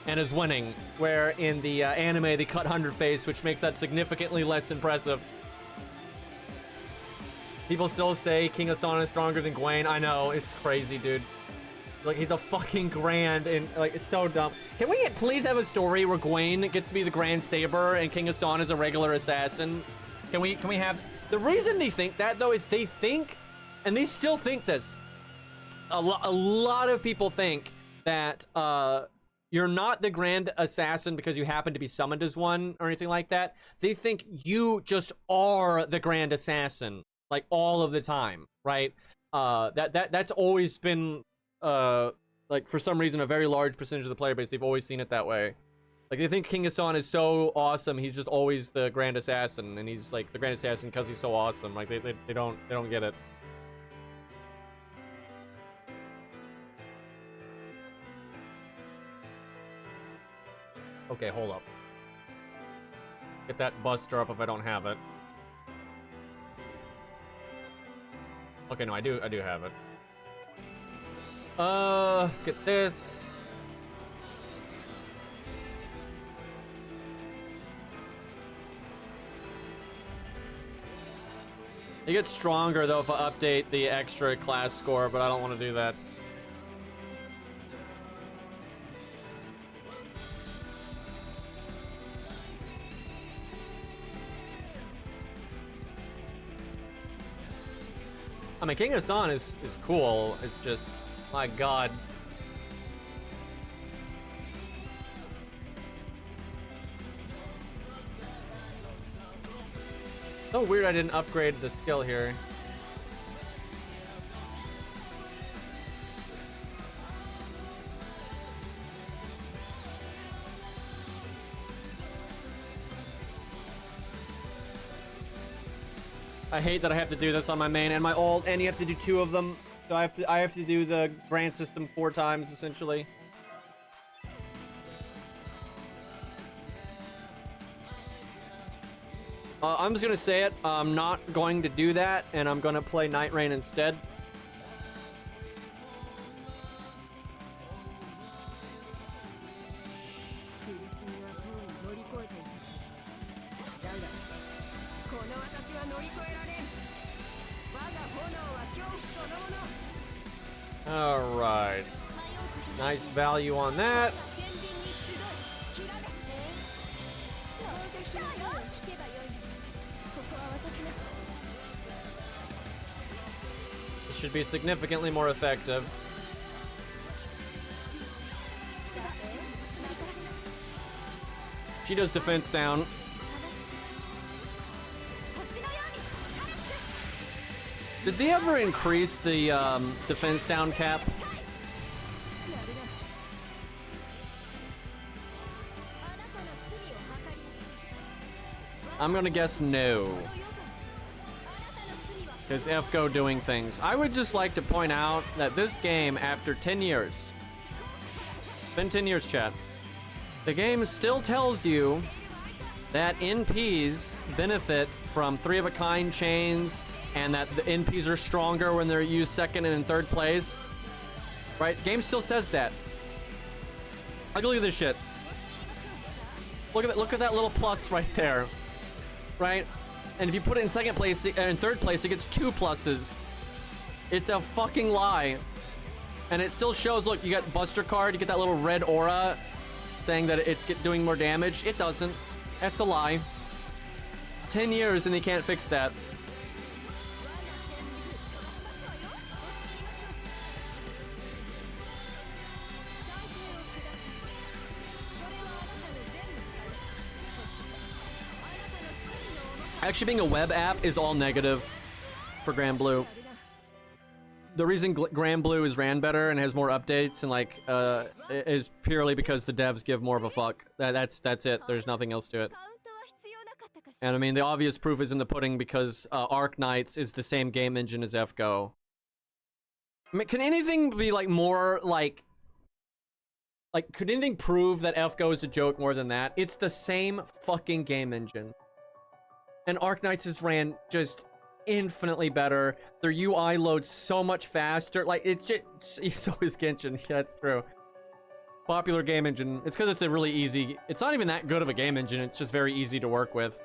and is winning. Where in the anime, they cut 100 Face, which makes that significantly less impressive. People still say King Hassan is stronger than Gwen. I know, it's crazy, dude. Like, he's a fucking Grand, and like, it's so dumb. Can we please have a story where Gwen gets to be the Grand Saber and King Hassan is a regular assassin? Can we have... The reason they think that, though, is they think, and they still think this, a lot of people think that you're not the Grand Assassin because you happen to be summoned as one or anything like that. They think you just are the Grand Assassin, like, all of the time, right? That's always been, like, for some reason, a very large percentage of the player base. They've always seen it that way. Like, they think King Hassan is so awesome, he's just always the Grand Assassin, and he's, like, the Grand Assassin because he's so awesome. Like, they don't get it. Okay, hold up. Get that Buster up if I don't have it. Okay, no, I do have it. Let's get this. It gets stronger though if I update the extra class score, but I don't want to do that. I mean, King Hassan is cool. It's just, my god. So weird I didn't upgrade the skill here. I hate that I have to do this on my main and my ult, and you have to do 2 of them. So I have to do the brand system 4 times essentially. I'm just gonna say it. I'm not going to do that, and I'm gonna play Night Rain instead. Alright. Nice value on that. This should be significantly more effective. She does defense down. Did they ever increase the defense down cap? I'm gonna guess no. Because FGO doing things. I would just like to point out that this game, after 10 years, been 10 years, chat, the game still tells you that NPs benefit from 3-of-a-kind chains, and that the NPs are stronger when they're used second and in third place. Right? Game still says that. Like, look at this shit. Look at that little plus right there. Right? And if you put it in second place, in third place, it gets 2 pluses. It's a fucking lie. And it still shows, look, you got Buster Card, you get that little red aura saying that it's doing more damage. It doesn't. That's a lie. 10 years and they can't fix that. Actually, being a web app is all negative for Grand Blue. The reason Grand Blue is ran better and has more updates and like is purely because the devs give more of a fuck. That's it. There's nothing else to it. And I mean, the obvious proof is in the pudding because Arc Knights is the same game engine as FGO. I mean, can anything be like more like could anything prove that FGO is a joke more than that? It's the same fucking game engine. And Arc Knights is ran just infinitely better. Their UI loads so much faster. Like, it's just... So is Genshin. Yeah, that's true. Popular game engine. It's because it's a really easy... It's not even that good of a game engine. It's just very easy to work with.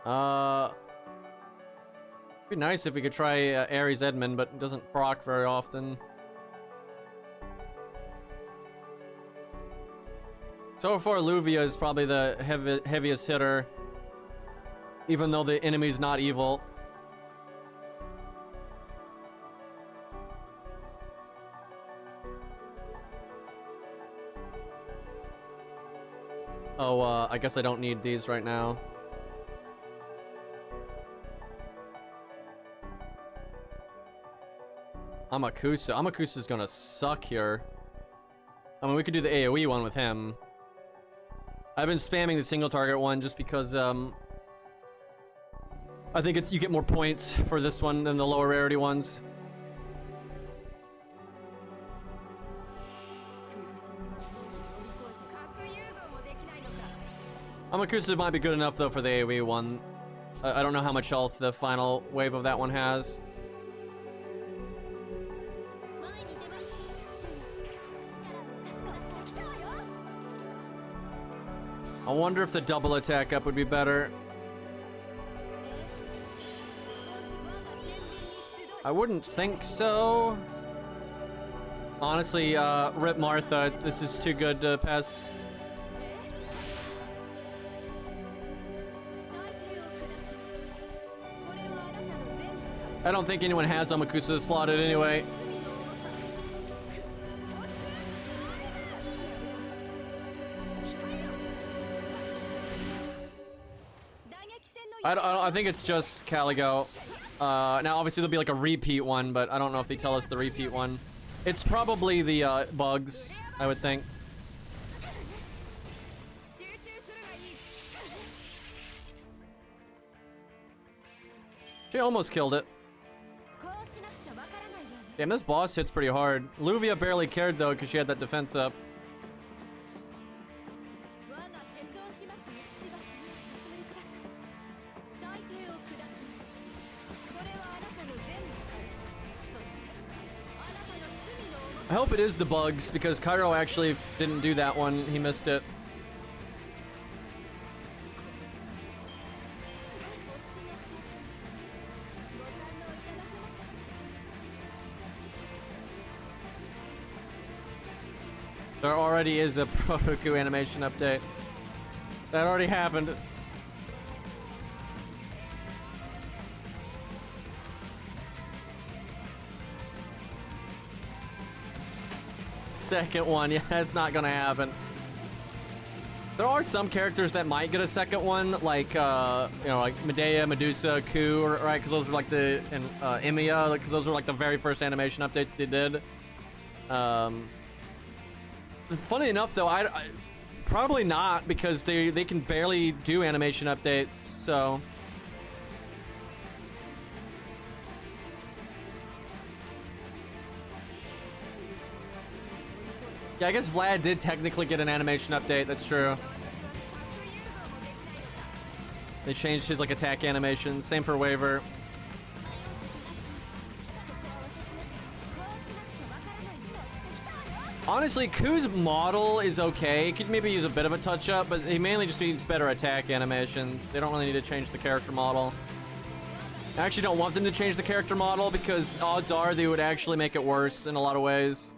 It'd be nice if we could try Ares Edmund, but it doesn't proc very often. So far, Luvia is probably the heaviest hitter, even though the enemy's not evil. Oh, I guess I don't need these right now. Amakusa. Amakusa's gonna suck here. I mean, we could do the AoE one with him. I've been spamming the single target one just because, I think you get more points for this one than the lower rarity ones. Amakusa might be good enough, though, for the AoE one. I don't know how much health the final wave of that one has. I wonder if the double attack up would be better. I wouldn't think so. Honestly, rip Martha. This is too good to pass. I don't think anyone has Amakusa slotted anyway. I think it's just Caligo. Now, obviously, there'll be like a repeat one, but I don't know if they tell us the repeat one. It's probably the bugs, I would think. She almost killed it. Damn, this boss hits pretty hard. Luvia barely cared, though, because she had that defense up. I hope it is the bugs, because Cairo actually didn't do that one. He missed it. There already is a Protoku animation update. That already happened. Second one, yeah, that's not gonna happen. There are some characters that might get a second one, like, you know, like Medea, Medusa, Ku, right? Because those were like the, and Emiya, because those were like the very first animation updates they did. Funny enough, though, I probably not, because they can barely do animation updates, so. Yeah, I guess Vlad did technically get an animation update, that's true. They changed his, like, attack animation. Same for Waver. Honestly, Ku's model is okay. Could maybe use a bit of a touch-up, but he mainly just needs better attack animations. They don't really need to change the character model. I actually don't want them to change the character model, because odds are they would actually make it worse in a lot of ways.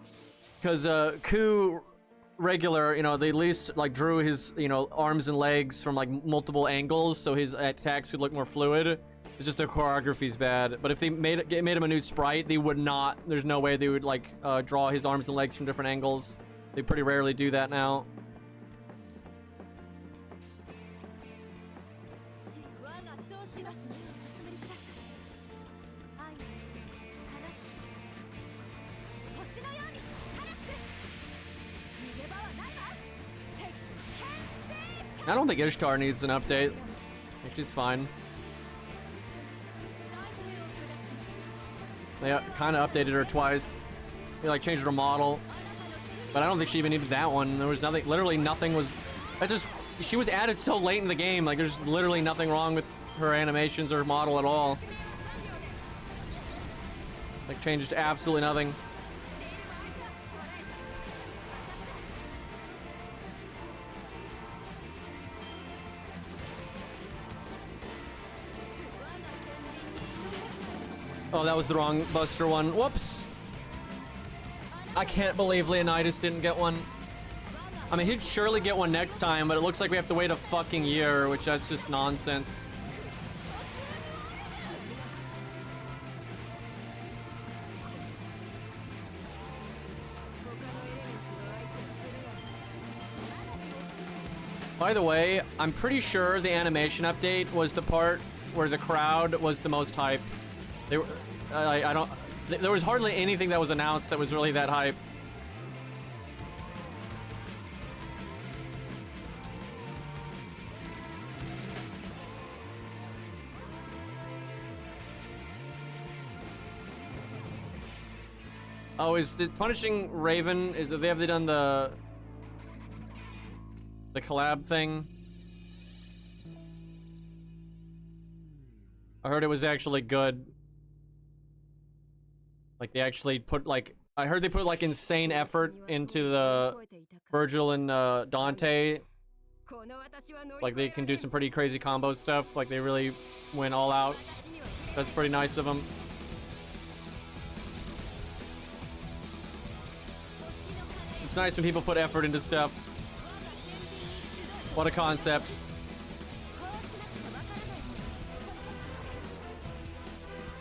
Because Ku regular, you know, they at least like drew his, you know, arms and legs from like multiple angles, so his attacks could look more fluid. It's just their choreography's bad. But if they made him a new sprite, they would not. There's no way they would like draw his arms and legs from different angles. They pretty rarely do that now. I don't think Ishtar needs an update. I think she's fine. They kind of updated her twice. They like changed her model, but I don't think she even needed that one. There was nothing, literally nothing was. That just, she was added so late in the game. Like there's literally nothing wrong with her animations or her model at all. Like changed absolutely nothing. Oh, that was the wrong Buster one. Whoops. I can't believe Leonidas didn't get one. I mean, he'd surely get one next time, but it looks like we have to wait a fucking year, which that's just nonsense. By the way, I'm pretty sure the animation update was the part where the crowd was the most hype. They were, I don't. There was hardly anything that was announced that was really that hype. Oh, is the punishing Raven? Have they done the collab thing? I heard it was actually good. Like they actually put like, I heard they put like insane effort into the Virgil and Dante. Like they can do some pretty crazy combo stuff. Like they really went all out. That's pretty nice of them. It's nice when people put effort into stuff. What a concept.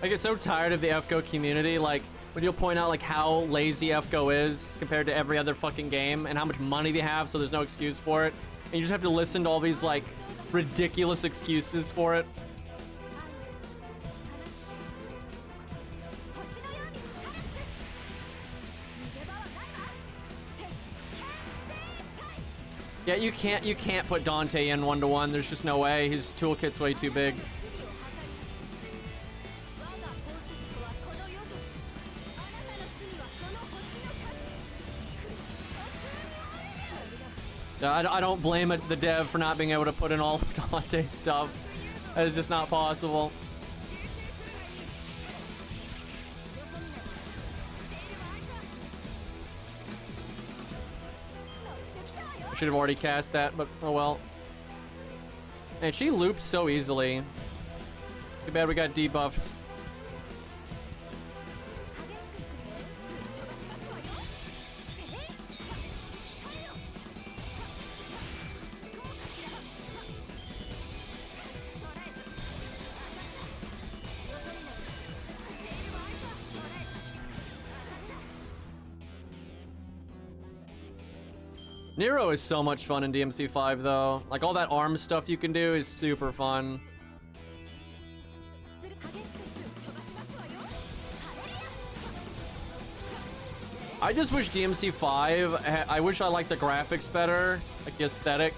I get so tired of the FGO community, like, when you'll point out, like, how lazy FGO is compared to every other fucking game, and how much money they have, so there's no excuse for it. And you just have to listen to all these, like, ridiculous excuses for it. Yeah, you can't put Dante in 1-to-1. There's just no way. His toolkit's way too big. I don't blame the dev for not being able to put in all of Dante's stuff. That is just not possible. should have already cast that, but oh well. And she loops so easily. Too bad we got debuffed. Nero is so much fun in DMC5 though. Like all that arm stuff you can do is super fun. I just wish DMC5, I wish I liked the graphics better, like the aesthetic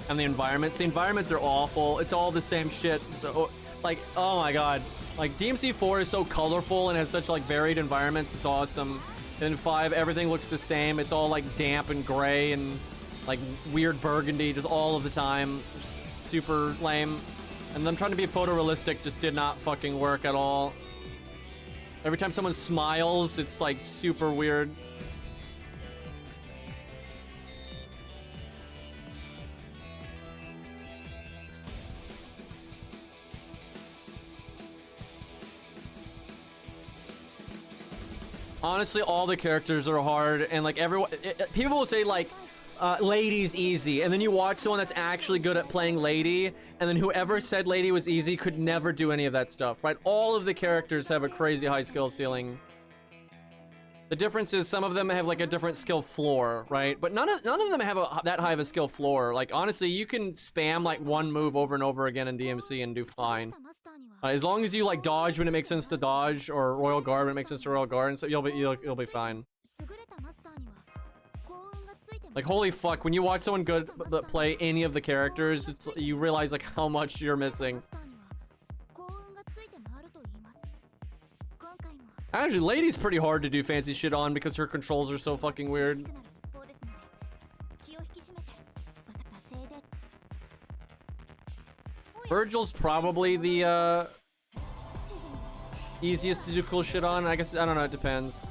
and the environments. The environments are awful. It's all the same shit. So like, oh my god. Like DMC4 is so colorful and has such like varied environments. It's awesome. In 5, everything looks the same. It's all like damp and gray and like weird burgundy just all of the time. Just super lame. And them trying to be photorealistic just did not fucking work at all. Every time someone smiles, it's like super weird. Honestly, all the characters are hard, and like everyone, people will say like, Lady's easy, and then you watch someone that's actually good at playing Lady, and then whoever said Lady was easy could never do any of that stuff, right? All of the characters have a crazy high skill ceiling. The difference is some of them have like a different skill floor, right? But none of them have that high of a skill floor. Like honestly, you can spam like one move over and over again in DMC and do fine. As long as you like dodge when it makes sense to dodge, or Royal Guard when it makes sense to Royal Guard, and so you'll be fine. Like holy fuck, when you watch someone good play any of the characters, you realize like how much you're missing. Actually, Lady's pretty hard to do fancy shit on because her controls are so fucking weird. Virgil's probably the easiest to do cool shit on. I guess, I don't know, it depends.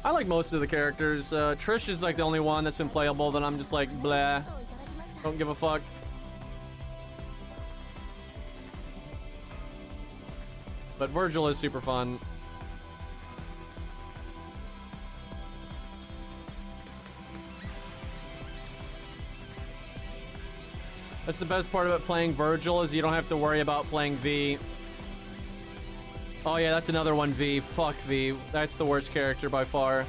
I like most of the characters. Trish is like the only one that's been playable that I'm just like, blah. Don't give a fuck. But Virgil is super fun. That's the best part about playing Virgil, is you don't have to worry about playing V. Oh yeah, that's another one, V. Fuck V. That's the worst character by far.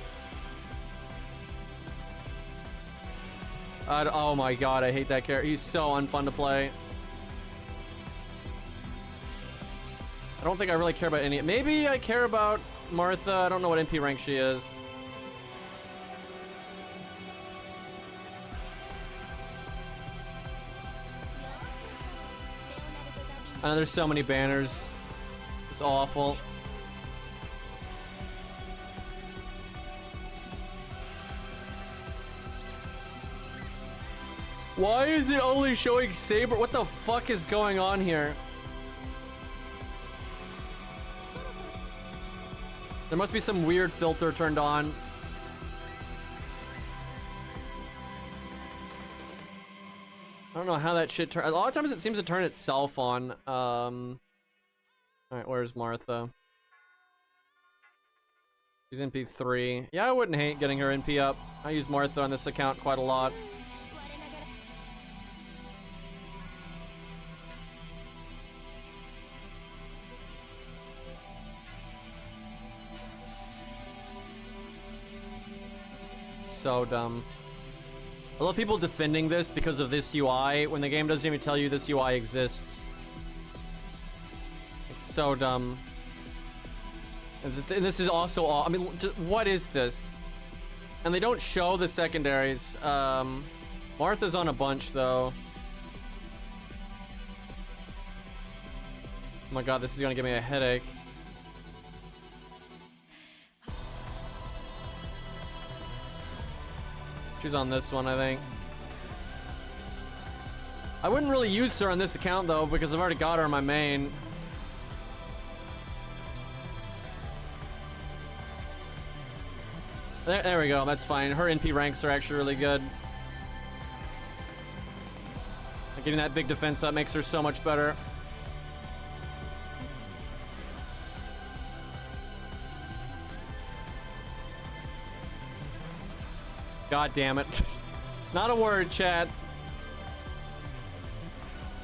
Oh my god, I hate that character. He's so unfun to play. I don't think I really care about any. Maybe I care about Martha. I don't know what NP rank she is. I know there's so many banners. It's awful. Why is it only showing Saber? What the fuck is going on here? There must be some weird filter turned on. I don't know how that shit turns. A lot of times it seems to turn itself on. Alright, where's Martha? She's NP 3. Yeah, I wouldn't hate getting her NP up. I use Martha on this account quite a lot. So dumb. I love people defending this because of this UI when the game doesn't even tell you this UI exists. It's so dumb. And this is also all. I mean, just, what is this? And they don't show the secondaries. Martha's on a bunch though. Oh my god, this is gonna give me a headache. She's on this one, I think. I wouldn't really use her on this account though, because I've already got her in my main. There we go, that's fine. Her NP ranks are actually really good. Like, getting that big defense up makes her so much better. God damn it. Not a word, chat.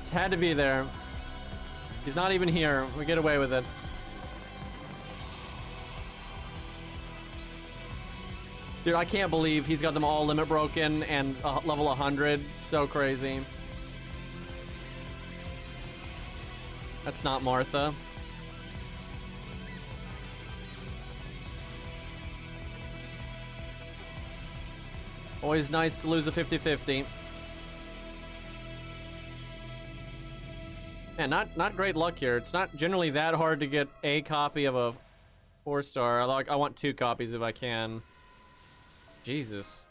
It's had to be there. He's not even here. We get away with it. Dude, I can't believe he's got them all limit broken and level 100. So crazy. That's not Martha. Always nice to lose a 50-50. Man, not great luck here. It's not generally that hard to get a copy of a 4-star. I want 2 copies if I can. Jesus.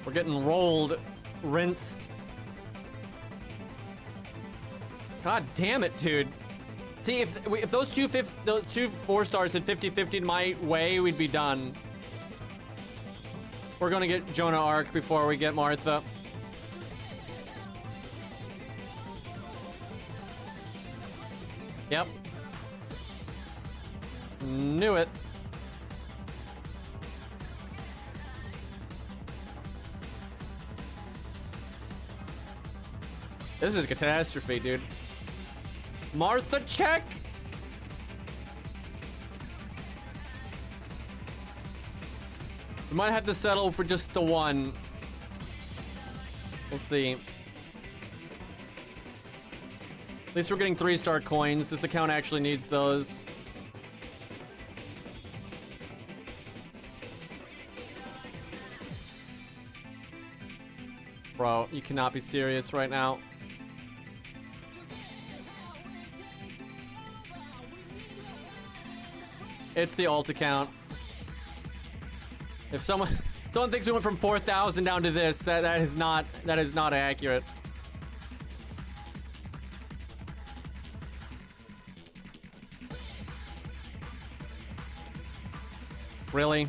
We're getting rolled, rinsed. God damn it, dude. See, if those two 4-stars had 50-50'd my way, we'd be done. We're gonna get Jonah Arc before we get Martha. Yep. Knew it. This is a catastrophe, dude. Martha, check! We might have to settle for just the one. We'll see. At least we're getting 3-star coins. This account actually needs those. Bro, you cannot be serious right now. It's the alt account. If someone thinks we went from 4,000 down to this, that is not accurate. Really?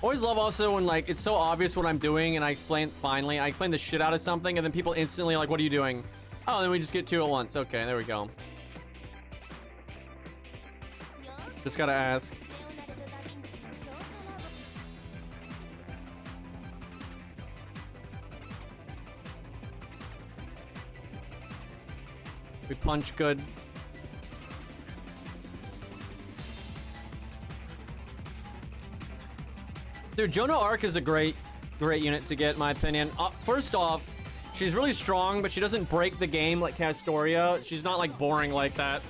Always love also when, like, it's so obvious what I'm doing and I explain the shit out of something and then people instantly are like, what are you doing? Oh, then we just get 2 at once. Okay, there we go. Just gotta ask. We punch good. Dude, Jonah Arc is a great unit to get, in my opinion. First off, she's really strong, but she doesn't break the game like Castoria. She's not, like, boring like that.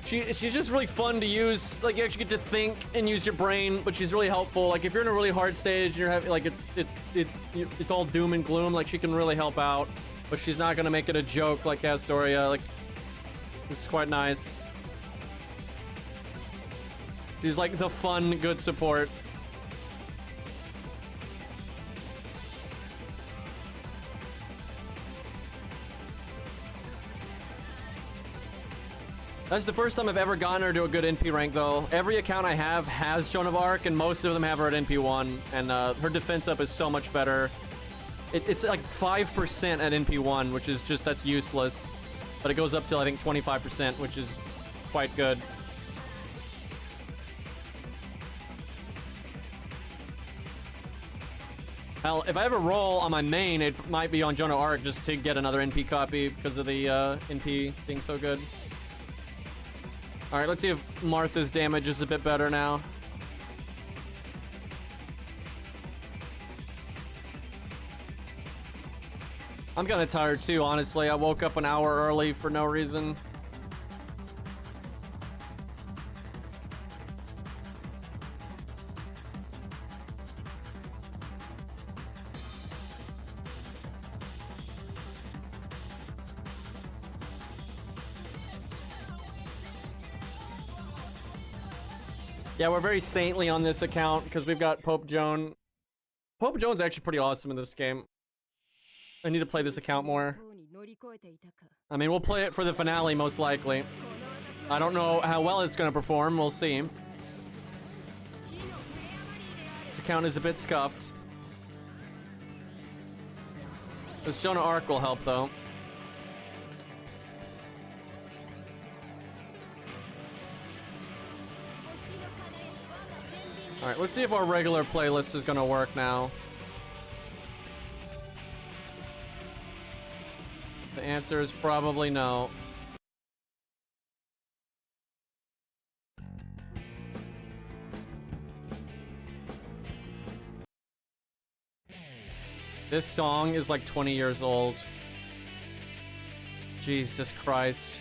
She's just really fun to use. Like, you actually get to think and use your brain, but she's really helpful. Like, if you're in a really hard stage and you're having, like, it's all doom and gloom, like, she can really help out. But she's not gonna make it a joke like Castoria. Like, this is quite nice. She's like the fun, good support. That's the first time I've ever gotten her to a good NP rank, though. Every account I have has Joan of Arc, and most of them have her at NP1, and her defense up is so much better. It's like 5% at NP1, which is just, that's useless. But it goes up to, I think, 25%, which is quite good. Hell, if I ever roll on my main, it might be on Joan of Arc just to get another NP copy because of the NP being so good. Alright, let's see if Martha's damage is a bit better now. I'm kinda tired too, honestly. I woke up an hour early for no reason. Yeah, we're very saintly on this account because we've got Pope Joan. Pope Joan's actually pretty awesome in this game. I need to play this account more. I mean, we'll play it for the finale, most likely. I don't know how well it's going to perform. We'll see. This account is a bit scuffed. This Jonah Arc will help, though. Alright, let's see if our regular playlist is going to work now. The answer is probably no. This song is like 20 years old. Jesus Christ.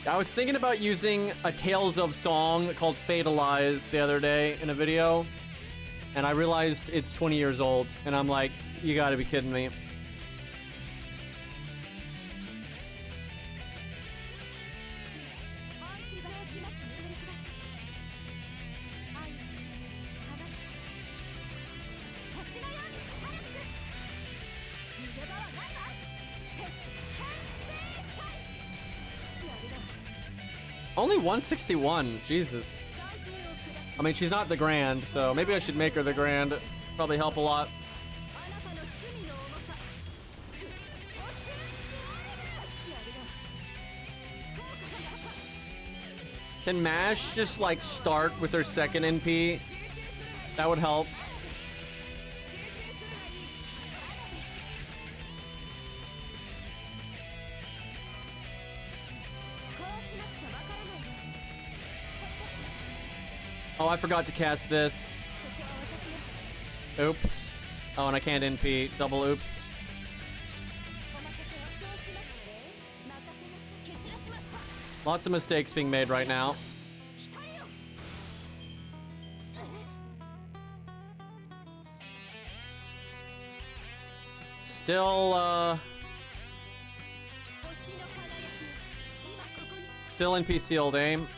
I was thinking about using a Tales of song called Fatalize the other day in a video, and I realized it's 20 years old, and I'm like, you gotta be kidding me. Only 161, Jesus. I mean, she's not the Grand, so maybe I should make her the Grand. Probably help a lot. Can Mash just, like, start with her second NP? That would help. Oh, I forgot to cast this. Oops. Oh, and I can't NP. Double oops. Lots of mistakes being made right now. Still, still NP sealed aim.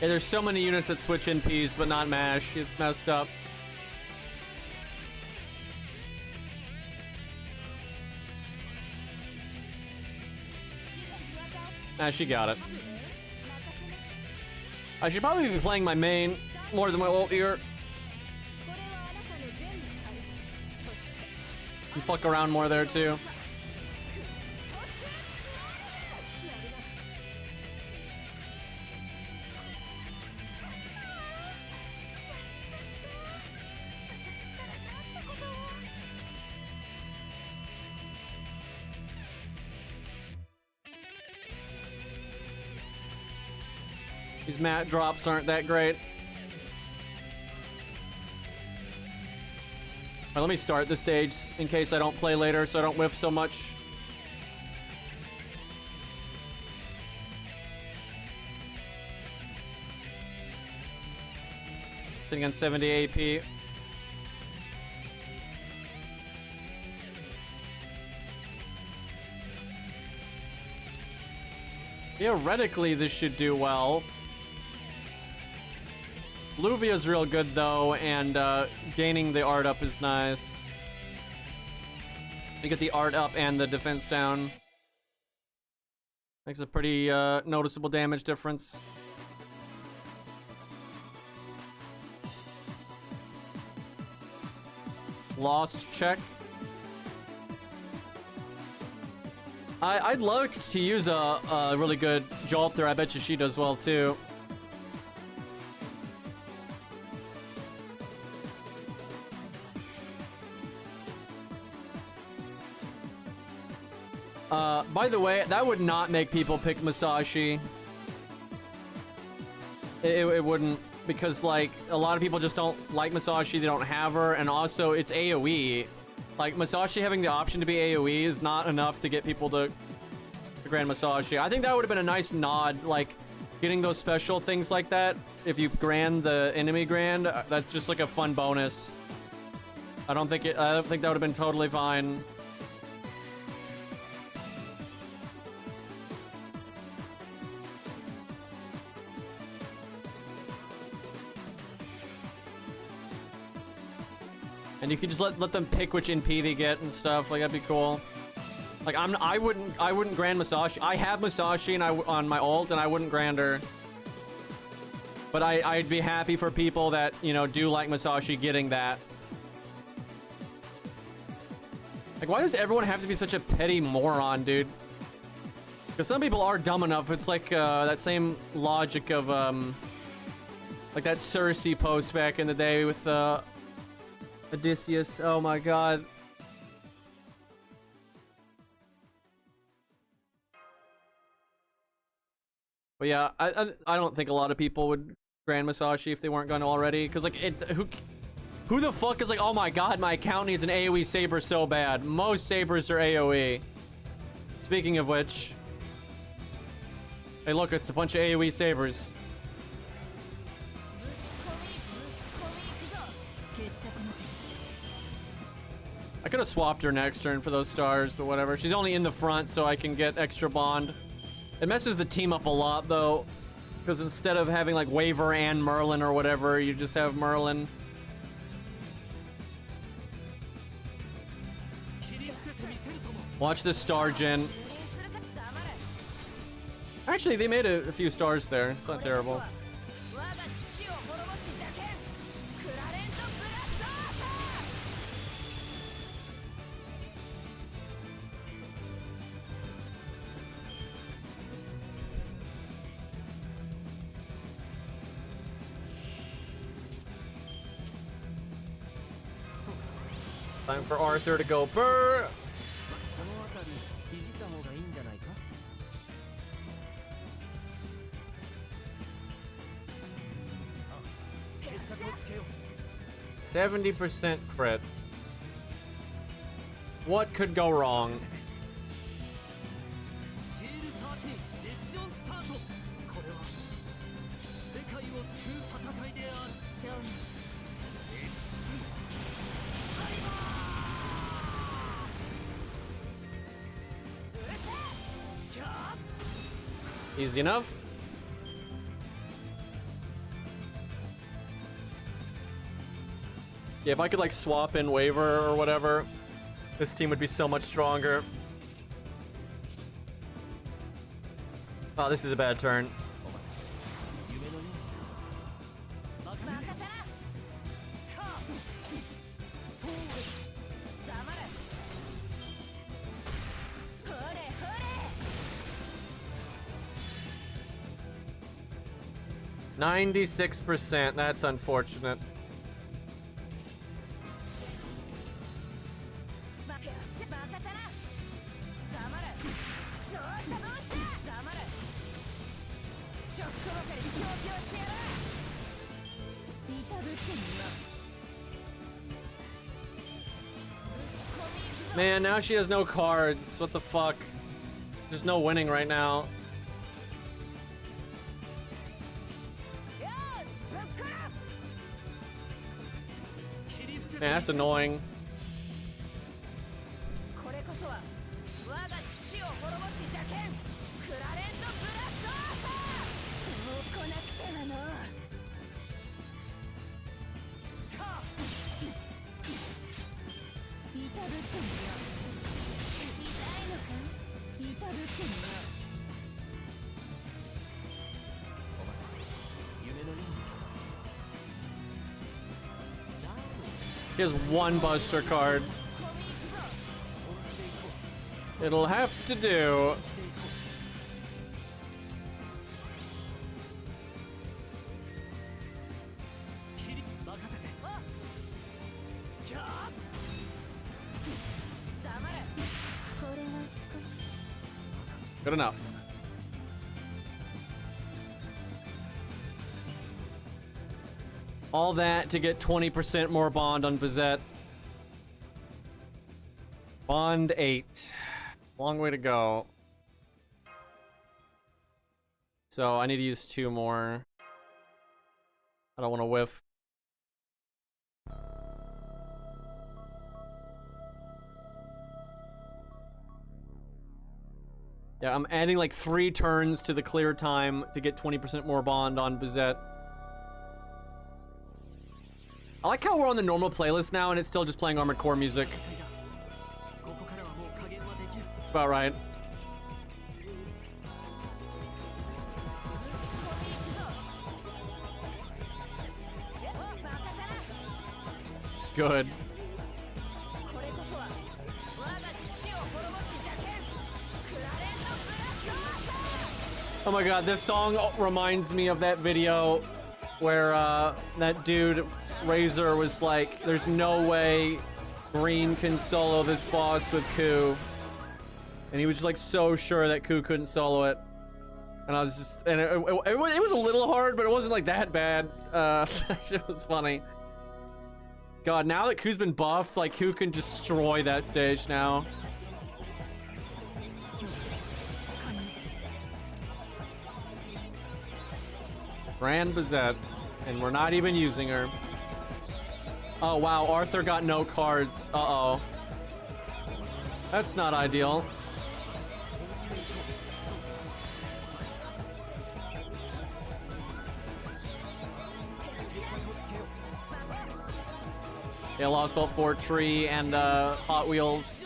Yeah, there's so many units that switch NPs, but not Mash. It's messed up. Ah, she got it. I should probably be playing my main more than my ult here. And fuck around more there, too. These mat drops aren't that great. Alright, let me start the stage in case I don't play later so I don't whiff so much. Sitting on 70 AP. Theoretically, this should do well. Luvia's real good, though, and gaining the art up is nice. You get the art up and the defense down. Makes a pretty noticeable damage difference. Lost check. I'd love to use a really good Jolter. I bet you she does well, too. By the way, that would not make people pick Masashi. It wouldn't, because, like, a lot of people just don't like Masashi, they don't have her, and also, it's AoE. Like, Masashi having the option to be AoE is not enough to get people to Grand Masashi. I think that would have been a nice nod, like, getting those special things like that, if you grand the enemy grand, that's just like a fun bonus. I don't think that would have been totally fine. And you can just let them pick which NP they get and stuff. Like, that'd be cool. Like, I wouldn't grand Masashi. I have Masashi on my ult, and I wouldn't grand her. But I'd be happy for people that, you know, do like Masashi getting that. Like, why does everyone have to be such a petty moron, dude? Because some people are dumb enough. It's like that same logic of like that Cersei post back in the day with Odysseus. Oh my god. But yeah, I don't think a lot of people would grand Masashi if they weren't going to already. Because like who the fuck is like, oh my god, my account needs an AoE saber so bad. Most sabers are AoE. Speaking of which, hey look, it's a bunch of AoE sabers. I could have swapped her next turn for those stars, but whatever. She's only in the front, so I can get extra bond. It messes the team up a lot, though, because instead of having, like, Waver and Merlin or whatever, you just have Merlin. Watch this star gen. Actually, they made a few stars there. It's not terrible. Time for Arthur to go burr. %70 crit. What could go wrong? Easy enough. Yeah, if I could like swap in Waver or whatever, this team would be so much stronger. Oh, this is a bad turn. %96%. That's unfortunate. Man, now she has no cards. What the fuck? There's no winning right now. Man, that's annoying. He has one Buster card. It'll have to do. Good enough. All that to get 20% more bond on Bizet. Bond 8. Long way to go. So I need to use 2 more. I don't want to whiff. Yeah, I'm adding like 3 turns to the clear time to get 20% more bond on Bizet. I like how we're on the normal playlist now and it's still just playing Armored Core music. It's about right. Good. Oh my god, this song reminds me of that video where that dude, Razor, was like, there's no way Green can solo this boss with Ku. And he was just like so sure that Ku couldn't solo it. And I was just, and it was a little hard, but it wasn't like that bad. It was funny. God, now that Ku's been buffed, like Ku can destroy that stage now. Grand Bizet, and we're not even using her. Oh wow, Arthur got no cards. Uh-oh. That's not ideal. Yeah, Lost Belt 4 Tree and Hot Wheels.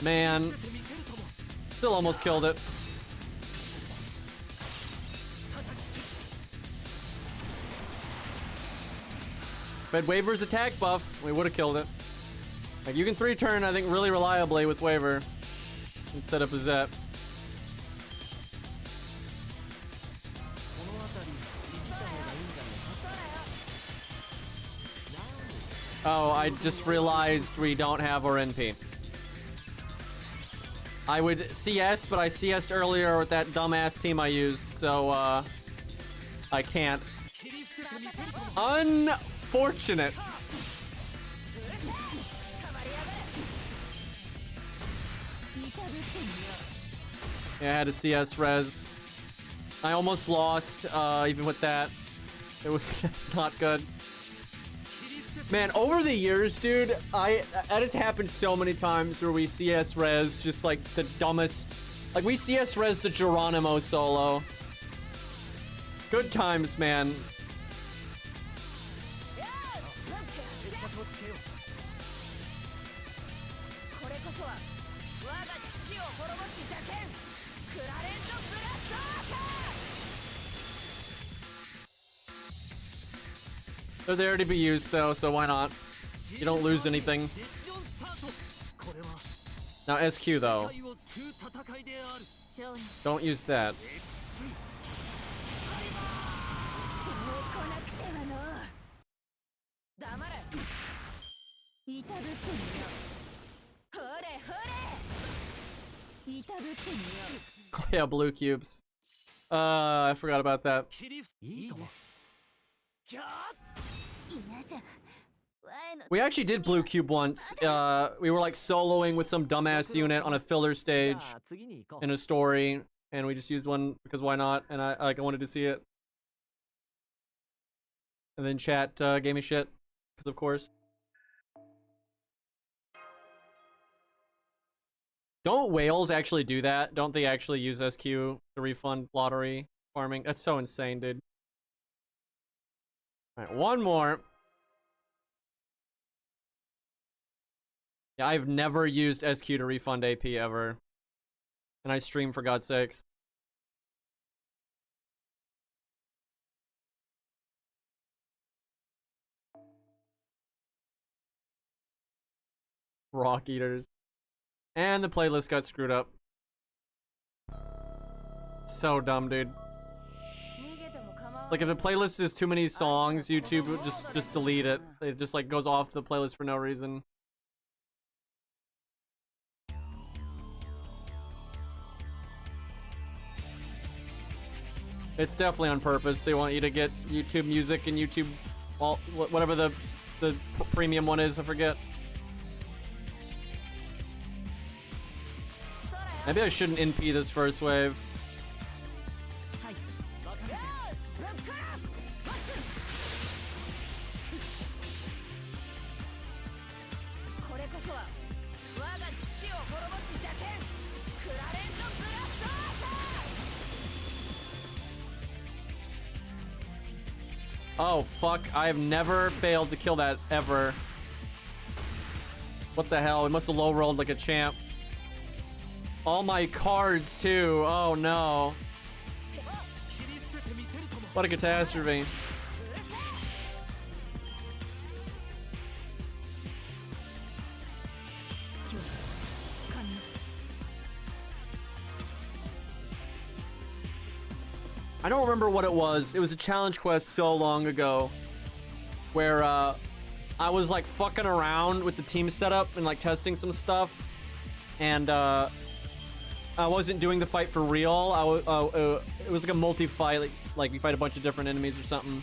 Man, still almost killed it. If I'd Waver's attack buff, we would have killed it. Like, you can 3-turn, I think, really reliably with Waver instead of Bizet. Oh, I just realized we don't have our NP. I would CS, but I CS'd earlier with that dumbass team I used, so, I can't. Unfortunate. Yeah, I had a CS res. I almost lost, even with that. It was it's not good. Man, over the years, dude, that has happened so many times where we CS res just like the dumbest. Like, we CS res the Geronimo solo. Good times, man. They're there to be used, though, so why not? You don't lose anything. Now, SQ, though. Don't use that. Oh, yeah, blue cubes. I forgot about that. We actually did blue cube once. We were like soloing with some dumbass unit on a filler stage in a story, and we just used one because why not? And I wanted to see it. And then chat gave me shit because of course. Don't whales actually do that? Don't they actually use SQ to refund lottery farming? That's so insane, dude. Alright, one more. Yeah, I've never used SQ to refund AP ever. And I stream, for God's sakes. Rock eaters. And the playlist got screwed up. So dumb, dude. Like if a playlist is too many songs, YouTube would just delete it. It just like goes off the playlist for no reason. It's definitely on purpose. They want you to get YouTube Music and YouTube, all whatever the premium one is. I forget. Maybe I shouldn't NP this first wave. Oh, fuck. I have never failed to kill that, ever. What the hell? It must have low-rolled like a champ. All my cards, too. Oh, no. What a catastrophe. I don't remember what it was. It was a challenge quest so long ago where I was like fucking around with the team setup and like testing some stuff, and I wasn't doing the fight for real. It was like a multi-fight, like we fight a bunch of different enemies or something.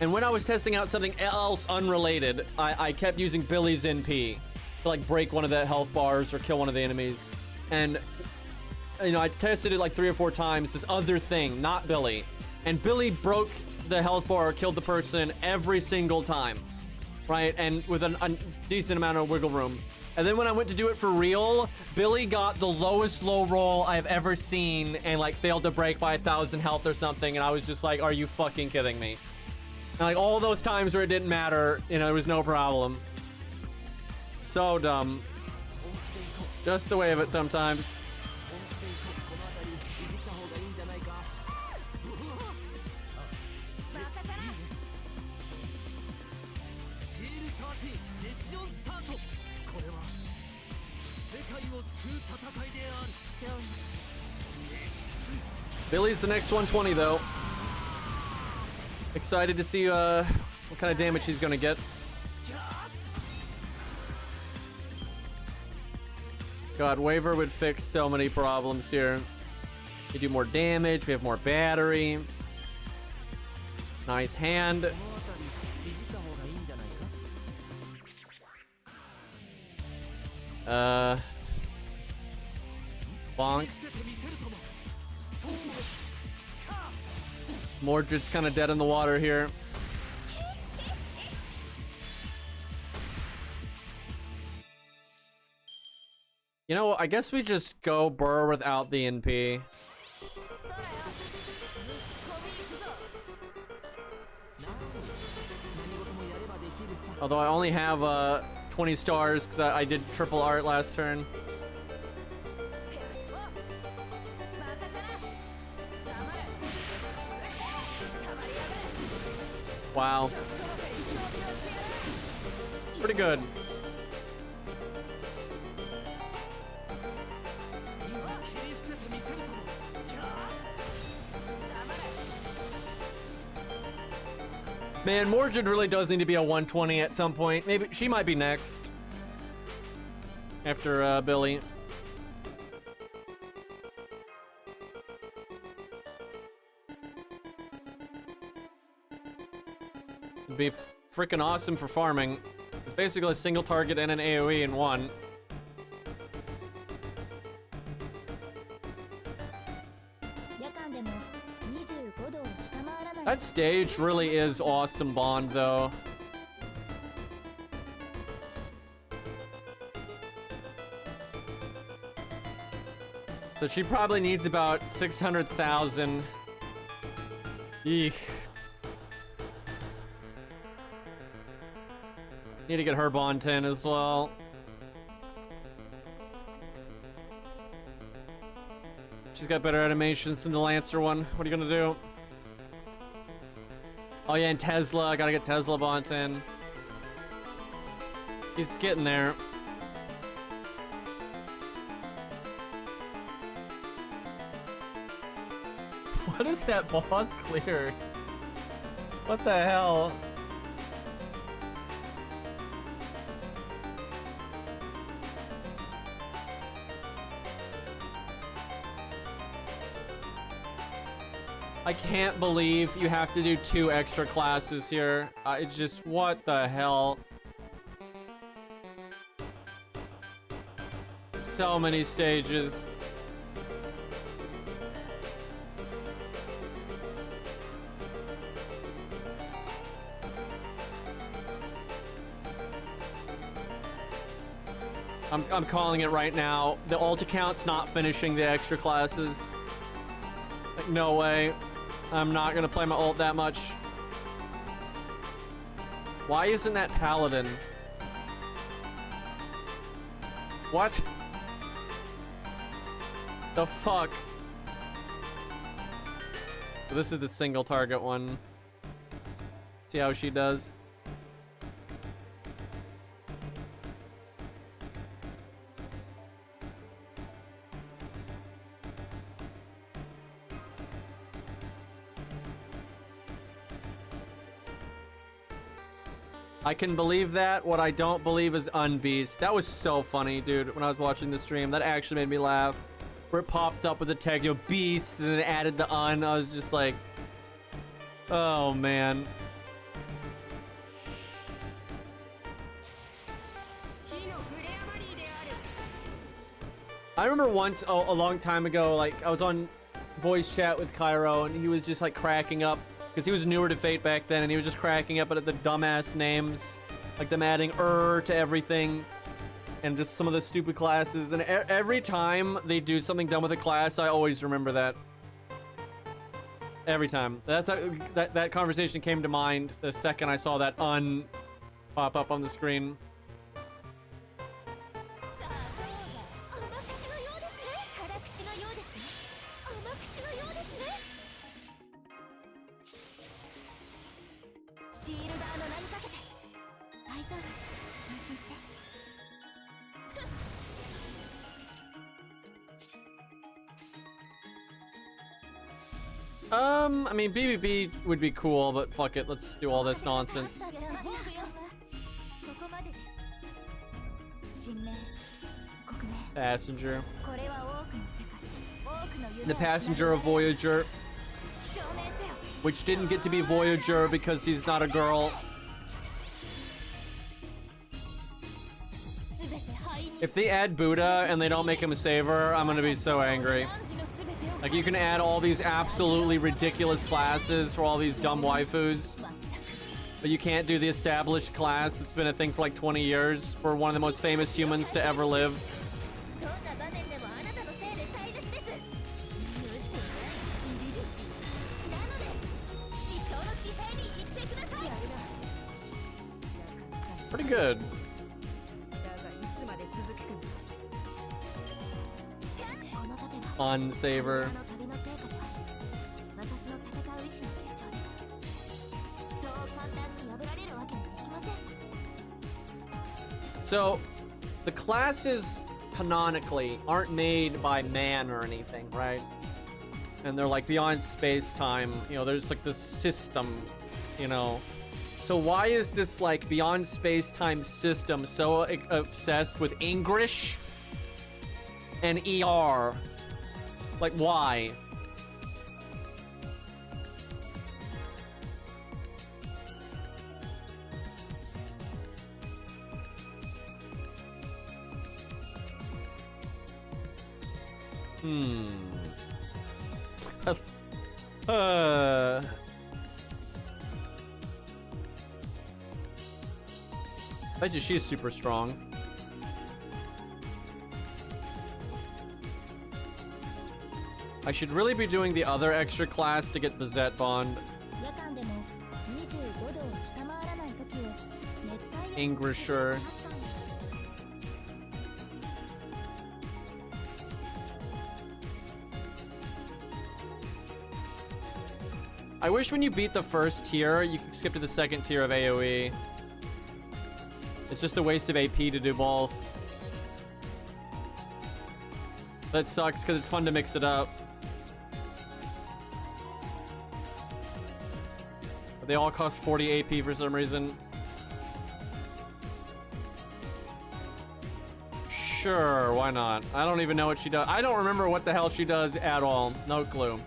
And when I was testing out something else unrelated, I kept using Billy's NP to like break one of the health bars or kill one of the enemies. And you know, I tested it like 3 or 4 times, this other thing, not Billy. And Billy broke the health bar or killed the person every single time, right? And with a decent amount of wiggle room. And then when I went to do it for real, Billy got the lowest low roll I've ever seen and like failed to break by 1,000 health or something. And I was just like, are you fucking kidding me? And like all those times where it didn't matter, you know, there was no problem. So dumb. Just the way of it sometimes. Billy's the next 120 though. Excited to see what kind of damage he's gonna get. God, Waver would fix so many problems here. We do more damage, we have more battery. Nice hand. Bonk. Mordred's kind of dead in the water here. You know, I guess we just go Burr without the NP. Although I only have 20 stars because I did triple art last turn. Wow. Pretty good. Man, Mordred really does need to be a 120 at some point. Maybe she might be next. After Billy. It'd be freaking awesome for farming. It's basically a single target and an AoE in one. That stage really is awesome, Bond, though. So she probably needs about 600,000. Eek. Need to get her Bond 10 as well. She's got better animations than the Lancer one. What are you gonna do? Oh yeah, and Tesla. I gotta get Tesla Bond 10. He's getting there. What is that boss clear? What the hell? I can't believe you have to do 2 extra classes here. It's just, what the hell? So many stages. I'm calling it right now. The alt account's not finishing the extra classes. Like, no way. I'm not gonna play my ult that much. Why isn't that paladin? What? The fuck? This is the single target one. See how she does. I can believe that. What I don't believe is Unbeast. That was so funny, dude, when I was watching the stream. That actually made me laugh. Where it popped up with the tag, you know, Beast, and then it added the Un. I was just like, oh, man. I remember once, a long time ago, like, I was on voice chat with Cairo, and he was just, like, cracking up. Because he was newer to Fate back then, and he was just cracking up at the dumbass names. Like them adding to everything. And just some of the stupid classes. And every time they do something dumb with a class, I always remember that. Every time. That's how, that conversation came to mind the second I saw that pop up on the screen. I mean, BBB would be cool, but fuck it, let's do all this nonsense. Passenger. The passenger of Voyager. Which didn't get to be Voyager because he's not a girl. If they add Buddha and they don't make him a saver, I'm gonna be so angry. Like, you can add all these absolutely ridiculous classes for all these dumb waifus. But you can't do the established class that's been a thing for like 20 years for one of the most famous humans to ever live. Pretty good. Unsaver. So, the classes canonically aren't made by man or anything, right? And they're like beyond space-time, you know, there's like this system, you know. So why is this like beyond space-time system so obsessed with English and ER? Like, why? I bet you she's super strong. I should really be doing the other extra class to get Bazette Bond. Englisher. I wish when you beat the first tier, you could skip to the second tier of AoE. It's just a waste of AP to do both. That sucks because it's fun to mix it up. They all cost 40 AP for some reason. Sure, why not? I don't even know what she does. I don't remember what the hell she does at all. No clue.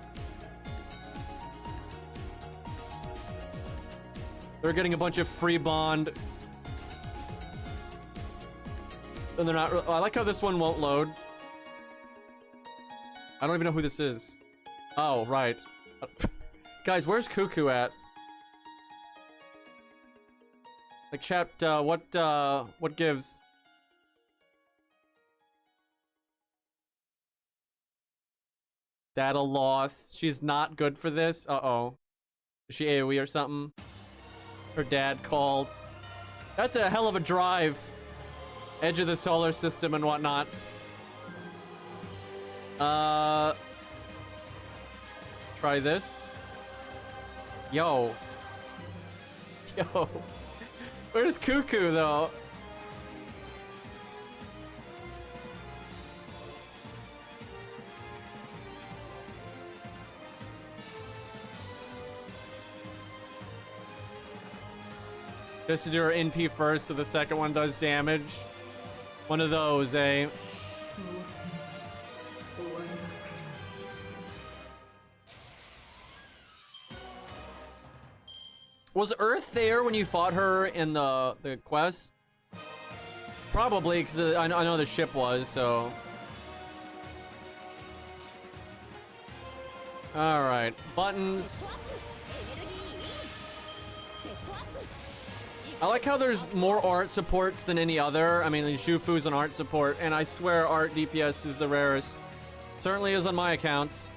They're getting a bunch of free bond. And they're not. I like how this one won't load. I don't even know who this is. Oh, right. Guys, where's Cuckoo at? Like, chat, what gives? Data lost. She's not good for this. Uh-oh. Is she AoE or something? Her dad called. That's a hell of a drive. Edge of the solar system and whatnot. Try this. Yo. Yo. Where's Cuckoo, though? Just to do her NP first so the second one does damage. One of those, eh? Was Earth there when you fought her in the quest? Probably, because I know the ship was, so... Alright, buttons. I like how there's more art supports than any other. I mean, Shufu's an art support, and I swear art DPS is the rarest. Certainly is on my accounts.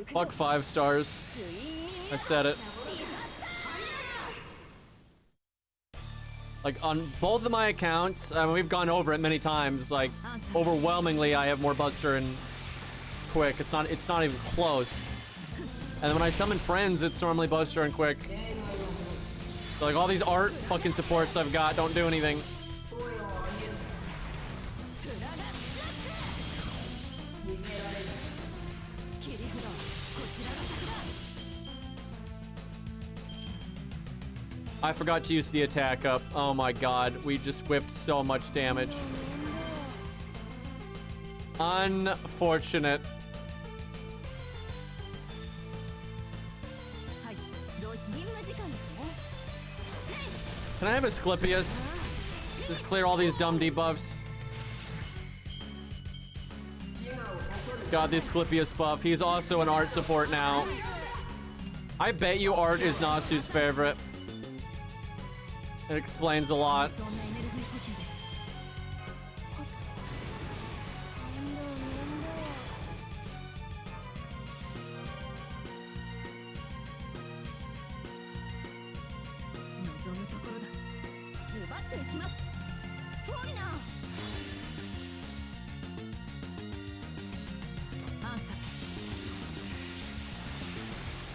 Fuck 5 stars. I said it. Like, on both of my accounts, I mean, we've gone over it many times, like, overwhelmingly I have more Buster and Quick. It's not even close. And then when I summon friends, it's normally Buster and Quick. So, like, all these art fucking supports I've got don't do anything. I forgot to use the attack up. Oh my god, we just whiffed so much damage. Unfortunate. Can I have Asclepius? Just clear all these dumb debuffs. God, the Asclepius buff. He's also an art support now. I bet you art is Nasu's favorite. It explains a lot.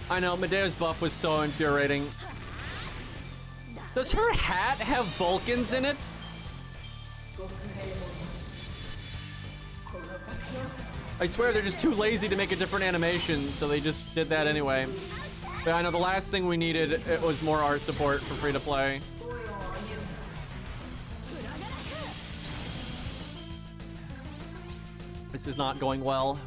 I know, Medea's buff was so infuriating. Does her hat have Vulcans in it? I swear they're just too lazy to make a different animation, so they just did that anyway. But I know the last thing we needed, it was more art support for free-to-play. This is not going well.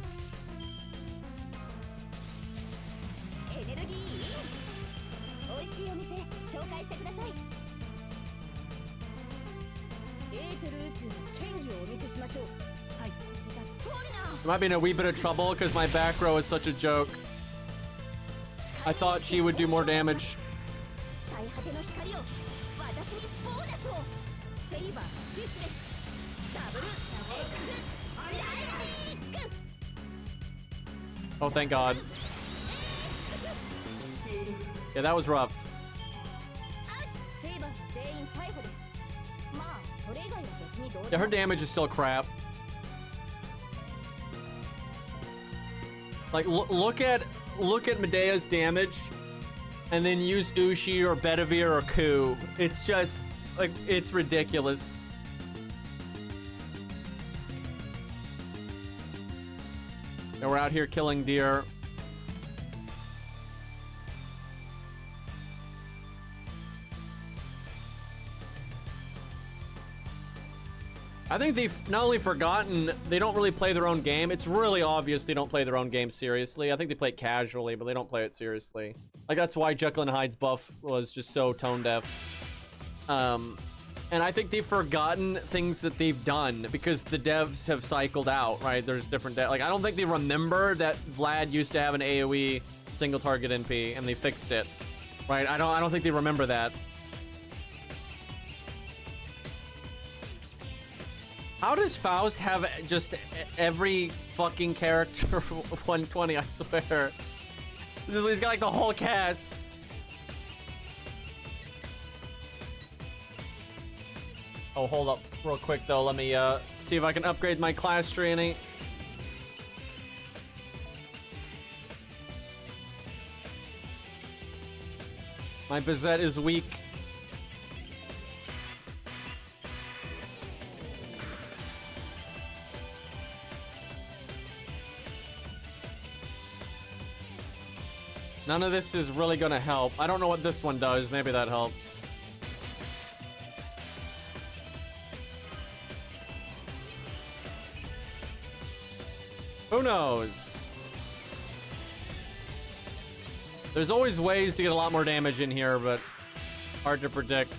I might be in a wee bit of trouble because my back row is such a joke. I thought she would do more damage. Oh, thank God. Yeah, that was rough. Yeah, her damage is still crap. Like, look at Medea's damage, and then use Ushi or Bedivere or Ku. It's just, like, it's ridiculous. And we're out here killing deer. I think they've not only forgotten, they don't really play their own game. It's really obvious they don't play their own game seriously. I think they play it casually, but they don't play it seriously. Like, that's why Jekyll and Hyde's buff was just so tone deaf. And I think they've forgotten things that they've done because the devs have cycled out, right? There's different like, I don't think they remember that Vlad used to have an AoE single target NP and they fixed it, right? I don't think they remember that. How does Faust have just every fucking character 120, I swear? He's got like the whole cast. Oh, hold up real quick though. Let me see if I can upgrade my class training. My Bizette is weak. None of this is really gonna help. I don't know what this one does. Maybe that helps. Who knows? There's always ways to get a lot more damage in here, but hard to predict.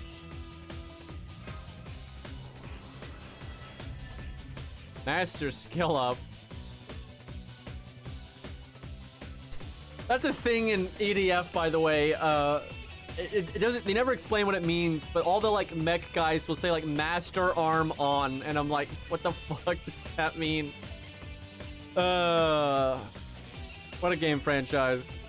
Master skill up. That's a thing in EDF, by the way. It doesn't. They never explain what it means, but all the like mech guys will say like "master arm on," and I'm like, what the fuck does that mean? What a game franchise.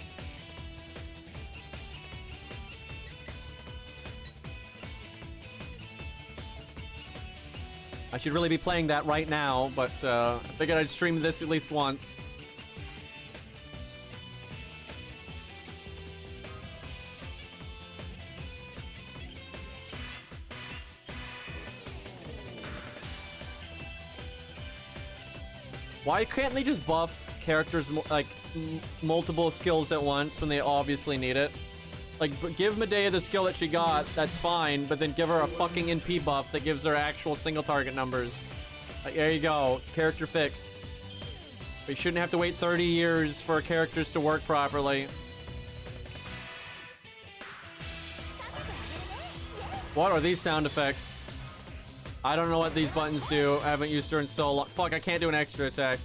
I should really be playing that right now, but I figured I'd stream this at least once. Why can't they just buff characters like multiple skills at once when they obviously need it? Like, give Medea the skill that she got, that's fine, but then give her a fucking NP buff that gives her actual single target numbers. Like, there you go, character fixed. We shouldn't have to wait 30 years for characters to work properly. What are these sound effects? I don't know what these buttons do. I haven't used her in so long. Fuck, I can't do an extra attack.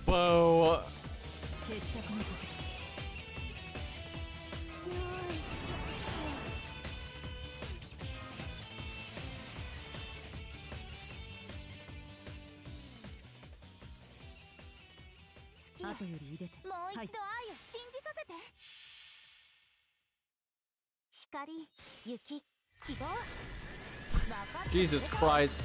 Whoa. Jesus Christ.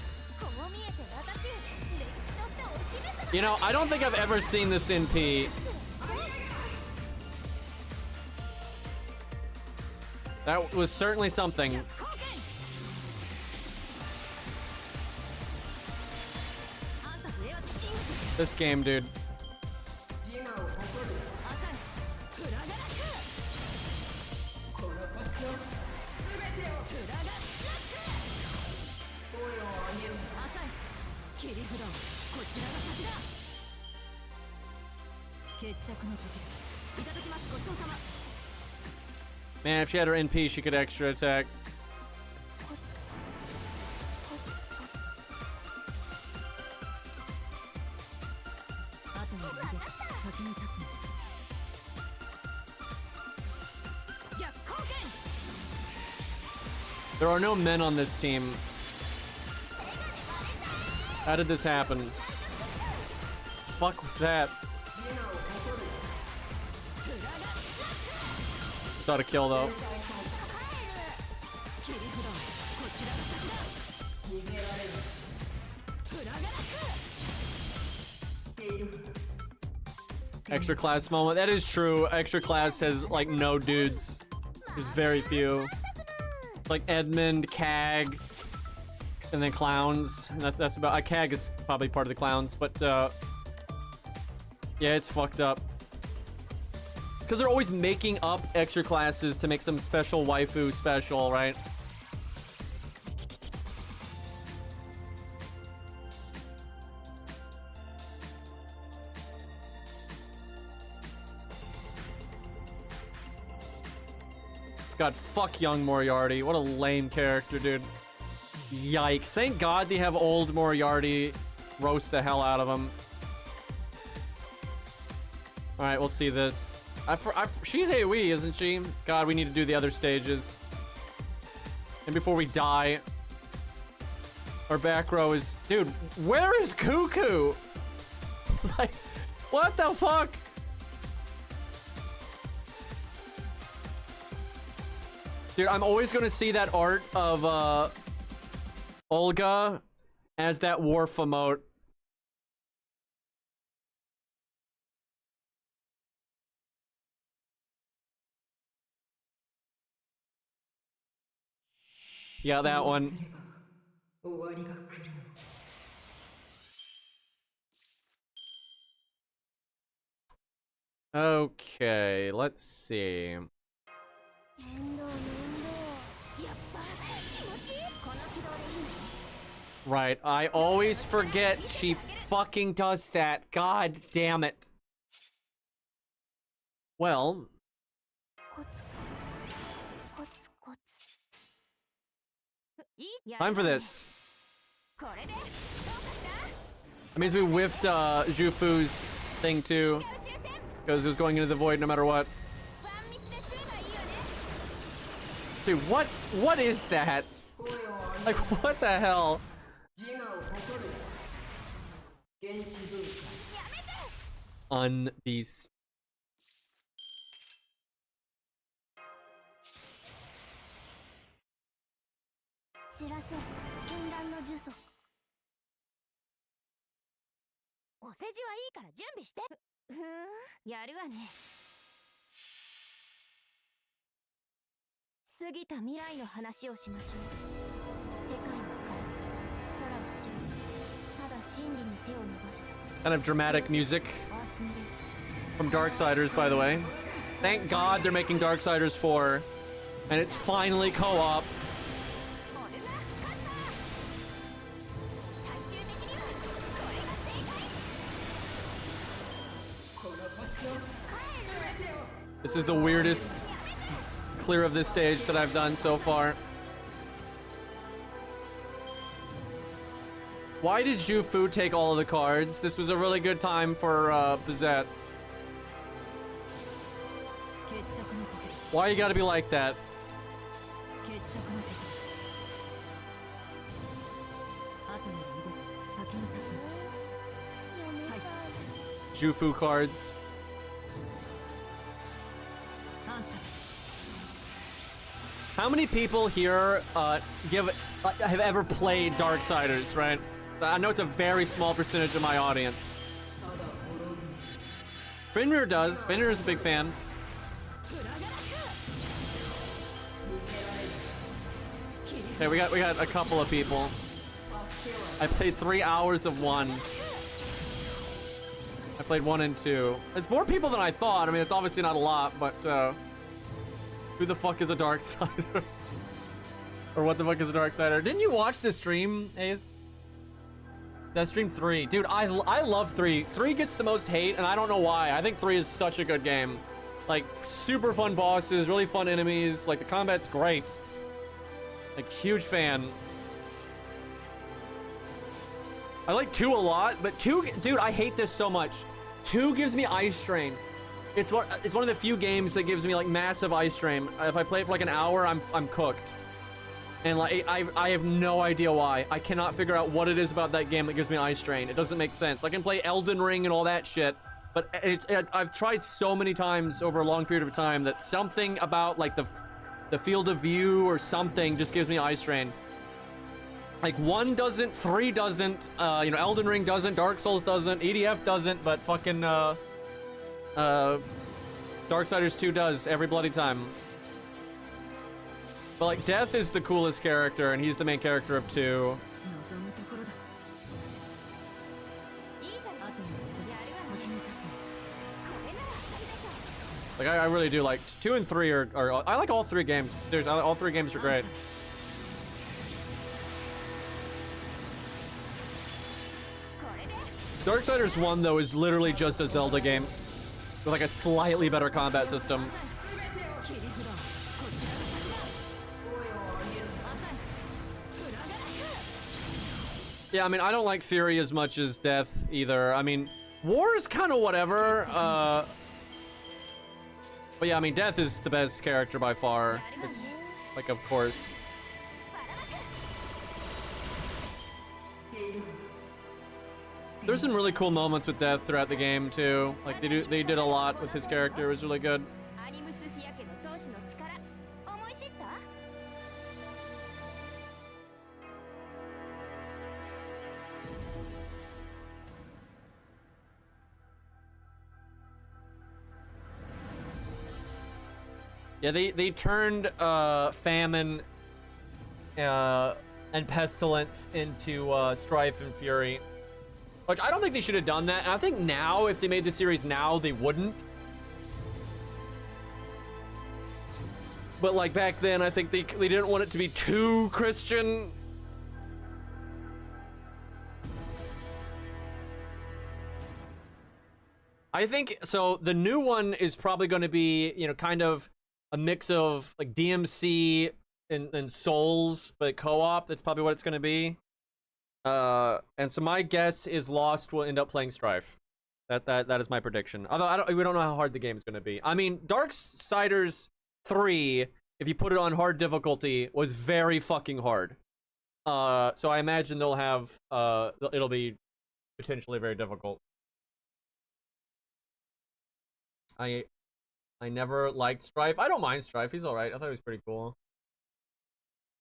You know, I don't think I've ever seen this NP. That was certainly something. This game, dude. Man, if she had her NP, she could extra attack. There are no men on this team. How did this happen? Fuck was that? It's not a kill though. Extra class moment. That is true. Extra class has like no dudes. There's very few. Like Edmund, Cag, and then clowns. And that's about. Cag is probably part of the clowns, but yeah, it's fucked up. Because they're always making up extra classes to make some special waifu special, right? God, fuck young Moriarty. What a lame character, dude. Yikes. Thank God they have old Moriarty roast the hell out of him. Alright, we'll see this. She's AoE, isn't she? God, we need to do the other stages. And before we die... Our back row is... Dude, where is Cuckoo? Like, what the fuck? Dude, I'm always gonna see that art of, Olga as that Wharf emote. Yeah, that one. Okay, let's see. Right, I always forget she fucking does that. God damn it. Well. Time for this. That means we whiffed Jufu's thing too. Because it was going into the void no matter what. Dude, what is that? Like, what the hell? Unbeast. Kind of dramatic music from Darksiders, by the way. Thank God they're making Darksiders 4, and it's finally co-op. This is the weirdest clear of this stage that I've done so far. Why did Jufu take all of the cards? This was a really good time for Bizet. Why you gotta be like that? Jufu cards. How many people here have ever played Darksiders, right? I know it's a very small percentage of my audience. Fenrir does. Fenrir is a big fan. Okay, we got a couple of people. I played 3 hours of 1. I played 1 and 2. It's more people than I thought. I mean, it's obviously not a lot, but who the fuck is a Darksider? Or what the fuck is a Darksider? Didn't you watch this stream, Ace? That stream 3. Dude, I love 3. 3 gets the most hate, and I don't know why. I think 3 is such a good game. Like, super fun bosses, really fun enemies. Like, the combat's great. Like, huge fan. I like 2 a lot, but 2... Dude, I hate this so much. 2 gives me eye strain. It's one of the few games that gives me, like, massive eye strain. If I play it for, like, an hour, I'm cooked. And like I have no idea why. I cannot figure out what it is about that game that gives me eye strain. It doesn't make sense. I can play Elden Ring and all that shit, but I've tried so many times over a long period of time that something about like the field of view or something just gives me eye strain. Like 1 doesn't, 3 doesn't, you know, Elden Ring doesn't, Dark Souls doesn't, EDF doesn't, but fucking Darksiders 2 does every bloody time. But like Death is the coolest character, and he's the main character of 2. Like I really do like 2 and 3 are I like all 3 games. All 3 games are great. Darksiders 1 though is literally just a Zelda game with like a slightly better combat system. Yeah, I mean, I don't like Fury as much as Death either. I mean, War is kind of whatever. But yeah, I mean, Death is the best character by far. It's like, of course. There's some really cool moments with Death throughout the game too. Like they did a lot with his character. It was really good. Yeah, they turned famine and pestilence into strife and fury. Which I don't think they should have done that. And I think now, if they made the series now, they wouldn't. But like back then, I think they didn't want it to be too Christian. I think, so the new one is probably going to be, you know, kind of a mix of like DMC and Souls, but co-op. That's probably what it's going to be. And so my guess is Lost will end up playing Strife. That is my prediction. Although we don't know how hard the game is going to be. I mean, Darksiders 3, if you put it on hard difficulty, was very fucking hard. So I imagine they'll have it'll be potentially very difficult. I never liked Strife. I don't mind Strife. He's all right. I thought he was pretty cool.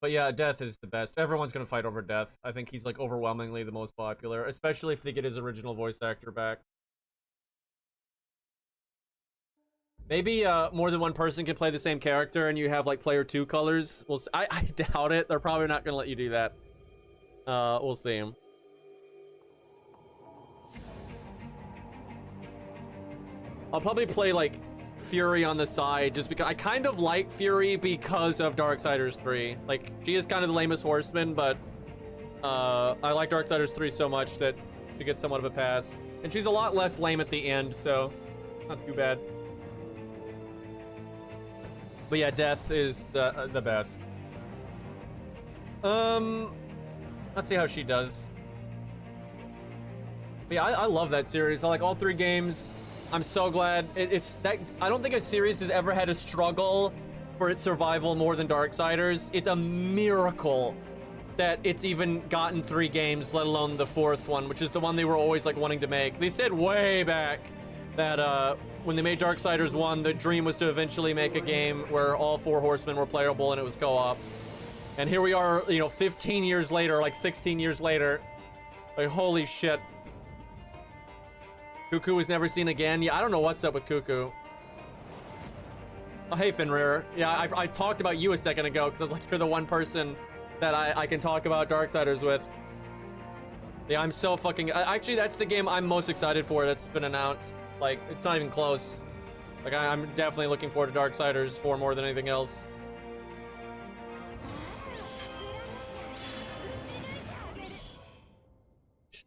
But yeah, Death is the best. Everyone's gonna fight over Death. I think he's like overwhelmingly the most popular, especially if they get his original voice actor back. Maybe more than one person can play the same character, and you have like player 2 colors. I doubt it. They're probably not gonna let you do that. We'll see. I'll probably play like Fury on the side, just because I kind of like Fury because of Darksiders 3. Like, she is kind of the lamest horseman, but I like Darksiders 3 so much that she gets somewhat of a pass. And she's a lot less lame at the end, so not too bad. But yeah, Death is the best. Let's see how she does. But yeah, I love that series. I like all 3 games. I'm so glad it's that. I don't think a series has ever had a struggle for its survival more than Darksiders. It's a miracle that it's even gotten 3 games, let alone the 4th one, which is the one they were always like wanting to make. They said way back that when they made Darksiders 1, the dream was to eventually make a game where all 4 horsemen were playable and it was co-op. And here we are, you know, 15 years later, like 16 years later. Like, holy shit. Cuckoo was never seen again. Yeah, I don't know what's up with Cuckoo. Oh, hey, Fenrir. Yeah, I talked about you a second ago because I was like, you're the one person that I can talk about Darksiders with. Yeah, I'm so fucking... Actually, that's the game I'm most excited for that's been announced. Like, it's not even close. Like, I'm definitely looking forward to Darksiders 4 more than anything else.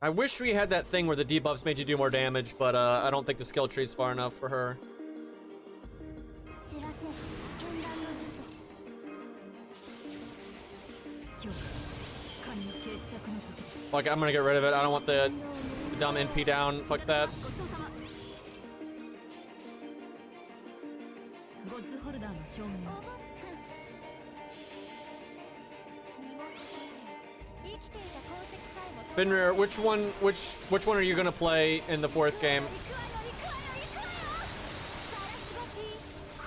I wish we had that thing where the debuffs made you do more damage, but I don't think the skill tree's far enough for her. Like, I'm gonna get rid of it. I don't want the dumb NP down. Fuck that. Fenrir, which one are you gonna play in the 4th game?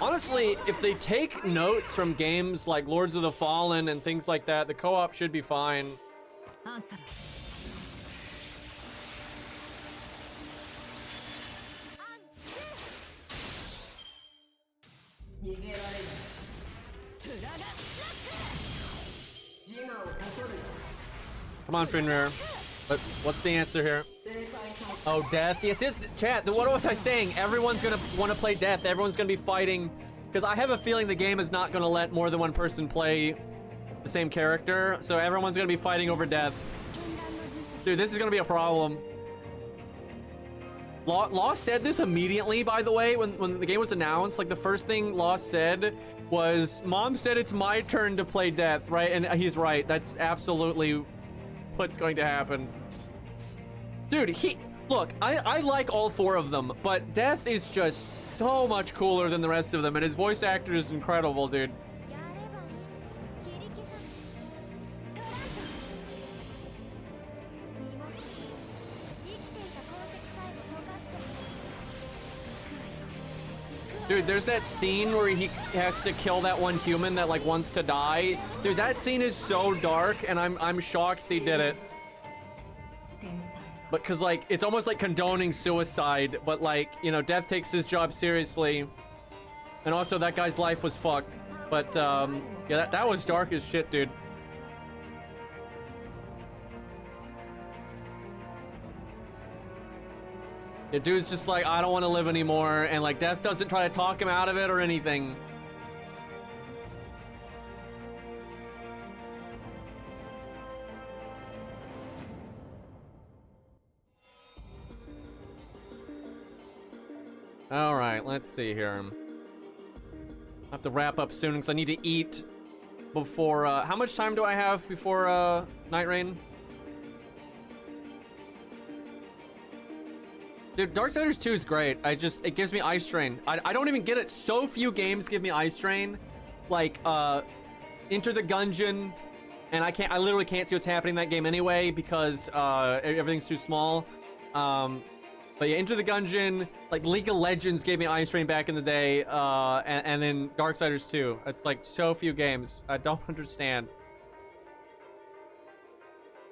Honestly, if they take notes from games like Lords of the Fallen and things like that, the co-op should be fine. Come on, Finrear. What's the answer here? Oh, death. Yes, chat. What was I saying? Everyone's gonna want to play death. Everyone's gonna be fighting. Because I have a feeling the game is not gonna let more than one person play the same character. So everyone's gonna be fighting over death. Dude, this is gonna be a problem. Law said this immediately, by the way, when the game was announced. Like, the first thing Law said was, Mom said it's my turn to play death, right? And he's right. That's absolutely what's going to happen. Dude, look, I like all four of them, but Death is just so much cooler than the rest of them, and his voice actor is incredible, dude. Dude, there's that scene where he has to kill that one human that, like, wants to die. Dude, that scene is so dark, and I'm shocked they did it. But cause, like, it's almost like condoning suicide, but, like, you know, Death takes his job seriously. And also that guy's life was fucked. But yeah, that was dark as shit, dude. The dude's just like, I don't want to live anymore, and, like, Death doesn't try to talk him out of it or anything. All right, let's see here. I have to wrap up soon because I need to eat before. How much time do I have before Night Rain? Dude, Darksiders 2 is great. It gives me Ice Train. I don't even get it. So few games give me Ice Train. Like, Enter the Gungeon. And I literally can't see what's happening in that game anyway because everything's too small. But yeah, Enter the Gungeon, like League of Legends gave me Ice Train back in the day. And then Darksiders 2. It's like so few games. I don't understand.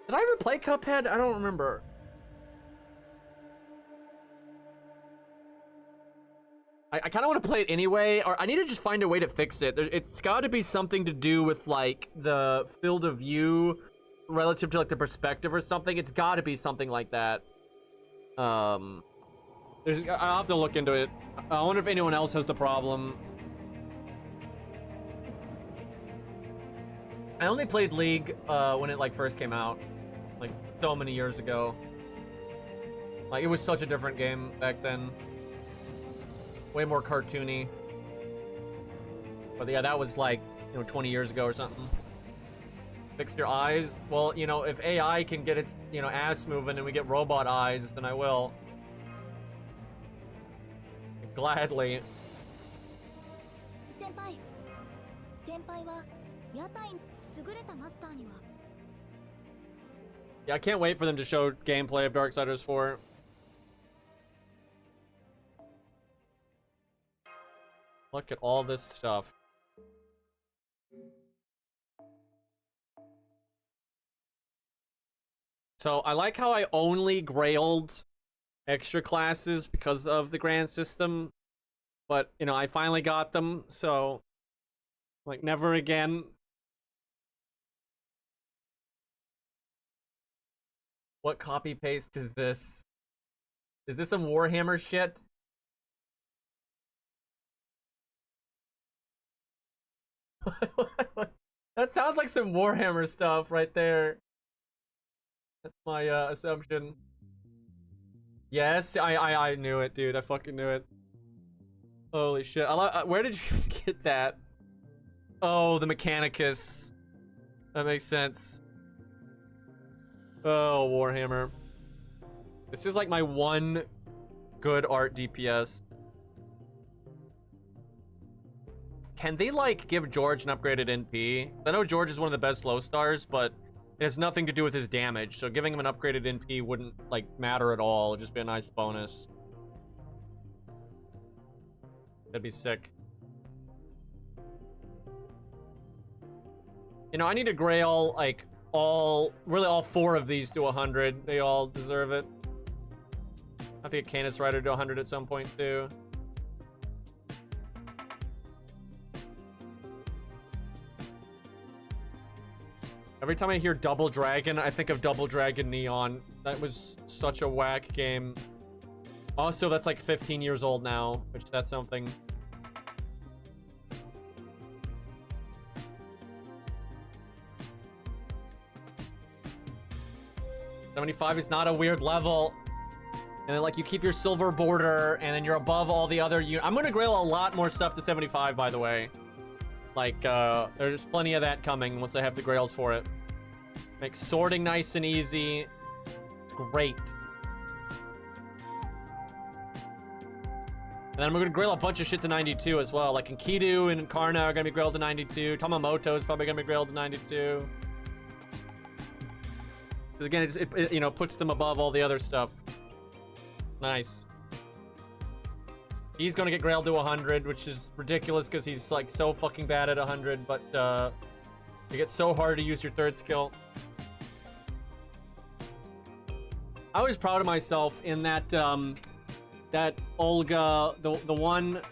Did I ever play Cuphead? I don't remember. I kind of want to play it anyway, or I need to just find a way to fix it. It's got to be something to do with, like, the field of view relative to, like, the perspective or something. It's got to be something like that. I'll have to look into it. I wonder if anyone else has the problem. I only played League when it, like, first came out, like, so many years ago. Like, it was such a different game back then. Way more cartoony. But yeah, that was like, 20 years ago or something. Fix your eyes. Well, if AI can get its, ass moving and we get robot eyes, then I will. Gladly. Yeah, I can't wait for them to show gameplay of Darksiders 4. Look at all this stuff. So I like how I only grailed extra classes because of the grand system, but I finally got them, so like never again. What copy paste is this? Is this some Warhammer shit? That sounds like some Warhammer stuff right there. That's my assumption. Yes, I knew it, dude. I fucking knew it. Holy shit! Where did you get that? Oh, the Mechanicus. That makes sense. Oh, Warhammer. This is like my one good art DPS. Can they, like, give George an upgraded NP? I know George is one of the best low stars, but it has nothing to do with his damage, so giving him an upgraded NP wouldn't, like, matter at all. It'd just be a nice bonus. That'd be sick. I need to grail, like, really all 4 of these to 100. They all deserve it. I think a Canis Rider to 100 at some point too. Every time I hear Double Dragon, I think of Double Dragon Neon. That was such a whack game. Also, that's like 15 years old now, which that's something. $75 is not a weird level. And then, like, you keep your silver border, and then you're above all the other I'm gonna grail a lot more stuff to 75, by the way. Like, there's plenty of that coming once I have the grails for it. Make sorting nice and easy. It's great. And then I'm gonna grail a bunch of shit to 92 as well. Like, Enkidu and Karna are gonna be grailed to 92. Tamamoto is probably gonna be grailed to 92. Because again, it you know, puts them above all the other stuff. Nice. He's gonna get grailed to 100, which is ridiculous because he's like so fucking bad at 100, but you get so hard to use your third skill. I was proud of myself in that that Olga, the one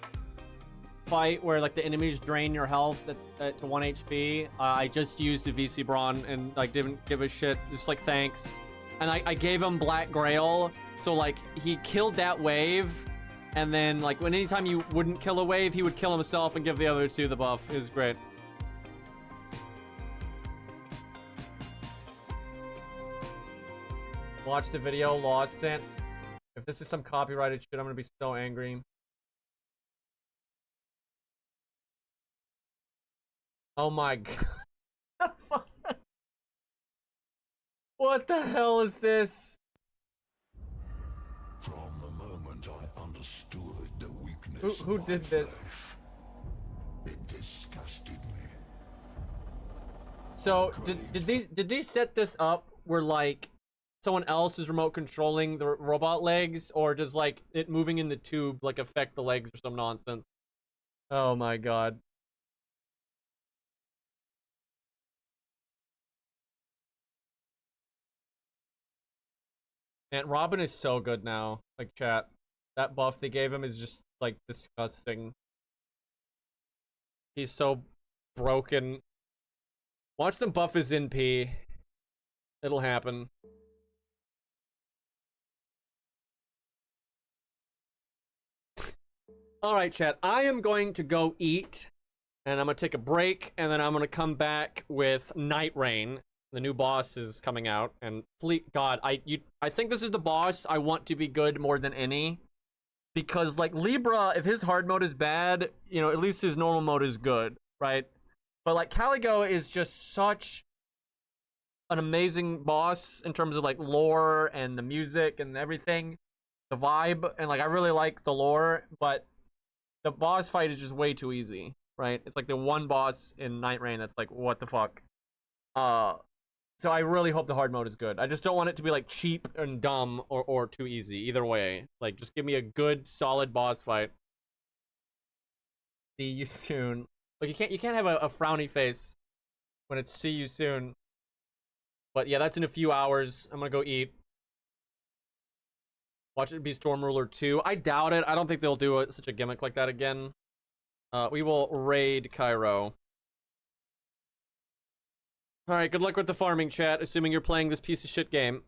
fight where like the enemies drain your health to 1 HP. I just used a VC Brawn and like didn't give a shit, just like thanks. And I gave him Black Grail, so like he killed that wave. And then, like, anytime you wouldn't kill a wave, he would kill himself and give the other 2 the buff. It was great. Watch the video, Lost sent. If this is some copyrighted shit, I'm gonna be so angry. Oh my god. What the hell is this? From the moment I understood the weakness Who of did my this? flesh, it disgusted me. So did these set this up where like someone else is remote controlling the robot legs, or does like it moving in the tube like affect the legs or some nonsense? Oh my god. And Robin is so good now. Like, chat. That buff they gave him is just, like, disgusting. He's so broken. Watch them buff his NP. It'll happen. Alright, chat. I am going to go eat. And I'm gonna take a break. And then I'm gonna come back with Night Rain. The new boss is coming out, and God, I think this is the boss I want to be good more than any, because like Libra, if his hard mode is bad, you know, at least his normal mode is good, right? But like Caligo is just such an amazing boss in terms of like lore and the music and everything, the vibe, and like I really like the lore, but the boss fight is just way too easy, right? It's like the one boss in Night Rain that's like, what the fuck? So I really hope the hard mode is good. I just don't want it to be like cheap and dumb or too easy. Either way, like just give me a good, solid boss fight. See you soon. Like you can't have a frowny face when it's see you soon. But yeah, that's in a few hours. I'm gonna go eat. Watch it be Storm Ruler 2. I doubt it. I don't think they'll do such a gimmick like that again. We will raid Cairo. Alright, good luck with the farming, chat, assuming you're playing this piece of shit game.